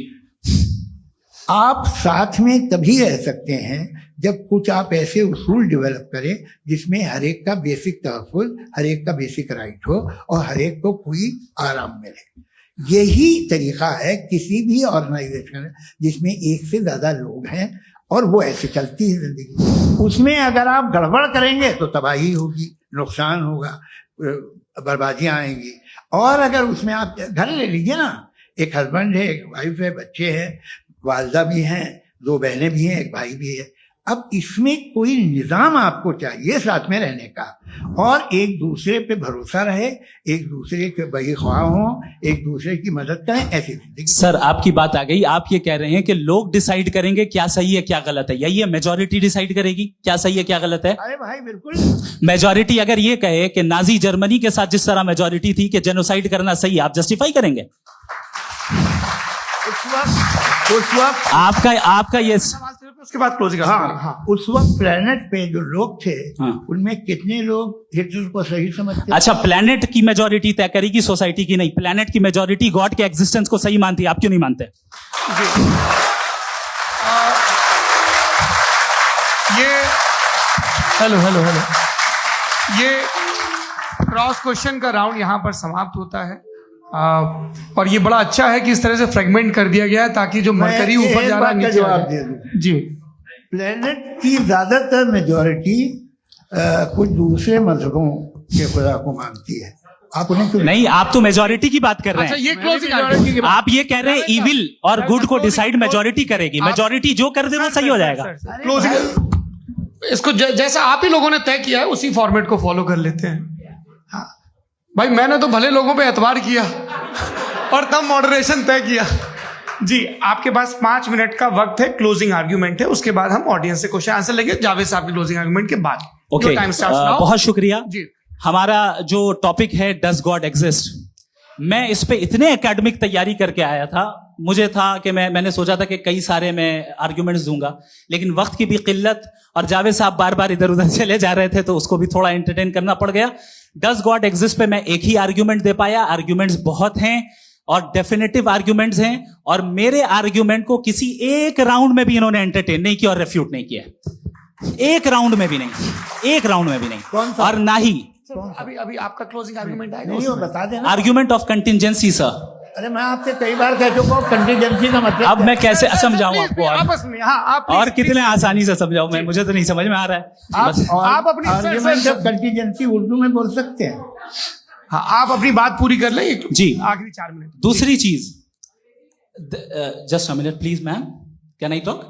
आप साथ में तभी रह सकते हैं जब कुछ आप ऐसे उसूल डेवलप करें जिसमें हर एक का बेसिक तहफ़्फ़ुज़, हर एक का बेसिक राइट हो और हर एक को कोई आराम मिले। यही तरीका है किसी भी ऑर्गेनाइजेशन जिसमें एक से ज़्यादा लोग हैं। और वो ऐसे चलती है जिंदगी। उसमें अगर आप गड़बड़ करेंगे तो तबाही होगी, नुकसान होगा, बर्बादियां आएंगी। और अगर उसमें आप घर ले लीजिए ना, एक हस्बैंड है, एक वाइफ है, बच्चे हैं, वालदा भी हैं, 2 बहनें भी हैं, एक भाई भी है। अब इसमें कोई निज़ाम आपको चाहिए साथ में रहने का, और एक दूसरे पे भरोसा रहे, एक दूसरे के बहीख्वाह हों, एक दूसरे की मदद करें, ऐसी जिंदगी। सर आपकी बात आ गई, आप ये कह रहे हैं कि लोग डिसाइड करेंगे क्या सही है क्या गलत है, यही है मेजॉरिटी डिसाइड करेगी क्या सही है क्या गलत है? अरे भाई बिल्कुल। मेजॉरिटी अगर ये कहे कि नाजी जर्मनी के साथ जिस तरह मेजॉरिटी थी कि जेनोसाइड करना सही है, आप जस्टिफाई करेंगे? उस वक्त आपका ये उसके बाद क्लोजिंग। हाँ, उस वक्त प्लेनेट पे जो लोग थे, हाँ। उनमें कितने लोग हिटलर को सही समझते? अच्छा, प्लेनेट की मेजॉरिटी तय करेगी सोसाइटी की नहीं, प्लेनेट की मेजॉरिटी गॉड के एग्जिस्टेंस को सही मानती है, आप क्यों नहीं मानते? ये हेलो ये क्रॉस क्वेश्चन का राउंड यहाँ पर समाप्त होता है। और ये बड़ा अच्छा है कि इस तरह से फ्रेगमेंट कर दिया गया है ताकि जो मरकरी ऊपर जा रहा है नीचे जवाब दे दूं। जी, प्लेनेट की ज्यादातर मेजॉरिटी कुछ दूसरे मजहबों के खुदा को मानती है। आप उन्हें क्यों नहीं, आप तो मेजॉरिटी की बात कर रहे अच्छा हैं। ये क्लोजिंग आप ये कह रहे हैं इविल और गुड को डिसाइड मेजॉरिटी करेगी, मेजॉरिटी जो कर दे वो सही हो जाएगा। क्लोजिंग इसको जैसा आप ही लोगों ने तय किया है उसी फॉर्मेट को फॉलो कर लेते हैं। हाँ भाई, मैंने तो भले लोगों पे एतबार किया और तब मॉडरेशन तय किया। जी, आपके पास 5 मिनट का वक्त है, क्लोजिंग आर्ग्यूमेंट है, उसके बाद हम ऑडियंस से क्वेश्चन आंसर लेंगे जावेद साहब की क्लोजिंग आर्ग्यूमेंट के बाद। ओके, बहुत शुक्रिया जी। हमारा जो टॉपिक है डज गॉड एग्जिस्ट, मैं इस पे इतने एकेडमिक तैयारी करके आया था, मुझे था कि मैंने सोचा था कि कई सारे मैं आर्ग्यूमेंट्स दूंगा, लेकिन वक्त की भी किल्लत और जावेद साहब बार बार इधर उधर चले जा रहे थे तो उसको भी थोड़ा एंटरटेन करना पड़ गया। डज गॉड एग्जिस्ट पे मैं एक ही आर्ग्यूमेंट दे पाया, आर्ग्यूमेंट्स बहुत हैं और डेफिनेटिव आर्ग्यूमेंट्स हैं, और मेरे आर्ग्यूमेंट को किसी एक राउंड में भी इन्होंने एंटरटेन नहीं किया और रेफ्यूट नहीं किया, एक राउंड में भी नहीं, एक राउंड में भी नहीं, और ना ही अभी आपका क्लोजिंग आर्ग्यूमेंट आएगा, नहीं हो बता देना। Argument of contingency sir. अरे मैं आपसे कई बार कह चुका हूँ कंटीजेंसी का मतलब अब मैं कैसे समझाऊं आपको आपस में? हाँ, आप और कितने आसानी से समझाऊं मैं, मुझे तो नहीं समझ में आ रहा है। आप अपनी आर्ग्यूमेंट ऑफ कंटीजेंसी उर्दू में बोल सकते हैं। हाँ, आप अपनी बात पूरी कर लें जी, आखिरी 4 मिनट। दूसरी चीज, just a minute please ma'am, can I talk?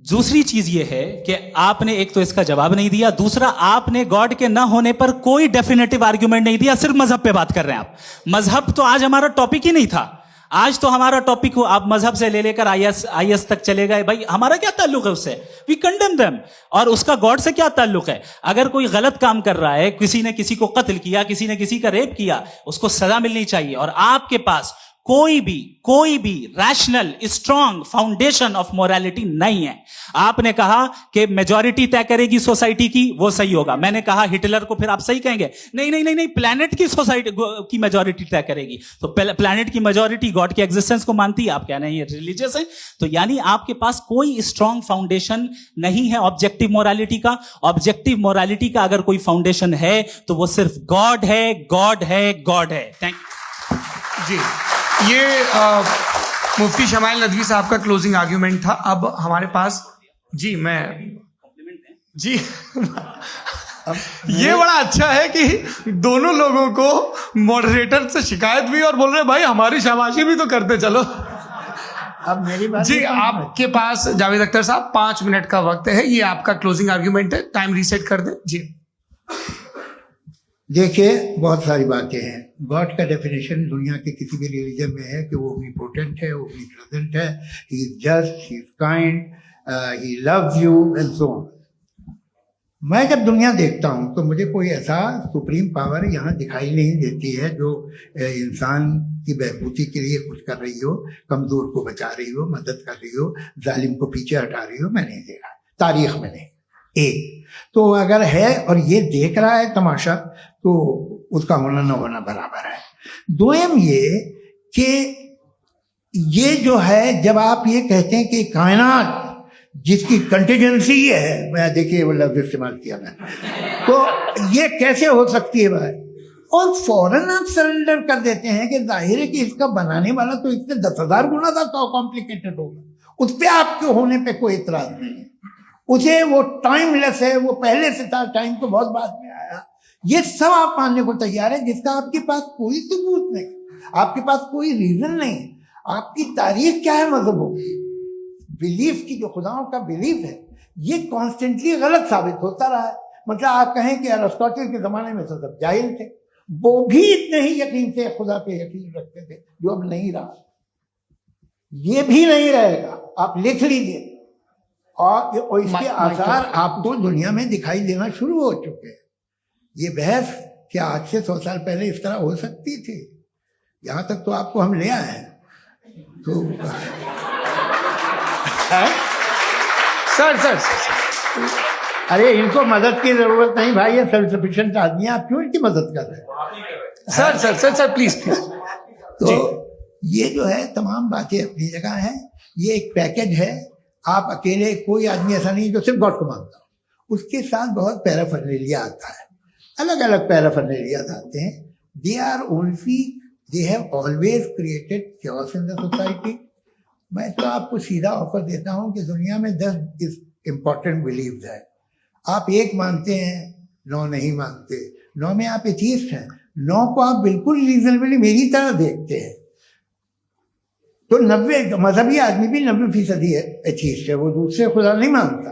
दूसरी चीज ये है कि आपने एक तो इसका जवाब नहीं दिया, दूसरा आपने गॉड के ना होने पर कोई डेफिनेटिव आर्ग्यूमेंट नहीं दिया, सिर्फ मजहब पे बात कर रहे हैं आप। मजहब तो आज हमारा टॉपिक ही नहीं था, आज तो हमारा टॉपिक हो, आप मजहब से ले लेकर आईएस तक चले गए। भाई हमारा क्या ताल्लुक है उससे? We condemn them. और उसका गॉड से क्या ताल्लुक है? अगर कोई गलत काम कर रहा है, किसी ने किसी को कत्ल किया, किसी ने किसी का रेप किया, उसको सजा मिलनी चाहिए। और आपके पास कोई भी rational strong foundation of morality नहीं है। आपने कहा कि मेजॉरिटी तय करेगी सोसाइटी की, वो सही होगा। मैंने कहा हिटलर को फिर आप सही कहेंगे, नहीं, प्लैनेट की सोसाइटी की मेजॉरिटी तय करेगी। तो प्लैनेट की मेजॉरिटी गॉड के एग्जिस्टेंस को मानती है, आप कह रहे हैं ये रिलीजियस है। तो यानी आपके पास कोई स्ट्रॉन्ग फाउंडेशन नहीं है ऑब्जेक्टिव मोरालिटी का। ऑब्जेक्टिव मोरालिटी का अगर कोई फाउंडेशन है तो वो सिर्फ गॉड है, गॉड है, गॉड है। थैंक यू जी। ये मुफ्ती शमाइल नदवी साहब का क्लोजिंग आर्ग्यूमेंट था। अब हमारे पास जी ये बड़ा अच्छा है कि दोनों लोगों को मॉडरेटर से शिकायत भी और बोल रहे भाई हमारी शाबाशी भी तो करते चलो। अब मेरी बात जी, आपके पास जावेद अख्तर साहब 5 मिनट का वक्त है, ये आपका क्लोजिंग आर्ग्यूमेंट है, टाइम रीसेट कर दें जी। देखिए, बहुत सारी बातें हैं। गॉड का डेफिनेशन दुनिया के किसी भी रिलीजन में है कि वो ओमनीपोटेंट है, ओमनीप्रेजेंट है, he is just, he is kind, he loves you and so on. मैं जब दुनिया देखता हूँ तो मुझे कोई ऐसा सुप्रीम पावर यहाँ दिखाई नहीं देती है जो इंसान की बहबूदी के लिए कुछ कर रही हो, कमजोर को बचा रही हो, मदद कर रही हो, जालिम को पीछे हटा रही हो। मैं नहीं देखा, तारीख में नहीं। एक तो अगर है और ये देख रहा है तमाशा, तो उसका होना न होना बराबर है। दोयम ये कि ये जो है, जब आप ये कहते हैं कि कायनात जिसकी कंटीजेंसी है, मैं देखिए वो लफ्ज इस्तेमाल किया मैं, तो ये कैसे हो सकती है भाई? और फौरन आप सरेंडर कर देते हैं कि जाहिर है कि इसका बनाने वाला तो इससे 10,000 गुना था कॉम्प्लिकेटेड होगा, उस पर आपके होने पे कोई इतराज नहीं है। उसे वो टाइमलेस है, वो पहले से था, टाइम तो बहुत बाद में आया, ये सब आप मानने को तैयार है, जिसका आपके पास कोई सबूत नहीं, आपके पास कोई रीजन नहीं है। आपकी तारीख क्या है मजहबों की, बिलीफ की, जो खुदाओं का बिलीफ है, ये कॉन्स्टेंटली गलत साबित होता रहा है। मतलब आप कहें कि अरिस्टोटल के जमाने में तो सब जाहिल थे, वो भी इतने ही यकीन से खुदा पे यकीन रखते थे, जो अब नहीं रहा, ये भी नहीं रहेगा, आप लिख लीजिए। और इसके आसार आपको दुनिया में दिखाई देना शुरू हो चुके हैं। ये बहस क्या आज से 100 साल पहले इस तरह हो सकती थी? यहां तक तो आपको हम ले आए हैं। तो सर अरे इनको मदद की जरूरत नहीं भाई, ये सेल्फ सफिशिएंट आदमी है, आप क्यों इनकी मदद कर रहे हैं? Sir please. तो ये जो है तमाम बातें अपनी जगह हैं, ये एक पैकेज है। आप अकेले, कोई आदमी ऐसा नहीं जो सिर्फ गॉड को मानता हो, उसके साथ बहुत पैराफर्नेलिया आता है, अलग अलग पैराफर्नेलिया आते हैं। They have always created chaos in the society. मैं तो आपको सीधा ऑफर देता हूं कि दुनिया में 10 इंपॉर्टेंट बिलीव्स है, आप एक मानते हैं, 9 नहीं मानते, 9 में आप एथीस्ट हैं, 9 को आप बिल्कुल रीजनेबली मेरी तरह देखते हैं। तो 90 मजहबी आदमी भी 90% एथीस्ट है, वो दूसरे खुदा नहीं मानता,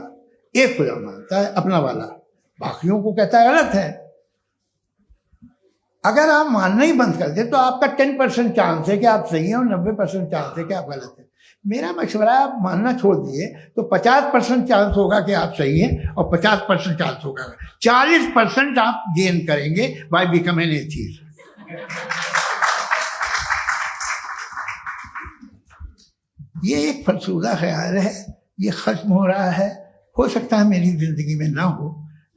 एक खुदा मानता है अपना वाला, बाकियों को कहता है गलत है। अगर आप मानना ही बंद कर दे तो आपका 10% चांस है कि आप सही हैं और 90% चांस है कि आप गलत हैं। मेरा मशवरा है, आप मानना छोड़ दिए तो 50% चांस होगा कि आप सही हैं और 50% चांस होगा, 40% आप गेन करेंगे बाय बिकमिंग एथीस्ट। ये एक फरसूदा ख्याल है, ये खत्म हो रहा है, हो सकता है मेरी जिंदगी में ना हो,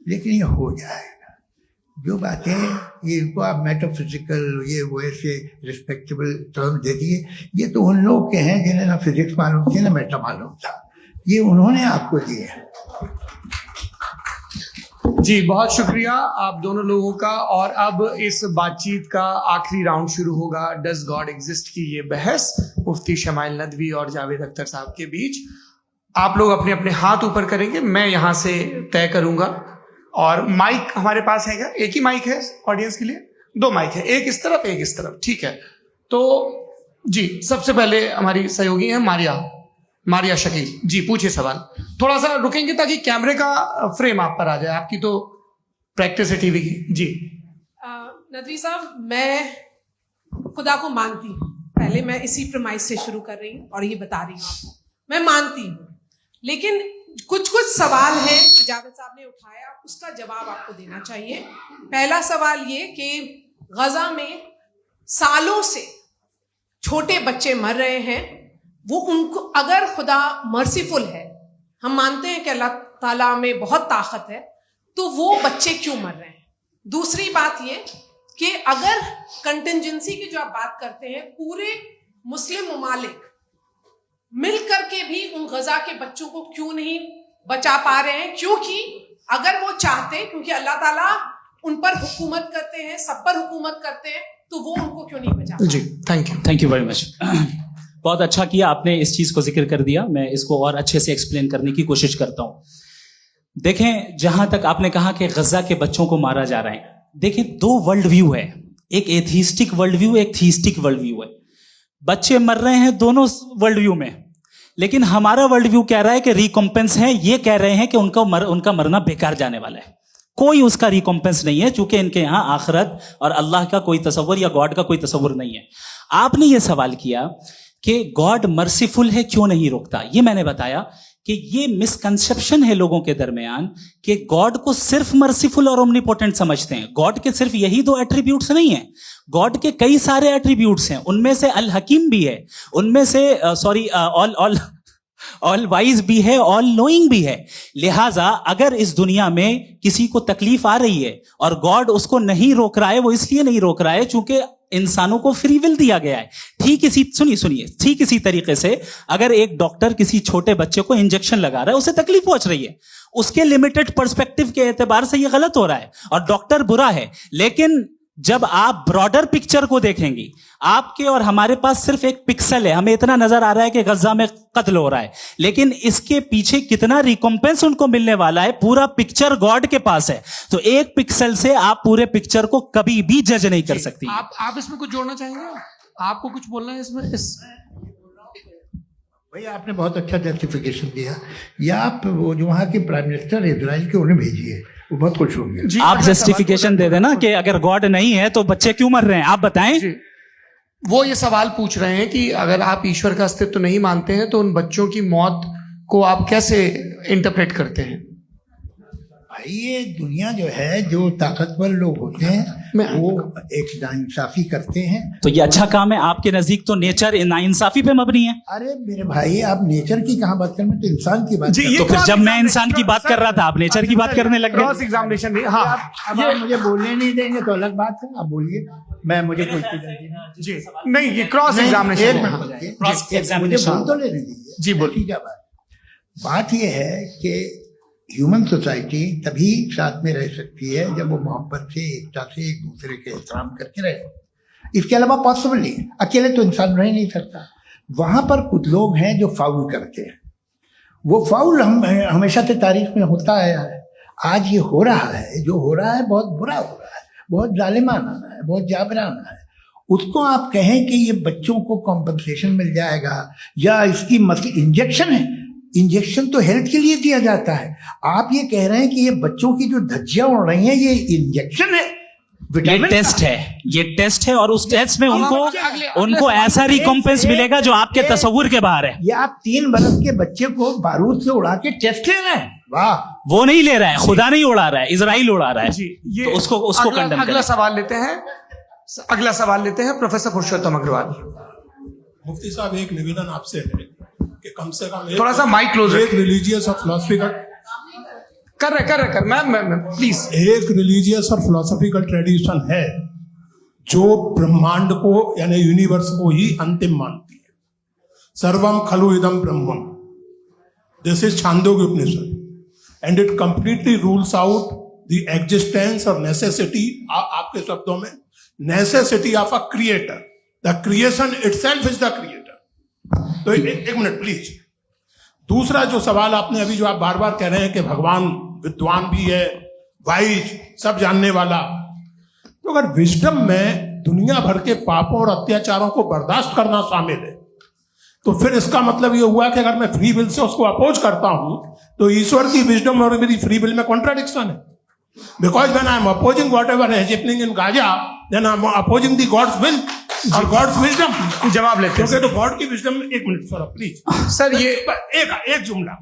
लेकिन ये हो जाएगा। जो बातें ये इनको आप मेटाफिजिकल, ये वो ऐसे रिस्पेक्टेबल टर्म दे दिए, ये तो उन लोग के हैं जिन्हें ना फिजिक्स मालूम थी ना मेटा मालूम था, ये उन्होंने आपको दिए हैं। जी बहुत शुक्रिया आप दोनों लोगों का। और अब इस बातचीत का आखिरी राउंड शुरू होगा, डज गॉड एग्जिस्ट की ये बहस मुफ्ती शमाइल नदवी और जावेद अख्तर साहब के बीच। आप लोग अपने अपने हाथ ऊपर करेंगे, मैं यहां से तय करूंगा। और माइक हमारे पास है क्या? एक ही माइक है ऑडियंस के लिए? 2 माइक है, एक इस तरफ एक इस तरफ, ठीक है। तो जी सबसे पहले हमारी सहयोगी है मारिया शकील जी, पूछिए सवाल। थोड़ा सा रुकेंगे ताकि कैमरे का फ्रेम आप पर आ जाए, आपकी तो प्रैक्टिस है टीवी की। जी नदवी साहब, मैं खुदा को मानती हूँ, पहले मैं इसी प्रमाइस से शुरू कर रही हूँ और ये बता रही हूँ आपको, मैं मानती हूँ, लेकिन कुछ सवाल हैं जो जावेद साहब ने उठाया, उसका जवाब आपको देना चाहिए। पहला सवाल ये कि गजा में सालों से छोटे बच्चे मर रहे हैं, वो उनको, अगर खुदा मर्सीफुल है, हम मानते हैं कि अल्लाह ताला में बहुत ताकत है, तो वो बच्चे क्यों मर रहे हैं? दूसरी बात ये कि अगर कंटिजेंसी की जो आप बात करते हैं, पूरे मुस्लिम ममालिक मिल करके भी उन गजा के बच्चों को क्यों नहीं बचा पा रहे हैं? क्योंकि अगर वो चाहते, क्योंकि अल्लाह ताला उन पर हुकूमत करते हैं, सब पर हुकूमत करते हैं, तो वो उनको क्यों नहीं बचा? जी थैंक यू वेरी मच। बहुत अच्छा किया आपने इस चीज को जिक्र कर दिया, मैं इसको और अच्छे से एक्सप्लेन करने की कोशिश करता हूं। देखें, जहां तक आपने कहा कि गजा के बच्चों को मारा जा रहा है, देखिए 2 वर्ल्ड व्यू है, एक एथीस्टिक वर्ल्ड व्यू, एक थीस्टिक वर्ल्ड व्यू है। बच्चे मर रहे हैं दोनों वर्ल्ड व्यू में, लेकिन हमारा वर्ल्ड व्यू कह रहा है कि रिकॉम्पेंस है, ये कह रहे हैं कि उनका मरना बेकार जाने वाला है, कोई उसका रिकॉम्पेंस नहीं है, चूंकि इनके यहां आखिरत और अल्लाह का कोई तसव्वुर या गॉड का कोई तसव्वुर नहीं है। आपने ये सवाल किया कि गॉड मर्सीफुल है, क्यों नहीं रोकता? ये मैंने बताया कि ये मिसकंसेप्शन है लोगों के दरमियान कि गॉड को सिर्फ मर्सीफुल और ओमनीपोटेंट समझते हैं। गॉड के सिर्फ यही 2 एट्रीब्यूट्स नहीं है, गॉड के कई सारे एट्रीब्यूट्स हैं, उनमें से अल हकीम भी है, उनमें से ऑल वाइज भी है, ऑल नोइंग भी है। लिहाजा अगर इस दुनिया में किसी को तकलीफ आ रही है और गॉड उसको नहीं रोक रहा है, वो इसलिए नहीं रोक रहा है चूंकि इंसानों को फ्री विल दिया गया है। ठीक इसी तरीके से अगर एक डॉक्टर किसी छोटे बच्चे को इंजेक्शन लगा रहा है, उसे तकलीफ पहुंच रही है, उसके लिमिटेड पर्सपेक्टिव के एतबार से ये गलत हो रहा है और डॉक्टर बुरा है, लेकिन जब आप ब्रॉडर पिक्चर को देखेंगी, आपके और हमारे पास सिर्फ एक पिक्सल है, हमें इतना नजर आ रहा है कि गजा में कत्ल हो रहा है, लेकिन इसके पीछे कितना रिकॉम्पेंस उनको मिलने वाला है, पूरा पिक्चर गॉड के पास है। तो एक पिक्सल से आप पूरे पिक्चर को कभी भी जज नहीं कर सकती। आप इसमें कुछ जोड़ना चाहेंगे? आपको कुछ बोलना है इसमें? भैया आपने बहुत अच्छा जस्टिफिकेशन दिया। या आप वो जो वहाँ के प्राइम मिनिस्टर इजराइल के उन्हें भेजिए, वो बहुत खुश होंगे। आप जस्टिफिकेशन दे देना कि अगर गॉड नहीं है तो बच्चे क्यों मर रहे हैं, आप बताएं। वो ये सवाल पूछ रहे हैं कि अगर आप ईश्वर का अस्तित्व नहीं मानते हैं तो उन बच्चों की मौत को आप कैसे इंटरप्रेट करते हैं? भाई ये दुनिया जो है, जो ताकतवर लोग होते हैं वो एक नाइंसाफी करते हैं। तो ये अच्छा काम है आपके नजदीक, तो नेचर नाइंसाफी पे मबनी है। अरे मेरे भाई, आप नेचर की कहाँ बात कर रहे हैं, तो इंसान की बात कर रहे हैं। तो फिर जब मैं इंसान की बात कर रहा था, आप नेचर की बात करने लग क्रॉस गए। एग्जामिनेशन नहीं। हाँ, अब आप मुझे बोलने नहीं देंगे तो अलग बात है, आप बोलिए, मैं मुझे कोई जी नहीं, ये क्रॉस एग्जामिनेशन एक है। मिनट हाँ। बताइए, क्रॉस मुझे एग्जामिनेशन। बोल तो लेने दीजिए। जी, बोलिए। ठीक है। बात ये है कि ह्यूमन सोसाइटी तभी साथ में रह सकती है जब वो मोहब्बत से, एकता से, एक दूसरे के एहतराम करके रहे। इसके अलावा पॉसिबल नहीं है, अकेले तो इंसान रह नहीं सकता। वहां पर कुछ लोग हैं जो फाउल करते हैं। वो फाउल हम हमेशा से तारीख में होता आया है। आज ये हो रहा है, जो हो रहा है बहुत बुरा हो रहा है, बहुत जालिमाना है, बहुत जाबराना है। उसको आप कहें कि ये बच्चों को कॉम्पनसेशन मिल जाएगा या इसकी इंजेक्शन है, इंजेक्शन तो हेल्थ के लिए दिया जाता है। आप ये कह रहे हैं कि ये बच्चों की जो धज्जियां उड़ रही हैं ये इंजेक्शन है, ये टेस्ट है, ये टेस्ट है, और उस टेस्ट में उनको ऐसा रिकॉम्पेंस मिलेगा जो आपके तस्वुर के बाहर है। ये आप 3 बरस के बच्चे को बारूद से उड़ा के टेस्ट ले रहे हैं। वाह, वो नहीं ले रहा है, खुदा नहीं उड़ा रहा है, इजराइल उड़ा रहा है। जी, ये तो उसको कंडेम अगला सवाल लेते हैं। अगला सवाल लेते हैं प्रोफेसर पुरुषोत्तम अग्रवाल। मुफ्ती साहब, एक निवेदन आपसे है कि कम से कम थोड़ा सा माइक क्लोज एक रिलीजियस और फिलोसफिकल कर मैं प्लीज। एक रिलीजियस और फिलोसफिकल ट्रेडिशन है जो ब्रह्मांड को यानी यूनिवर्स को ही अंतिम मानती है। सर्वम खलु इदम ब्रह्मम, this is Chandogya Upanishad, and it completely rules out the existence or necessity, आपके शब्दों में necessity of a creator. The creation itself is the creator. तो एक मिनट प्लीज। दूसरा जो सवाल आपने अभी, जो आप बार बार कह रहे हैं कि भगवान विद्वान भी है, वाइज, सब जानने वाला, तो अगर विजडम में दुनिया भर के पापों और अत्याचारों को बर्दाश्त करना शामिल है, तो फिर इसका मतलब यह हुआ कि अगर मैं फ्री विल से उसको अपोज करता हूं तो ईश्वर की विजडम और मेरी फ्री विल में कॉन्ट्राडिक्शन है। Because when I am opposing whatever is happening in Gaza, then I am opposing the God's will और गॉड्स विजडम। जवाब लेते हैं तो गॉड की विजडम में, एक मिनट सर प्लीज सर, ये एक जुमला।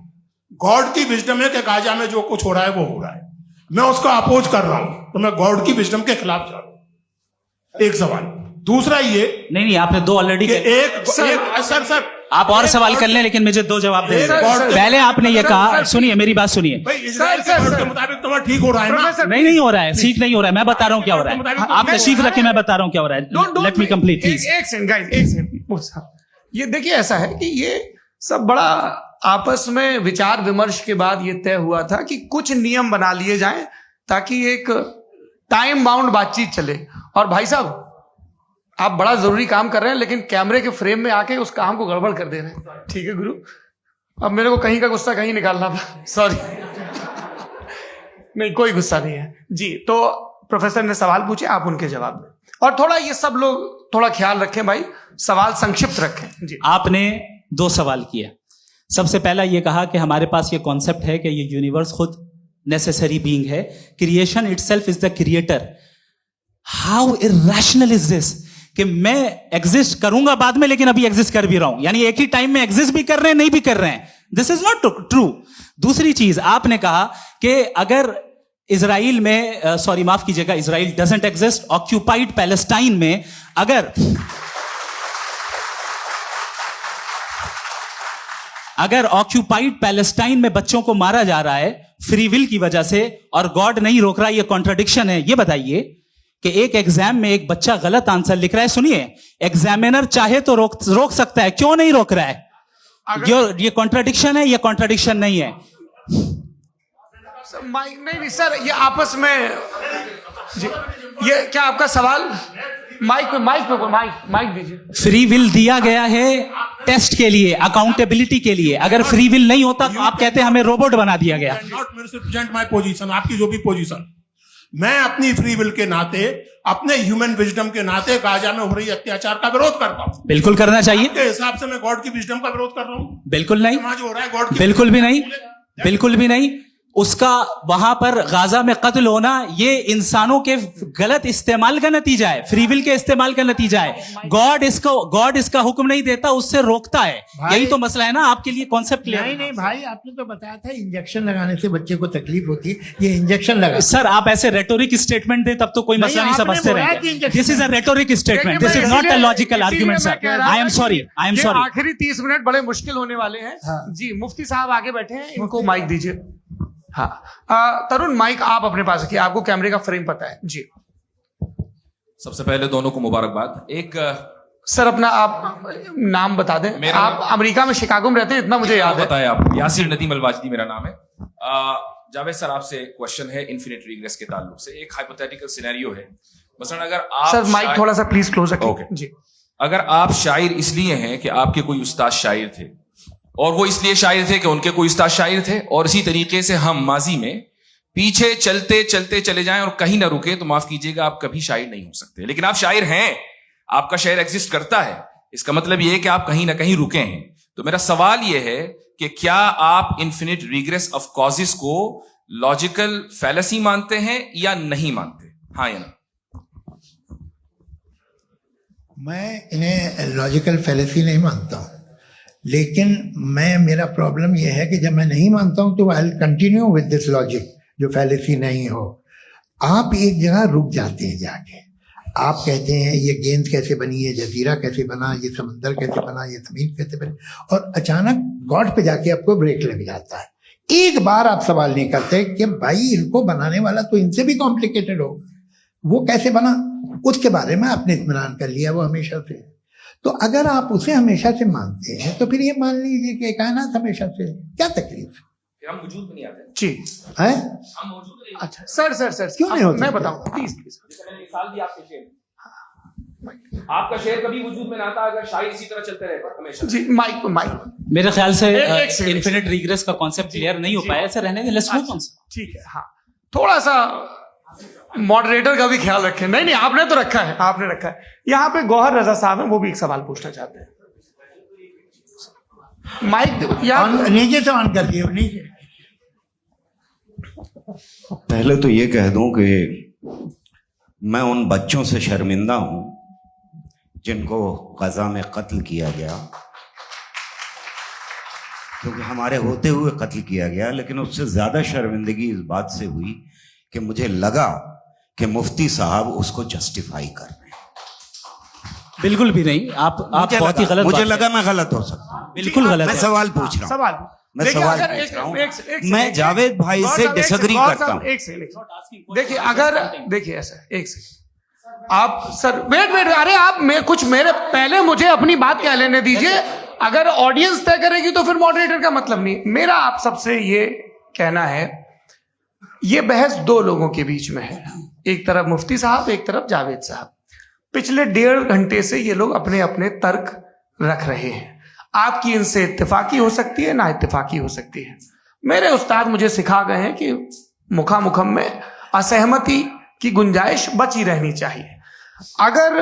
गॉड की विजडम है कि गाजा में जो कुछ हो रहा है वो हो रहा है, मैं उसका अपोज कर रहा हूं, तो मैं गॉड की विजडम के खिलाफ जा रहा हूं। एक सवाल। दूसरा ये नहीं, आपने 2 ऑलरेडी। सर आप और सवाल कर लें, लेकिन मुझे 2 जवाब दे। पहले आपने ये कहा, सुनिए मेरी बात सुनिए। इजराइल के गॉड के मुताबिक तुम्हारा ठीक हो रहा है ना? नहीं हो रहा है, ठीक नहीं हो रहा है। मैं बता रहा हूँ क्या हो रहा है, आप तशरीफ रखें, मैं बता रहा हूँ क्या हो रहा है। Let me complete please. एक सेकंड गाइस, एक सेकंड। ये देखिए, ऐसा है कि ये सब बड़ा आपस में विचार विमर्श के बाद ये तय हुआ था कि कुछ नियम बना लिए जाएं ताकि एक टाइम बाउंड बातचीत चले। और भाई साहब, आप बड़ा जरूरी काम कर रहे हैं लेकिन कैमरे के फ्रेम में आके उस काम को गड़बड़ कर दे रहे हैं। ठीक है गुरु, अब मेरे को कहीं का गुस्सा कहीं निकालना था, सॉरी। नहीं, कोई गुस्सा नहीं है जी। तो प्रोफेसर ने सवाल पूछे, आप उनके जवाब दें। और थोड़ा ये सब लोग थोड़ा ख्याल रखें भाई, सवाल संक्षिप्त रखें जी। आपने 2 सवाल किए। सबसे पहला ये कहा कि हमारे पास ये कॉन्सेप्ट है कि ये यूनिवर्स खुद नेसेसरी बीइंग है, creation itself is the creator. How irrational is this कि मैं एग्जिस्ट करूंगा बाद में, लेकिन अभी एग्जिस्ट कर भी रहा हूं, यानी एक ही टाइम में एग्जिस्ट भी कर रहे हैं, नहीं भी कर रहे हैं। This is not true. दूसरी चीज आपने कहा कि अगर इजराइल में, सॉरी माफ कीजिएगा, Israel doesn't exist, occupied Palestine में अगर ऑक्यूपाइड पैलेस्टाइन में बच्चों को मारा जा रहा है फ्री विल की वजह से और गॉड नहीं रोक रहा, ये कॉन्ट्रडिक्शन है। ये बताइए कि एक एग्जाम में एक बच्चा गलत आंसर लिख रहा है, सुनिए, एग्जामिनर चाहे तो रोक सकता है, क्यों नहीं रोक रहा है? ये कॉन्ट्रडिक्शन है, ये कॉन्ट्रडिक्शन नहीं है। माइक नहीं सर, ये आपस में जी, ये क्या आपका सवाल? माइक दीजिए। फ्री विल दिया गया है टेस्ट के लिए, अकाउंटेबिलिटी के लिए। अगर फ्री विल नहीं होता तो आप कहते हैं हमें रोबोट बना दिया गया। नॉट मिसरिप्रेजेंट माय पोजीशन, आपकी जो भी पोजीशन, मैं अपनी फ्री विल के नाते, अपने ह्यूमन विजडम के नाते गाजा में हो रही अत्याचार का विरोध करता हूं। बिल्कुल करना चाहिए। के हिसाब से मैं गॉड की विजडम का विरोध कर रहा हूं? बिल्कुल नहीं, समाज हो रहा है गॉड की, बिल्कुल भी नहीं, बिल्कुल भी नहीं। उसका वहां पर गाजा में कत्ल होना ये इंसानों के गलत इस्तेमाल का नतीजा है, फ्री विल के इस्तेमाल का नतीजा है। गॉड इसका हुक्म नहीं देता, उससे रोकता है। यही तो मसला है ना। आपके लिए कॉन्सेप्ट क्लियर? नहीं भाई, आपने तो बताया था इंजेक्शन लगाने से बच्चे को तकलीफ होती है, ये इंजेक्शन लगा। सर आप ऐसे रेटोरिक स्टेटमेंट दे तब तो कोई मसला नहीं समझते रहेंगे। This is a rhetoric statement, this is not a logical argument sir. I am sorry, I am sorry. आखिरी 30 मिनट बड़े मुश्किल होने वाले हैं। जी, मुफ्ती साहब आगे बैठे हैं, इनको माइक दीजिए। हाँ, तरुण माइक आप अपने पास रखिए, आपको कैमरे का फ्रेम पता है जी। सबसे पहले दोनों को मुबारकबाद। एक सर अपना आप नाम बता दें। आप अमेरिका में शिकागो में रहते हैं, इतना मुझे याद है। बताया आप, यासिर नदीम अलवाजदी मेरा नाम है। जावेद सर, आपसे क्वेश्चन है इन्फिनिट रिग्रेस के ताल्लुक से। एक हाइपोथेटिकल सिनेरियो है, मसलन अगर आप सर माइक थोड़ा सा प्लीज क्लोज रखिए जी। अगर आप शायर इसलिए हैं कि आपके कोई उस्ताद शायर थे, और वो इसलिए शायर थे कि उनके कोई उस्ताद शायर थे, और इसी तरीके से हम माजी में पीछे चलते चलते चले जाएं और कहीं ना रुके, तो माफ कीजिएगा आप कभी शायर नहीं हो सकते। लेकिन आप शायर हैं, आपका शायर एग्जिस्ट करता है, इसका मतलब यह है कि आप कहीं ना कहीं रुके हैं। तो मेरा सवाल यह है कि क्या आप इन्फिनिट रिग्रेस ऑफ कॉजेस को लॉजिकल फैलेसी मानते हैं या नहीं मानते? हाँ या ना? मैं इन्हें लॉजिकल फैलेसी नहीं मानता हूं, लेकिन मेरा प्रॉब्लम यह है कि जब मैं नहीं मानता हूं तो I will continue with this logic जो फैलेसी नहीं हो। आप एक जगह रुक जाते हैं जाके, आप कहते हैं ये गेंद कैसे बनी, ये जजीरा कैसे बना, ये समंदर कैसे बना, ये जमीन कैसे बनी, और अचानक गॉड पे जाके आपको ब्रेक लग जाता है। एक बार आप सवाल नहीं करते कि भाई इनको बनाने वाला तो इनसे भी कॉम्प्लिकेटेड होगा, वो कैसे बना, उसके बारे में आपने इत्मीनान कर लिया वो हमेशा से। तो अगर आप उसे हमेशा से मानते हैं तो फिर ये मान लीजिए कि कायनात हमेशा से, क्या तकलीफ हम वजूद में नहीं आते जी है? हम मौजूद नहीं। अच्छा सर क्यों नहीं होता? मैं बताऊं प्लीज। मैंने मिसाल दी आपके शेर, आपका शेर कभी वजूद में ना आता अगर शायर इसी तरह चलते रहे हमेशा। जी माइक मेरे ख्याल से एक सेकंड। इन्फिनिट रिग्रेस का कॉन्सेप्ट क्लियर नहीं हो पाया। सर रहने दें, लेट्स मूव ऑन। ठीक है। हाँ, थोड़ा सा मॉडरेटर का भी ख्याल रखें। नहीं आपने तो रखा है, आपने रखा है। यहाँ पे गौहर रजा साहब हैं, वो भी एक सवाल पूछना चाहते हैं। माइक नीचे से ऑन कर दिए, नीचे। पहले तो ये कह दूं कि मैं उन बच्चों से शर्मिंदा हूं जिनको गजा में कत्ल किया गया, क्योंकि हमारे होते हुए कत्ल किया गया। लेकिन उससे ज्यादा शर्मिंदगी इस बात से हुई कि मुझे लगा कि मुफ्ती साहब उसको जस्टिफाई कर रहे हैं। बिल्कुल भी नहीं। आप बहुत ही गलत, मुझे लगा मैं गलत हो सकता हूं। बिल्कुल गलत मैं है। सवाल पूछ रहा हूं, सवाल मैं देखिए, सवाल अगर पूछ रहा हूं। एक मैं जावेद भाई से डिसएग्री करता हूं। एक सेकंड देखिए, अगर देखिए ऐसा एक सेकंड आप सर वेट अरे आप कुछ मेरे पहले मुझे अपनी बात कह लेने दीजिए। अगर ऑडियंस तय करेगी तो फिर मॉडरेटर का मतलब नहीं। मेरा आप सबसे ये कहना है, ये बहस दो लोगों के बीच में है, एक तरफ मुफ्ती साहब, एक तरफ जावेद साहब। पिछले 1.5 घंटे से ये लोग अपने अपने तर्क रख रहे हैं। आपकी इनसे इत्तेफाकी हो सकती है, ना इत्तेफाकी हो सकती है। मेरे उस्ताद मुझे सिखा गए हैं कि मुखामुखम में असहमति की गुंजाइश बची रहनी चाहिए। अगर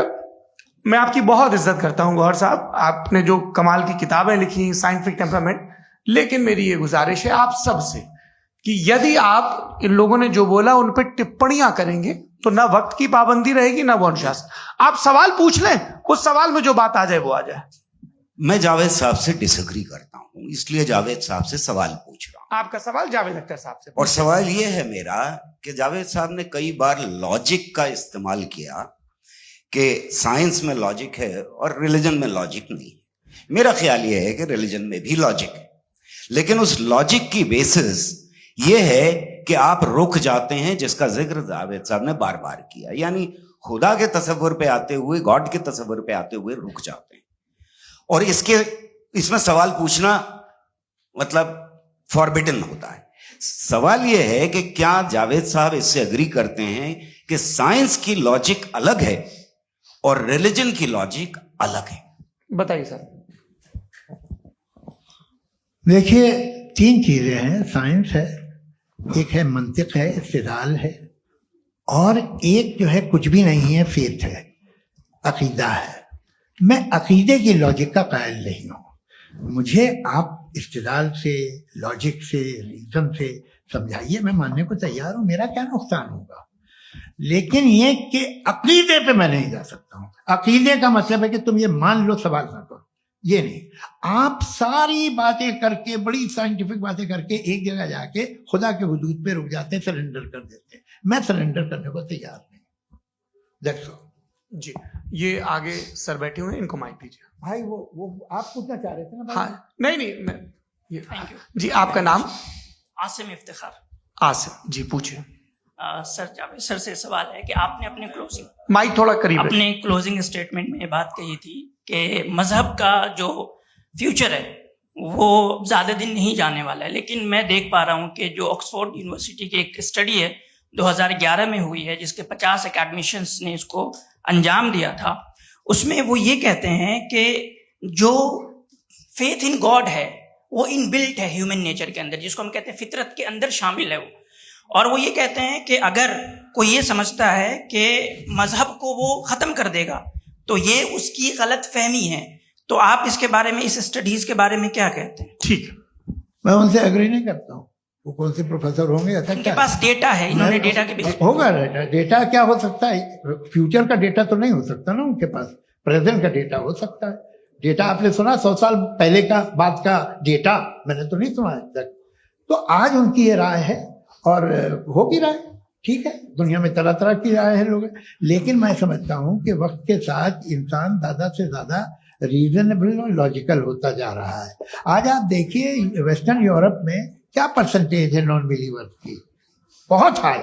मैं आपकी बहुत इज्जत करता हूं गौहर साहब, आपने जो कमाल की किताबें लिखी, साइंटिफिक टेम्परामेंट, लेकिन मेरी ये गुजारिश है आप सबसे कि यदि आप इन लोगों ने जो बोला उन पर टिप्पणियां करेंगे तो ना वक्त की पाबंदी रहेगी, ना वो अनुशासन। आप सवाल पूछ लें, उस सवाल में जो बात आ जाए वो आ जाए। मैं जावेद साहब से डिसएग्री करता हूं, इसलिए जावेद साहब से सवाल पूछ रहा हूं। आपका सवाल जावेद अख्तर साहब से। और सवाल यह है मेरा कि जावेद साहब ने कई बार लॉजिक का इस्तेमाल किया कि साइंस में लॉजिक है और रिलीजन में लॉजिक नहीं है। मेरा ख्याल यह है कि रिलीजन में भी लॉजिक है, लेकिन उस लॉजिक की बेसिस यह है कि आप रुक जाते हैं, जिसका जिक्र जावेद साहब ने बार बार किया। यानी खुदा के तसव्वुर पे आते हुए, गॉड के तसव्वुर पे आते हुए रुक जाते हैं। और इसमें सवाल पूछना मतलब फॉरबिडन होता है। सवाल यह है कि क्या जावेद साहब इससे एग्री करते हैं कि साइंस की लॉजिक अलग है और रिलीजन की लॉजिक अलग है? बताइए सर। देखिए, तीन चीजें हैं, साइंस है, एक है मंतिक है, इस्तिदलाल है, और एक जो है कुछ भी नहीं है, फेथ है, अकीदा है। मैं अकीदे की लॉजिक का कायल नहीं हूं। मुझे आप इस्तिदलाल से, लॉजिक से, रीजन से समझाइए, मैं मानने को तैयार हूं, मेरा क्या नुकसान होगा। लेकिन ये कि अकीदे पे मैं नहीं जा सकता हूं। अकीदे का मतलब है कि तुम ये मान लो, सवाल ना करो, ये नहीं। आप सारी बातें करके, बड़ी साइंटिफिक बातें करके एक जगह जाके खुदा के हुदूद पे रुक जाते हैं, सरेंडर कर देते हैं। मैं सरेंडर करने को तैयार नहीं। That's all. जी, ये आगे सर बैठे हुए हैं, इनको माइक दीजिए। भाई वो आप पूछना चाह रहे थे ना भाई? हाँ, नहीं मैं ये थैंक यू जी, आपका नाम? आसिम इफ्तिखार। आसिम जी, पूछिए। सर, जावेद सर से सवाल है कि आपने माइक थोड़ा करीब रखिए। अपने क्लोजिंग स्टेटमेंट में ये बात कही थी कि मजहब का जो फ्यूचर है वो ज़्यादा दिन नहीं जाने वाला है, लेकिन मैं देख पा रहा हूँ कि जो ऑक्सफोर्ड यूनिवर्सिटी की एक स्टडी है 2011 में हुई है, जिसके 50 एकेडमिशियंस ने इसको अंजाम दिया था, उसमें वो ये कहते हैं कि जो फेथ इन गॉड है वो इनबिल्ट है ह्यूमन नेचर के अंदर, जिसको हम कहते हैं फितरत के अंदर शामिल है वो। और वो ये कहते हैं कि अगर कोई ये समझता है कि मजहब को वो ख़त्म कर देगा तो ये उसकी गलत फहमी है। तो आप इसके बारे में, इस स्टडीज के बारे में क्या कहते हैं? ठीक, मैं उनसे एग्री नहीं करता हूँ। वो कौन से प्रोफेसर होंगे? ऐसा उनके क्या पास डेटा है, इन्होंने डेटा के बेसिस होगा। डेटा क्या हो सकता है? फ्यूचर का डेटा तो नहीं हो सकता ना उनके पास, प्रेजेंट का डेटा हो सकता है। डेटा आपने सुना 100 साल पहले का बाद का डेटा? मैंने तो नहीं सुना आज तक। तो आज उनकी ये राय है और हो भी रहा है, ठीक है। दुनिया में तरह तरह की राय है लोग, लेकिन मैं समझता हूँ कि वक्त के साथ इंसान ज्यादा से ज्यादा रीजनेबल और लॉजिकल होता जा रहा है। आज आप देखिए वेस्टर्न यूरोप में क्या परसेंटेज है नॉन बिलीवर्स की, बहुत हाई।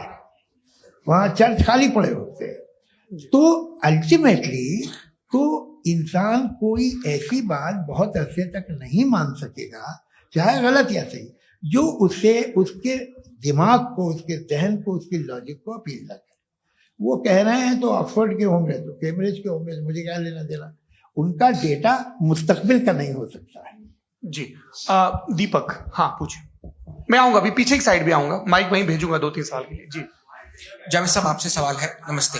वहाँ चर्च खाली पड़े होते हैं। तो अल्टीमेटली तो इंसान कोई ऐसी बात बहुत अरसे तक नहीं मान सकेगा, चाहे गलत या सही, जो उससे उसके दिमाग को, उसके जहन को, उसकी लॉजिक को अपील ना करे। वो कह रहे हैं तो ऑक्सफोर्ड के होंगे तो कैम्ब्रिज के होंगे, तो मुझे क्या लेना देना। उनका डेटा मुस्तकबिल का नहीं हो सकता है। जी। दीपक, हाँ पूछिए। मैं आऊंगा अभी, पीछे की साइड भी आऊंगा, माइक वहीं भेजूंगा 2-3 साल के लिए। जी जावेद साहब, आपसे सवाल है। नमस्ते।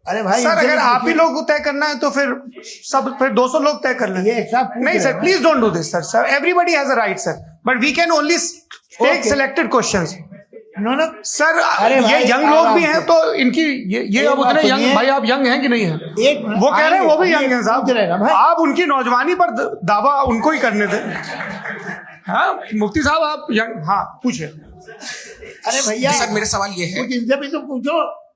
अरे भाई सर, अगर आप ही लोग को तय करना है तो फिर 200 लोग तय कर लेंगे। नहीं sir, please don't do this sir. Everybody has a right sir, but we can only take selected questions. No sir, अरे ये भाई, यंग लोग भी हैं तो इनकी ये अब उतने यंग, सुनिए। भाई आप यंग हैं कि नहीं हैं? वो कह रहे हैं वो भी यंग हैं साहब। भाई। आप उनकी नौजवानी पर दावा उनको ही करने थे। हाँ मुफ्ती साहब, आप यंग, हाँ पूछिए। अरे भैया सर, मेरा सवाल ये है। कुछ इनसे भी तो पूछो।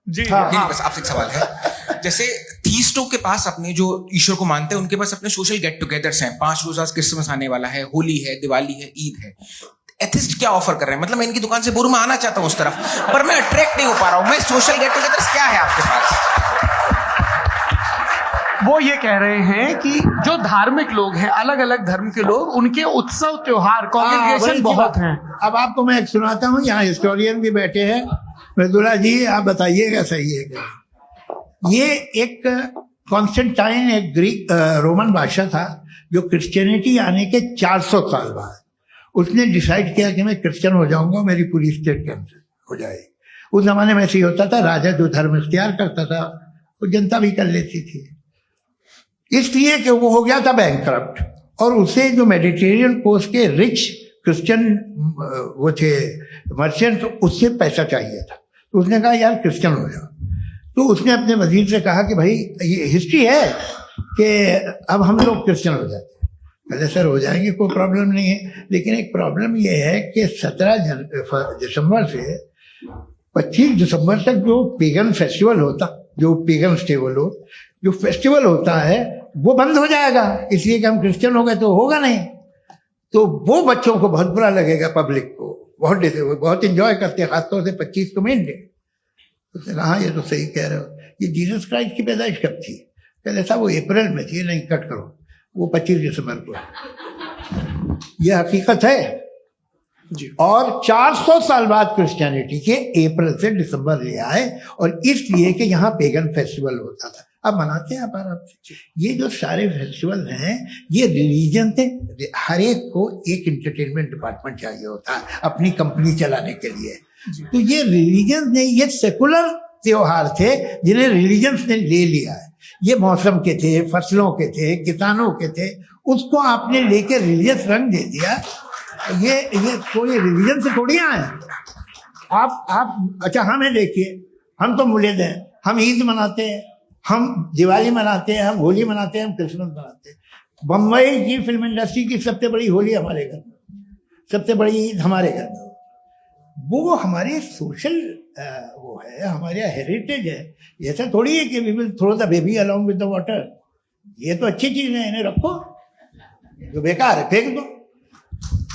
जी हाँ। नहीं, बस आपसे एक सवाल है। जैसे थीस्टों के पास, अपने जो ईश्वर को मानते हैं, उनके पास अपने सोशल गेट टुगेदर्स हैं। 5 रोजा क्रिसमस आने वाला है, होली है, दिवाली है, ईद है। एथिस्ट क्या ऑफर कर रहे हैं? मतलब मैं इनकी दुकान से बोलूं, मैं आना चाहता हूं उस तरफ, पर मैं अट्रैक्ट नहीं हो पा रहा हूं। मैं सोशल गेट टुगेदर्स क्या है आपके पास? वो ये कह रहे हैं कि जो धार्मिक लोग हैं, अलग अलग धर्म के लोग, उनके उत्सव त्योहार, कॉन्ग्रेगेशन बहुत हैं। अब आपको मैं एक सुनाता हूँ, यहाँ हिस्टोरियन भी बैठे हैं। मृदुला जी, आप बताइएगा सही है क्या? ये एक कॉन्स्टेंटाइन, एक ग्रीक रोमन बादशाह था, जो क्रिश्चियनिटी आने के 400 साल बाद उसने डिसाइड किया कि मैं क्रिश्चियन हो जाऊंगा, मेरी पूरी स्टेट कैंसिल हो जाएगी। उस जमाने में ऐसे ही होता था, राजा जो धर्म इख्तियार करता था वो जनता भी कर लेती थी, इसलिए कि वो हो गया था बैंकरप्ट। और उसे जो मेडिटेरियन कोस्ट के रिच क्रिश्चियन वो थे मर्चेंट, तो उससे पैसा चाहिए था। तो उसने कहा यार क्रिश्चियन हो जाओ। तो उसने अपने वजीर से कहा कि भाई ये हिस्ट्री है कि अब हम लोग क्रिश्चियन हो जाते हैं। पहले सर हो जाएंगे, कोई प्रॉब्लम नहीं है, लेकिन एक प्रॉब्लम ये है कि 17 दिसंबर से 25 दिसंबर तक जो पेगन फेस्टिवल होता, जो पेगन जो फेस्टिवल होता है वो बंद हो जाएगा, इसलिए कि हम क्रिश्चियन हो गए तो होगा नहीं। तो वो बच्चों को बहुत बुरा लगेगा, पब्लिक को बहुत इंजॉय करते हैं, खासतौर से 25 को मेन डे। उसने कहा ये तो सही कह रहे हो, ये जीसस क्राइस्ट की पैदाइश कब थी? कहते साहब वो अप्रैल में थी। नहीं, कट करो, वो 25 दिसंबर को। ये हकीकत है, जी। और 400 साल बाद क्रिश्चियनिटी के अप्रैल से दिसंबर ले आए, और इसलिए कि यहाँ पेगन फेस्टिवल होता था। अब मनाते हैं आप आराम से। ये जो सारे फेस्टिवल हैं ये रिलीजन थे। हर एक को एक इंटरटेनमेंट डिपार्टमेंट चाहिए होता है अपनी कंपनी चलाने के लिए। तो ये रिलीजन ने, ये सेकुलर त्योहार थे जिन्हें रिलीजन्स ने ले लिया है। ये मौसम के थे, फसलों के थे, किसानों के थे, उसको आपने लेके रिलीजियस रंग दे दिया। ये कोई रिलीजन से थोड़ी आए आप। अच्छा हमें देखिए, हम तो मुल्द हैं, हम ईद मनाते हैं, हम दिवाली मनाते हैं, हम होली मनाते हैं, हम क्रिसमस मनाते हैं। बम्बई की फिल्म इंडस्ट्री की सबसे बड़ी होली हमारे घर में, सबसे बड़ी ईद हमारे घर में। वो हमारे सोशल वो है, हमारे हेरिटेज है। ऐसा थोड़ी है कि we will throw the baby along with the water. ये तो अच्छी चीज है, इन्हें रखो, जो बेकार है फेंक दो।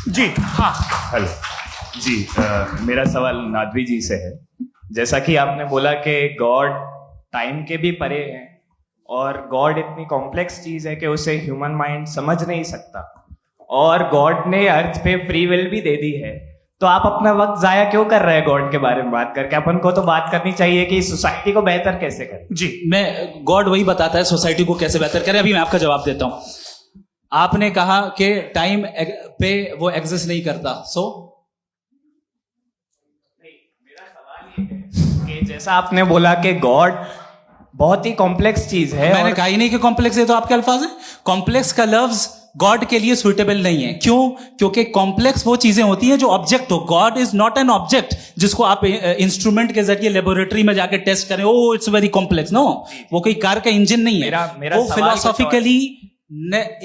जी हाँ। हेलो जी, मेरा सवाल नादवी जी से है। जैसा कि आपने बोला कि गॉड टाइम के भी परे है और गॉड इतनी कॉम्प्लेक्स चीज है कि उसे ह्यूमन माइंड समझ नहीं सकता, और गॉड ने अर्थ पे फ्री विल भी दे दी है, तो आप अपना वक्त जाया क्यों कर रहे हैं गॉड के बारे में बात करके? अपन को तो बात करनी चाहिए कि सोसाइटी को बेहतर कैसे करें। जी, मैं गॉड वही बताता है सोसाइटी को कैसे बेहतर करें। अभी मैं आपका जवाब देता हूं। आपने कहा कि टाइम पे वो एग्जिस्ट नहीं करता, सो मेरा सवाल ये है कि जैसा आपने बोला कि गॉड बहुत ही कॉम्प्लेक्स चीज है, मैंने कहा ही नहीं कि कॉम्प्लेक्स है, तो आपके अल्फाज है। कॉम्प्लेक्स का लफ्ज गॉड के लिए सुइटेबल नहीं है। क्यों? क्योंकि कॉम्प्लेक्स वो चीजें होती हैं जो ऑब्जेक्ट हो। God is not an object जिसको आप इंस्ट्रूमेंट के जरिए लेबोरेटरी में जाके टेस्ट करें, oh it's very complex. No, वो कोई कार का इंजन नहीं है। मेरा वो फिलोसॉफिकली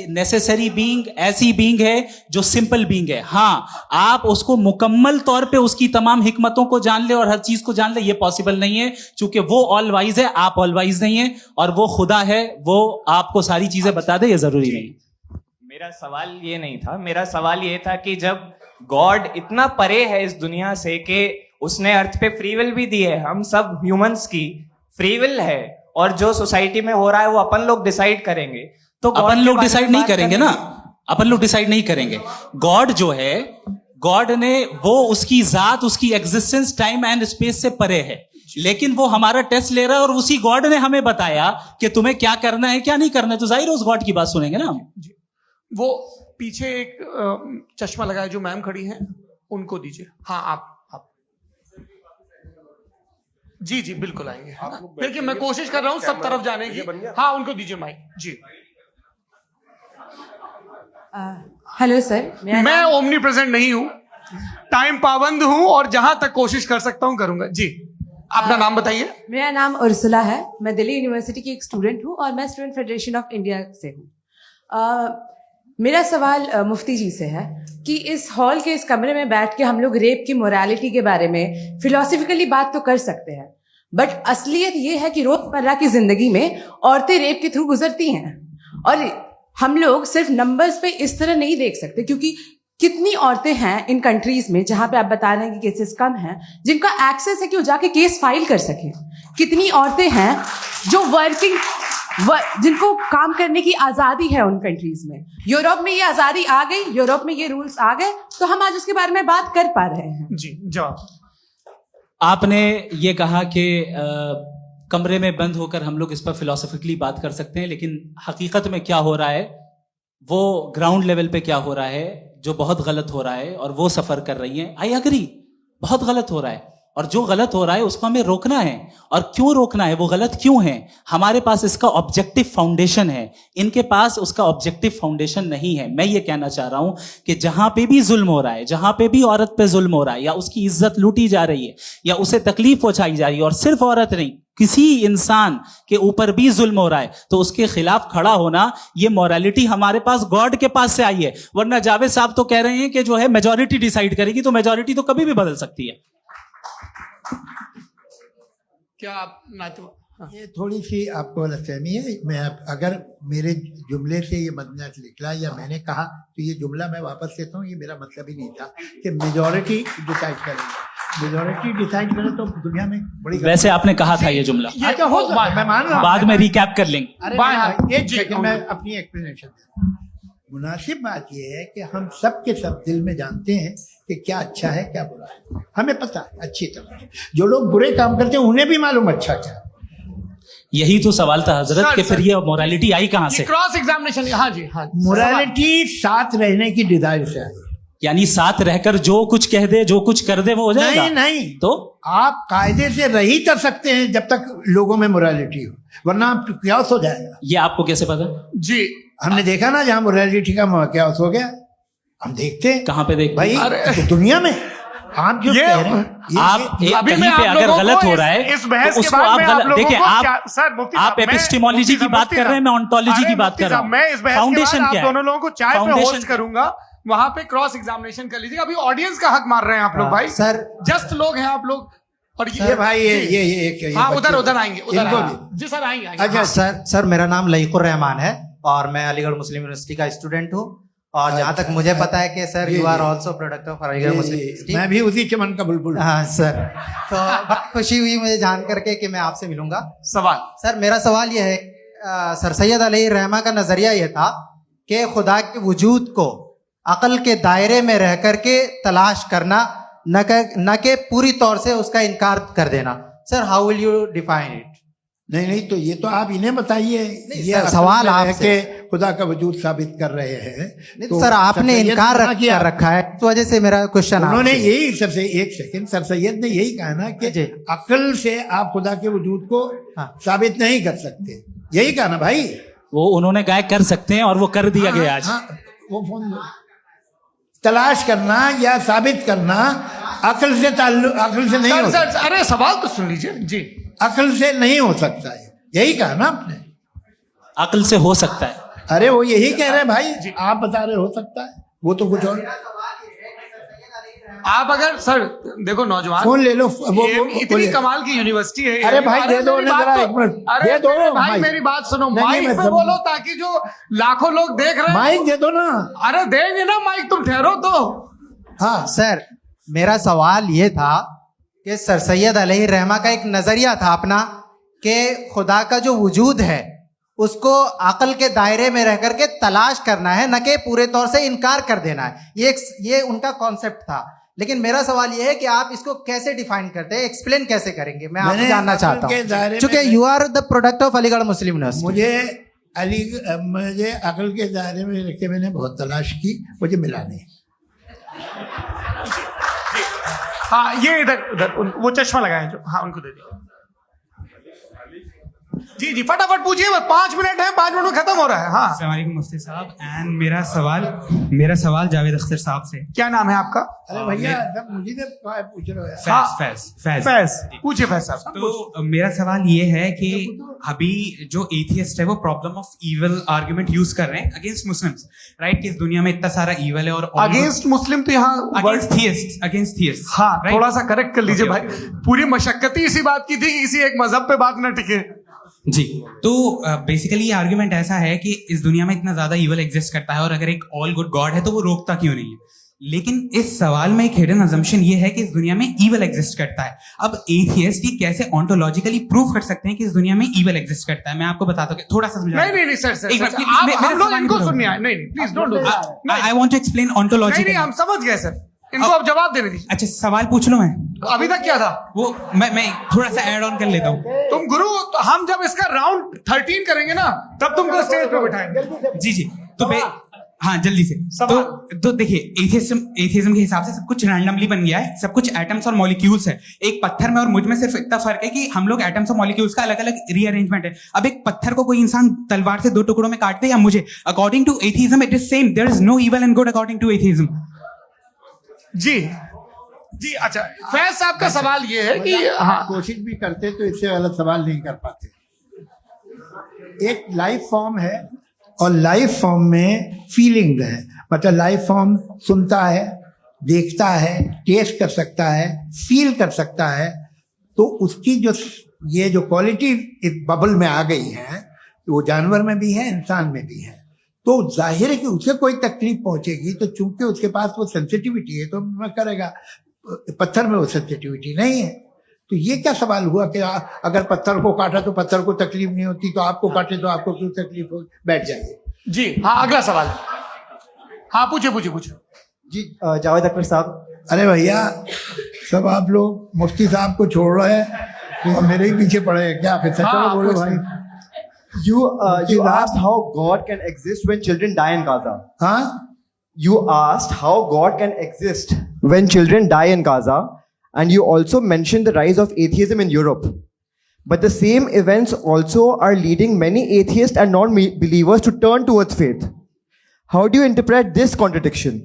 नेसेसरी बीइंग ऐसी बीइंग है जो सिंपल बीइंग है। हाँ, आप उसको मुकम्मल तौर पे उसकी तमाम हिकमतों को जान ले और हर चीज को जान ले, ये पॉसिबल नहीं है, क्योंकि वो ऑल वाइज है, आप ऑल वाइज नहीं है, और वो खुदा है, वो आपको सारी चीजें बता दे, ये जरूरी नहीं। मेरा सवाल ये नहीं था, मेरा सवाल ये था कि जब गॉड इतना परे है इस दुनिया से कि उसने अर्थ पे फ्री विल भी दी है, हम सब ह्यूमंस की फ्री विल है, और जो सोसाइटी में हो रहा है वो अपन लोग डिसाइड करेंगे, तो अपन लोग डिसाइड नहीं करेंगे ना, अपन लोग डिसाइड नहीं करेंगे। गॉड जो है, गॉड ने वो उसकी जात, उसकी एग्जिस्टेंस टाइम एंड स्पेस से परे है, लेकिन वो हमारा टेस्ट ले रहा है और उसी गॉड ने हमें बताया कि तुम्हें क्या करना है क्या नहीं करना है, तो जाहिर है उस गॉड की बात सुनेंगे ना। वो पीछे एक चश्मा लगाए जो मैम खड़ी हैं, उनको दीजिए। हाँ आप जी जी बिल्कुल आएंगे। देखिए मैं कोशिश कर रहा हूँ सब तरफ जाने की। हाँ उनको दीजिए माइक जी। हेलो सर, मैं ओमनी प्रेजेंट नहीं हूँ, टाइम पाबंद हूँ, और जहां तक कोशिश कर सकता हूँ करूंगा। जी अपना नाम बताइए। मेरा नाम उर्सुला है, मैं दिल्ली यूनिवर्सिटी की एक स्टूडेंट हूँ और मैं स्टूडेंट फेडरेशन ऑफ इंडिया से हूँ। मेरा सवाल मुफ्ती जी से है कि इस हॉल के इस कमरे में बैठ के हम लोग रेप की मोरालिटी के बारे में फिलोसफिकली बात तो कर सकते हैं, बट असलियत ये है कि रोजमर्रा की जिंदगी में औरतें रेप के थ्रू गुजरती हैं, और हम लोग सिर्फ नंबर्स पे इस तरह नहीं देख सकते, क्योंकि कितनी औरतें हैं इन कंट्रीज में जहां पे आप बता रहे हैं कि केसेस कम हैं, जिनका एक्सेस है कि वो जाके केस फाइल कर सकें। कितनी औरतें हैं जो जिनको काम करने की आजादी है उन कंट्रीज में। यूरोप में ये आजादी आ गई, यूरोप में ये रूल्स आ गए, तो हम आज उसके बारे में बात कर पा रहे हैं। जी जवाब। आपने ये कहा कि कमरे में बंद होकर हम लोग इस पर फिलोसफिकली बात कर सकते हैं, लेकिन हकीकत में क्या हो रहा है, वो ग्राउंड लेवल पे क्या हो रहा है, जो बहुत गलत हो रहा है, और वो सफर कर रही हैं। आई अग्री, बहुत गलत हो रहा है, और जो गलत हो रहा है उसको हमें रोकना है। और क्यों रोकना है, वो गलत क्यों है? हमारे पास इसका ऑब्जेक्टिव फाउंडेशन है, इनके पास उसका ऑब्जेक्टिव फाउंडेशन नहीं है। मैं ये कहना चाह रहा हूं कि जहां पे भी जुल्म हो रहा है, जहां पे भी औरत पे जुल्म हो रहा है, या उसकी इज्जत लूटी जा रही है, या उसे तकलीफ पहुंचाई जा रही है, और सिर्फ औरत नहीं, किसी इंसान के ऊपर भी जुल्म हो रहा है, तो उसके खिलाफ खड़ा होना, ये मोरालिटी हमारे पास गॉड के पास से आई है। वरना जावेद साहब तो कह रहे हैं कि जो है मेजॉरिटी डिसाइड करेगी, तो मेजॉरिटी तो कभी भी बदल सकती है। क्या आप ये थोड़ी सी आपको गलतफहमी है। मैं अगर मेरे जुमले से ये मदनत निकला या मैंने कहा, तो ये जुमला मैं वापस लेता हूँ, ये मेरा मतलब ही नहीं था कि मेजॉरिटी डिसाइड करेंगे। मेजॉरिटी डिसाइड करे तो दुनिया में बड़ी, वैसे आपने कहा था ये जुमला, अच्छा हो सकता है, मैं मान रहा हूँ, बाद में रिकैप कर लेंगे। अरे एक सेकंड, मैं अपनी एक्सप्लेनेशन देता हूँ। मुनासिब बात यह है कि हम सब के सब दिल में जानते हैं कि क्या अच्छा है क्या बुरा है, हमें पता है अच्छी तरह से। जो लोग बुरे काम करते हैं उन्हें भी मालूम अच्छा क्या है। यही तो सवाल था हजरत सर, कि सर, फिर ये मोरालिटी आई कहाँ से? क्रॉस एग्जामिनेशन, हाँ जी हाँ जी। मोरालिटी साथ रहने की डिजायर से आई। यानी साथ रहकर जो कुछ कह दे जो कुछ कर दे वो हो जाएगा? नहीं नहीं, तो आप कायदे से रही कर सकते हैं जब तक लोगों में मोरालिटी हो, वरना आप क्यास हो जाएगा। ये आपको कैसे पता? जी हमने देखा ना जहां मोरालिटी का क्यास हो गया, हम देखते हैं कहाँ पे देख भाई तो दुनिया में। आप जो ये- कह रहे हैं आप एक अभी कहीं मैं पे आप अगर लोगों गलत को हो रहा है इस बहस तो के उसको बाद आप में आप गलत लोगों देखिए। को आप क्या- सर, मुफ्ती आप साहब, मैं- एपिस्टेमोलॉजी मुफ्ती की साहब, बात मुफ्ती कर रहे हैं, मैं साहब, ऑन्टोलॉजी अरे की बात मुफ्ती कर रहा साहब, हूँ। मैं इस बहस के फाउंडेशन बाद क्या आप है? दोनों लोगों को चाय पे फाउंडेशन होस्ट करूंगा, वहां पे क्रॉस एग्जामिनेशन कर लीजिएगा। अभी ऑडियंस का हक मार रहे हैं आप लोग भाई, सर जस्ट लोग हैं आप लोग। और ये भाई ये हाँ बच्चे- उधर आएंगे, उधर इनको आएंगे। भी। जी सर आएंगे। अच्छा सर मेरा नाम लईकुर रहमान है और मैं अलीगढ़ मुस्लिम यूनिवर्सिटी का स्टूडेंट हूँ। और जहाँ तक मुझे पता है कि sir you are also product of Aligarh Muslim University. मैं भी उसी चमन का बुलबुल। हाँ सर, तो बहुत खुशी हुई मुझे जान करके कि मैं आपसे मिलूंगा। सवाल सर मेरा सवाल यह है, सर सैयद अलैहि रहमा का नजरिया यह था कि खुदा के वजूद को अकल के दायरे में रह करके तलाश करना, न कि पूरी तौर से उसका इनकार कर देना। Sir how will you define it? नहीं तो ये तो आप इन्हें बताइए। ये सर, असल सवाल में है आपसे। कि खुदा का वजूद साबित कर रहे हैं। तो सर आपने सैयद इनकार ने किया। कर रखा है, इस वजह से मेरा क्वेश्चन उन्होंने यही सबसे एक सेकंड सर सैयद ने यही कहा ना कि जी। अकल से आप खुदा के वजूद को हाँ। साबित नहीं कर सकते, यही कहा ना भाई। वो उन्होंने कहा कर सकते हैं और वो कर दिया गया आज। हाँ, वो फोन दो। तलाश करना या साबित करना अकल से अकल से नहीं सर हो सर अरे सवाल तो सुन लीजिए जी। अकल से नहीं हो सकता है, यही कहा ना आपने। अकल से हो सकता है। अरे वो यही कह रहे हैं भाई, आप बता रहे हो सकता है, वो तो कुछ और। आप अगर सर देखो नौजवान फोन ले लो, इतनी कमाल की यूनिवर्सिटी है। अरे भाई दे दो मेरी ना बात जरा तो- एक मिनट, अरे दे दो मेरे भाई माइक। मेरी बात सुनो, नहीं, माइक मैं पे समझ- बोलो ताकि जो लाखों लोग देख रहे हैं। माइक दे दो ना। अरे देंगे ना माइक, तुम ठहरो तो। हाँ सर मेरा सवाल ये था कि सर सैयद अलैहि रहमा का एक नजरिया था अपना कि खुदा का जो वजूद है उसको अकल के दायरे में रह करके तलाश करना है, न कि पूरे तौर से इनकार कर देना है। ये उनका कॉन्सेप्ट था। लेकिन मेरा सवाल ये है कि आप इसको कैसे डिफाइन करते हैं, एक्सप्लेन कैसे करेंगे? मैं आपसे जानना चाहता हूँ, क्योंकि you are the product of Aligarh Muslim University. मुझे अकल के दायरे में रख के मैंने बहुत तलाश की, मुझे मिला नहीं। हाँ ये इधर वो चश्मा लगाए जो, हाँ उनको दे दिया। जी जी फटाफट पूछिए, 5 मिनट है, 5 मिनट में खत्म हो रहा है। हाँ अस्सलाम वालेकुम मुफ्ती साहब। एंड मेरा सवाल जावेद अख्तर साहब से। क्या नाम है आपका? अरे भैया मुझे पूछ रहे हो यार। फैज फैज पूछिए फैज साहब। तो मेरा सवाल ये है कि अभी जो एथियस्ट है वो problem of evil argument use कर रहे हैं अगेंस्ट मुस्लिम्स, राइट? कि इस दुनिया में इतना सारा इविल है और अगेंस्ट मुस्लिम तो यहाँ अगेंस्ट थियस्ट। हाँ थोड़ा सा करेक्ट कर लीजिए भाई, पूरी मशक्कत ही इसी बात की थी कि किसी एक मजहब पे बात न टिके। जी, तो बेसिकली ये आर्ग्यूमेंट ऐसा है कि इस दुनिया में इतना ज्यादा इविल एग्जिस्ट करता है और अगर एक ऑल गुड गॉड है तो वो रोकता क्यों नहीं है? लेकिन इस सवाल में एक हिडन अजम्पशन ये है कि इस दुनिया में इविल एग्जिस्ट करता है। अब एथियस्ट ये कैसे ऑन्टोलॉजिकली प्रूव कर सकते हैं कि इस दुनिया में इविल एग्जिस्ट करता है? मैं आपको बताता हूँ, थोड़ा सा समझा। नहीं सर एक मिनट, आप हम लोग इनको सुनने आए। नहीं please don't do that. I want to explain ontology. हम समझ गए सर, इनको अब जवाब देने दीजिए। अच्छा सवाल पूछ लो। मैं अभी तक क्या था वो मैं थोड़ा सा ऐड ऑन कर लेता हूँ। तुम गुरु, तो हम जब इसका राउंड 13 करेंगे ना तब तुमको स्टेज पे बिठाएंगे। जी तो हाँ जल्दी से। तो देखिए एथियज्म के हिसाब से सब कुछ रैंडमली बन गया है, सब कुछ एटम्स और मॉलिक्यूल्स है। एक पत्थर में और मुझ में सिर्फ इतना फर्क है कि हम लोग एटम्स और मॉलिक्यूल्स का अलग अलग रीअरेंजमेंट है। अब एक पत्थर को कोई इंसान तलवार से 2 टुकड़ों में काट दे या मुझे, according to atheism it is same. There is no evil and good according to atheism. जी अच्छा फैज साहब का सवाल ये है कि हाँ कोशिश भी करते तो इससे गलत सवाल नहीं कर पाते। एक लाइफ फॉर्म है और लाइफ फॉर्म में फीलिंग है, मतलब लाइफ फॉर्म सुनता है, देखता है, टेस्ट कर सकता है, फील कर सकता है। तो उसकी जो ये जो क्वालिटी इस बबल में आ गई है वो जानवर में भी है, इंसान में भी है। तो जाहिर है कि उसे कोई तकलीफ पहुंचेगी, तो चूंकि उसके पास वो सेंसिटिविटी है तो मैं करेगा। पत्थर में वो सेंसिटिविटी नहीं है। तो ये क्या सवाल हुआ कि अगर पत्थर को काटा तो पत्थर को तकलीफ नहीं होती, तो आपको काटे तो आपको क्यों तकलीफ हो? बैठ जाइए। जी हाँ अगला सवाल। हाँ पूछे। जी जावेद अख्तर साहब, अरे भैया, सब आप लोग मुफ्ती साहब को छोड़ रहे हैं तो मेरे ही पीछे पड़े हैं क्या? फिर चलो बोलो भाई। You asked how God can exist when children die in Gaza. हाँ, You asked how God can exist when children die in Gaza, and you also mentioned the rise of atheism in Europe. But the same events also are leading many atheists and non-believers to turn towards faith. How do you interpret this contradiction,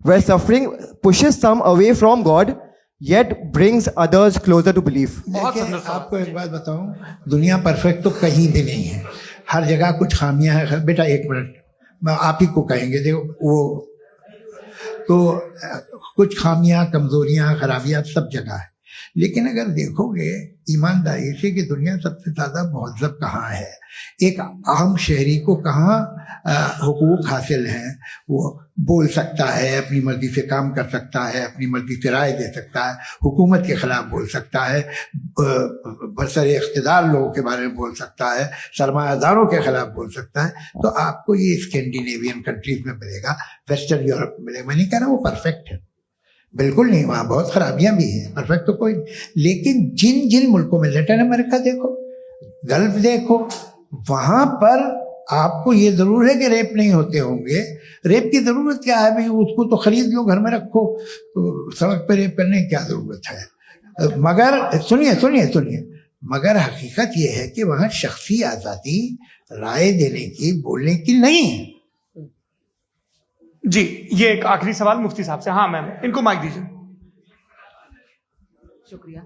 where suffering pushes some away from God, yet brings others closer to belief? देखिए, आपको एक बात बताऊं, दुनिया परफेक्ट तो कहीं भी नहीं है, हर जगह कुछ खामियां हैं। बेटा एक मिनट, मैं आप ही को कहेंगे, देखो वो तो कुछ खामियां, कमजोरियां, खराबियां सब जगह है। लेकिन अगर देखोगे ईमानदारी से कि दुनिया सबसे ज्यादा महज़ब कहाँ है, एक आम शहरी को कहाँ हुकूक हासिल हैं, वो बोल सकता है, अपनी मर्जी से काम कर सकता है, अपनी मर्जी से राय दे सकता है, हुकूमत के खिलाफ बोल सकता है, बरसरे इख्तिदार लोगों के बारे में बोल सकता है, सरमायादारों के खिलाफ बोल सकता है। तो आपको ये स्कैंडिनेवियन कंट्रीज में मिलेगा, वेस्टर्न यूरोप में मिलेगा। मैं नहीं कह रहा वो परफेक्ट है, बिल्कुल नहीं, वहाँ बहुत खराबियां भी हैं, परफेक्ट तो कोई नहीं। लेकिन जिन जिन मुल्कों में, लैटिन अमेरिका देखो, गल्फ देखो, वहां पर आपको ये जरूर है कि रेप नहीं होते होंगे। रेप की जरूरत क्या है भाई? उसको तो खरीद लो, घर में रखो, तो सड़क पर रेप करने की क्या जरूरत है? मगर सुनिए सुनिए सुनिए, मगर हकीकत ये है कि वहाँ शख्सी आज़ादी राय देने की, बोलने की नहीं है। जी, ये एक आखिरी सवाल मुफ्ती साहब से। हाँ मैम, इनको माइक दीजिए। शुक्रिया।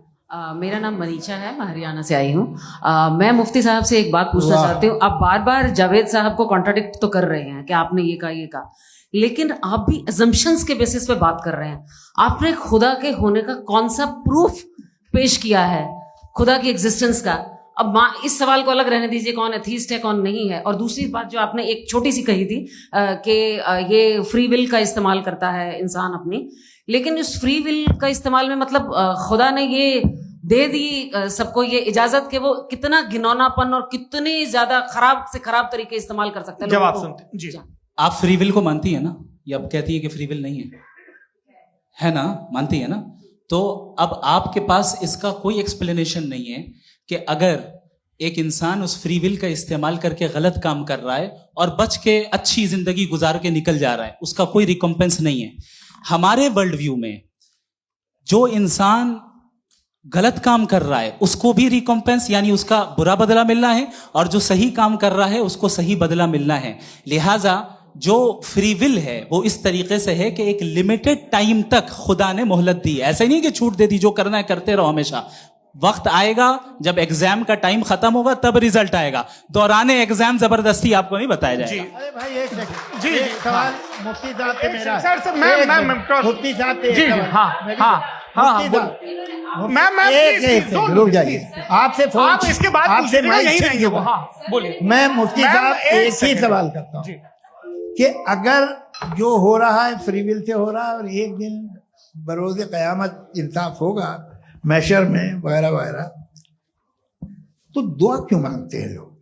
मेरा नाम मनीषा है, मैं हरियाणा से आई हूँ। मैं मुफ्ती साहब से एक बात पूछना चाहती हूँ। आप बार बार जावेद साहब को कॉन्ट्राडिक्ट तो कर रहे हैं कि आपने ये कहा, लेकिन आप भी अजम्पशंस के बेसिस पे बात कर रहे हैं। आपने खुदा के होने का कौन सा प्रूफ पेश किया है, खुदा की एग्जिस्टेंस का? अब इस सवाल को अलग रहने दीजिए, कौन एथीस्ट है कौन नहीं है। और दूसरी बात जो आपने एक छोटी सी कही थी कि ये फ्री विल का इस्तेमाल करता है इंसान अपनी, लेकिन इस फ्री विल का इस्तेमाल में मतलब खुदा ने ये दे दी सबको ये इजाजत कि वो कितना घिनौनापन और कितनी ज्यादा खराब से खराब तरीके इस्तेमाल कर सकते हैं। जवाब सुनते जी। आप फ्री विल को मानती है ना, या अब कहती है कि फ्री विल नहीं है ना? मानती है ना? तो अब आपके पास इसका कोई एक्सप्लेनेशन नहीं है कि अगर एक इंसान उस फ्री विल का इस्तेमाल करके गलत काम कर रहा है और बच के अच्छी जिंदगी गुजार के निकल जा रहा है, उसका कोई रिकॉम्पेंस नहीं है। हमारे वर्ल्ड व्यू में जो इंसान गलत काम कर रहा है उसको भी रिकॉम्पेंस यानी उसका बुरा बदला मिलना है, और जो सही काम कर रहा है उसको सही बदला मिलना है। लिहाजा जो फ्री विल है वो इस तरीके से है कि एक लिमिटेड टाइम तक खुदा ने मोहलत दी। ऐसे नहीं कि छूट दे दी, जो करना है करते रहो हमेशा। वक्त आएगा जब एग्जाम का टाइम खत्म होगा तब रिजल्ट आएगा। दौराने एग्जाम जबरदस्ती आपको नहीं बताया जाएगा। अरे भाई एक सेकंड, जी, एक सवाल मुफ्ती साहब से मेरा। सर मैम मुफ्ती साहब से जी, हाँ, रुक जाइए। आपसे फोन, आप इसके बाद आपसे यही रहेंगे वो। हाँ बोलिए। मैं मुफ्ती साहब एक ही सवाल करता हूँ कि अगर जो हो रहा है फ्री विल से हो रहा है और एक दिन बरोज़ क़यामत इंसाफ होगा मैशर में वगैरह वगैरह, तो दुआ क्यों मांगते हैं लोग?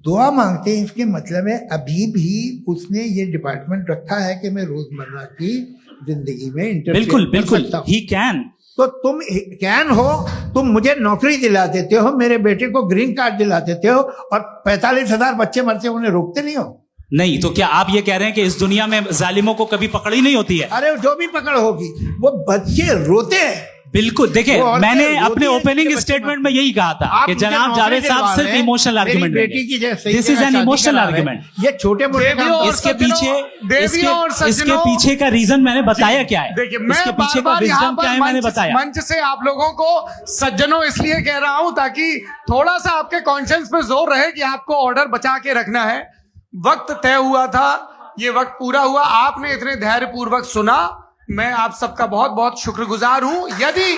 दुआ मांगते हैं इसके मतलब है अभी भी उसने ये डिपार्टमेंट रखा है कि मैं रोजमर्रा की जिंदगी में बिल्कुल बिल्कुल ही कैन। तो तुम कैन हो, तुम मुझे नौकरी दिला देते हो, मेरे बेटे को ग्रीन कार्ड दिला देते हो, और 45,000 बच्चे मरते हैं, उन्हें रोकते नहीं हो। नहीं तो क्या आप ये कह रहे हैं कि इस दुनिया में जालिमों को कभी पकड़ ही नहीं होती है? अरे जो भी पकड़ होगी, वो बच्चे रोते हैं। बिल्कुल, देखिए मैंने अपने ओपनिंग स्टेटमेंट में यही कहा था कि जनाब जावेद साहब सिर्फ इमोशनल आर्गुमेंट देंगे। This is an emotional argument. ये छोटे मोटे इसके पीछे का रीजन मैंने बताया क्या है, इसके पीछे का विजडम क्या है मैंने बताया। मंच से आप लोगों को सज्जनों इसलिए कह रहा हूं ताकि थोड़ा सा आपके कॉन्शियंस पे जोर रहे कि आपको ऑर्डर बचा के रखना है। वक्त तय हुआ था, ये वक्त पूरा हुआ, आपने इतने धैर्यपूर्वक सुना, मैं आप सबका बहुत बहुत शुक्रगुजार हूं। यदि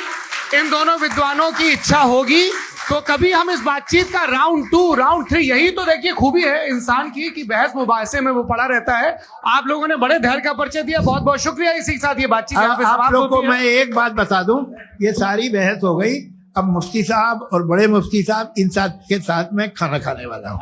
इन दोनों विद्वानों की इच्छा होगी तो कभी हम इस बातचीत का राउंड 2, राउंड 3, यही तो देखिए खूबी है इंसान की कि बहस मुबाहसे में वो पड़ा रहता है। आप लोगों ने बड़े धैर्य का परिचय दिया, बहुत बहुत शुक्रिया। इसी के साथ ये बातचीत आप लोग को मैं एक बात बता दूं, ये सारी बहस हो गई, अब मुफ्ती साहब और बड़े मुफ्ती साहब इन साथ के साथ मैं खाना खाने वाला हूँ।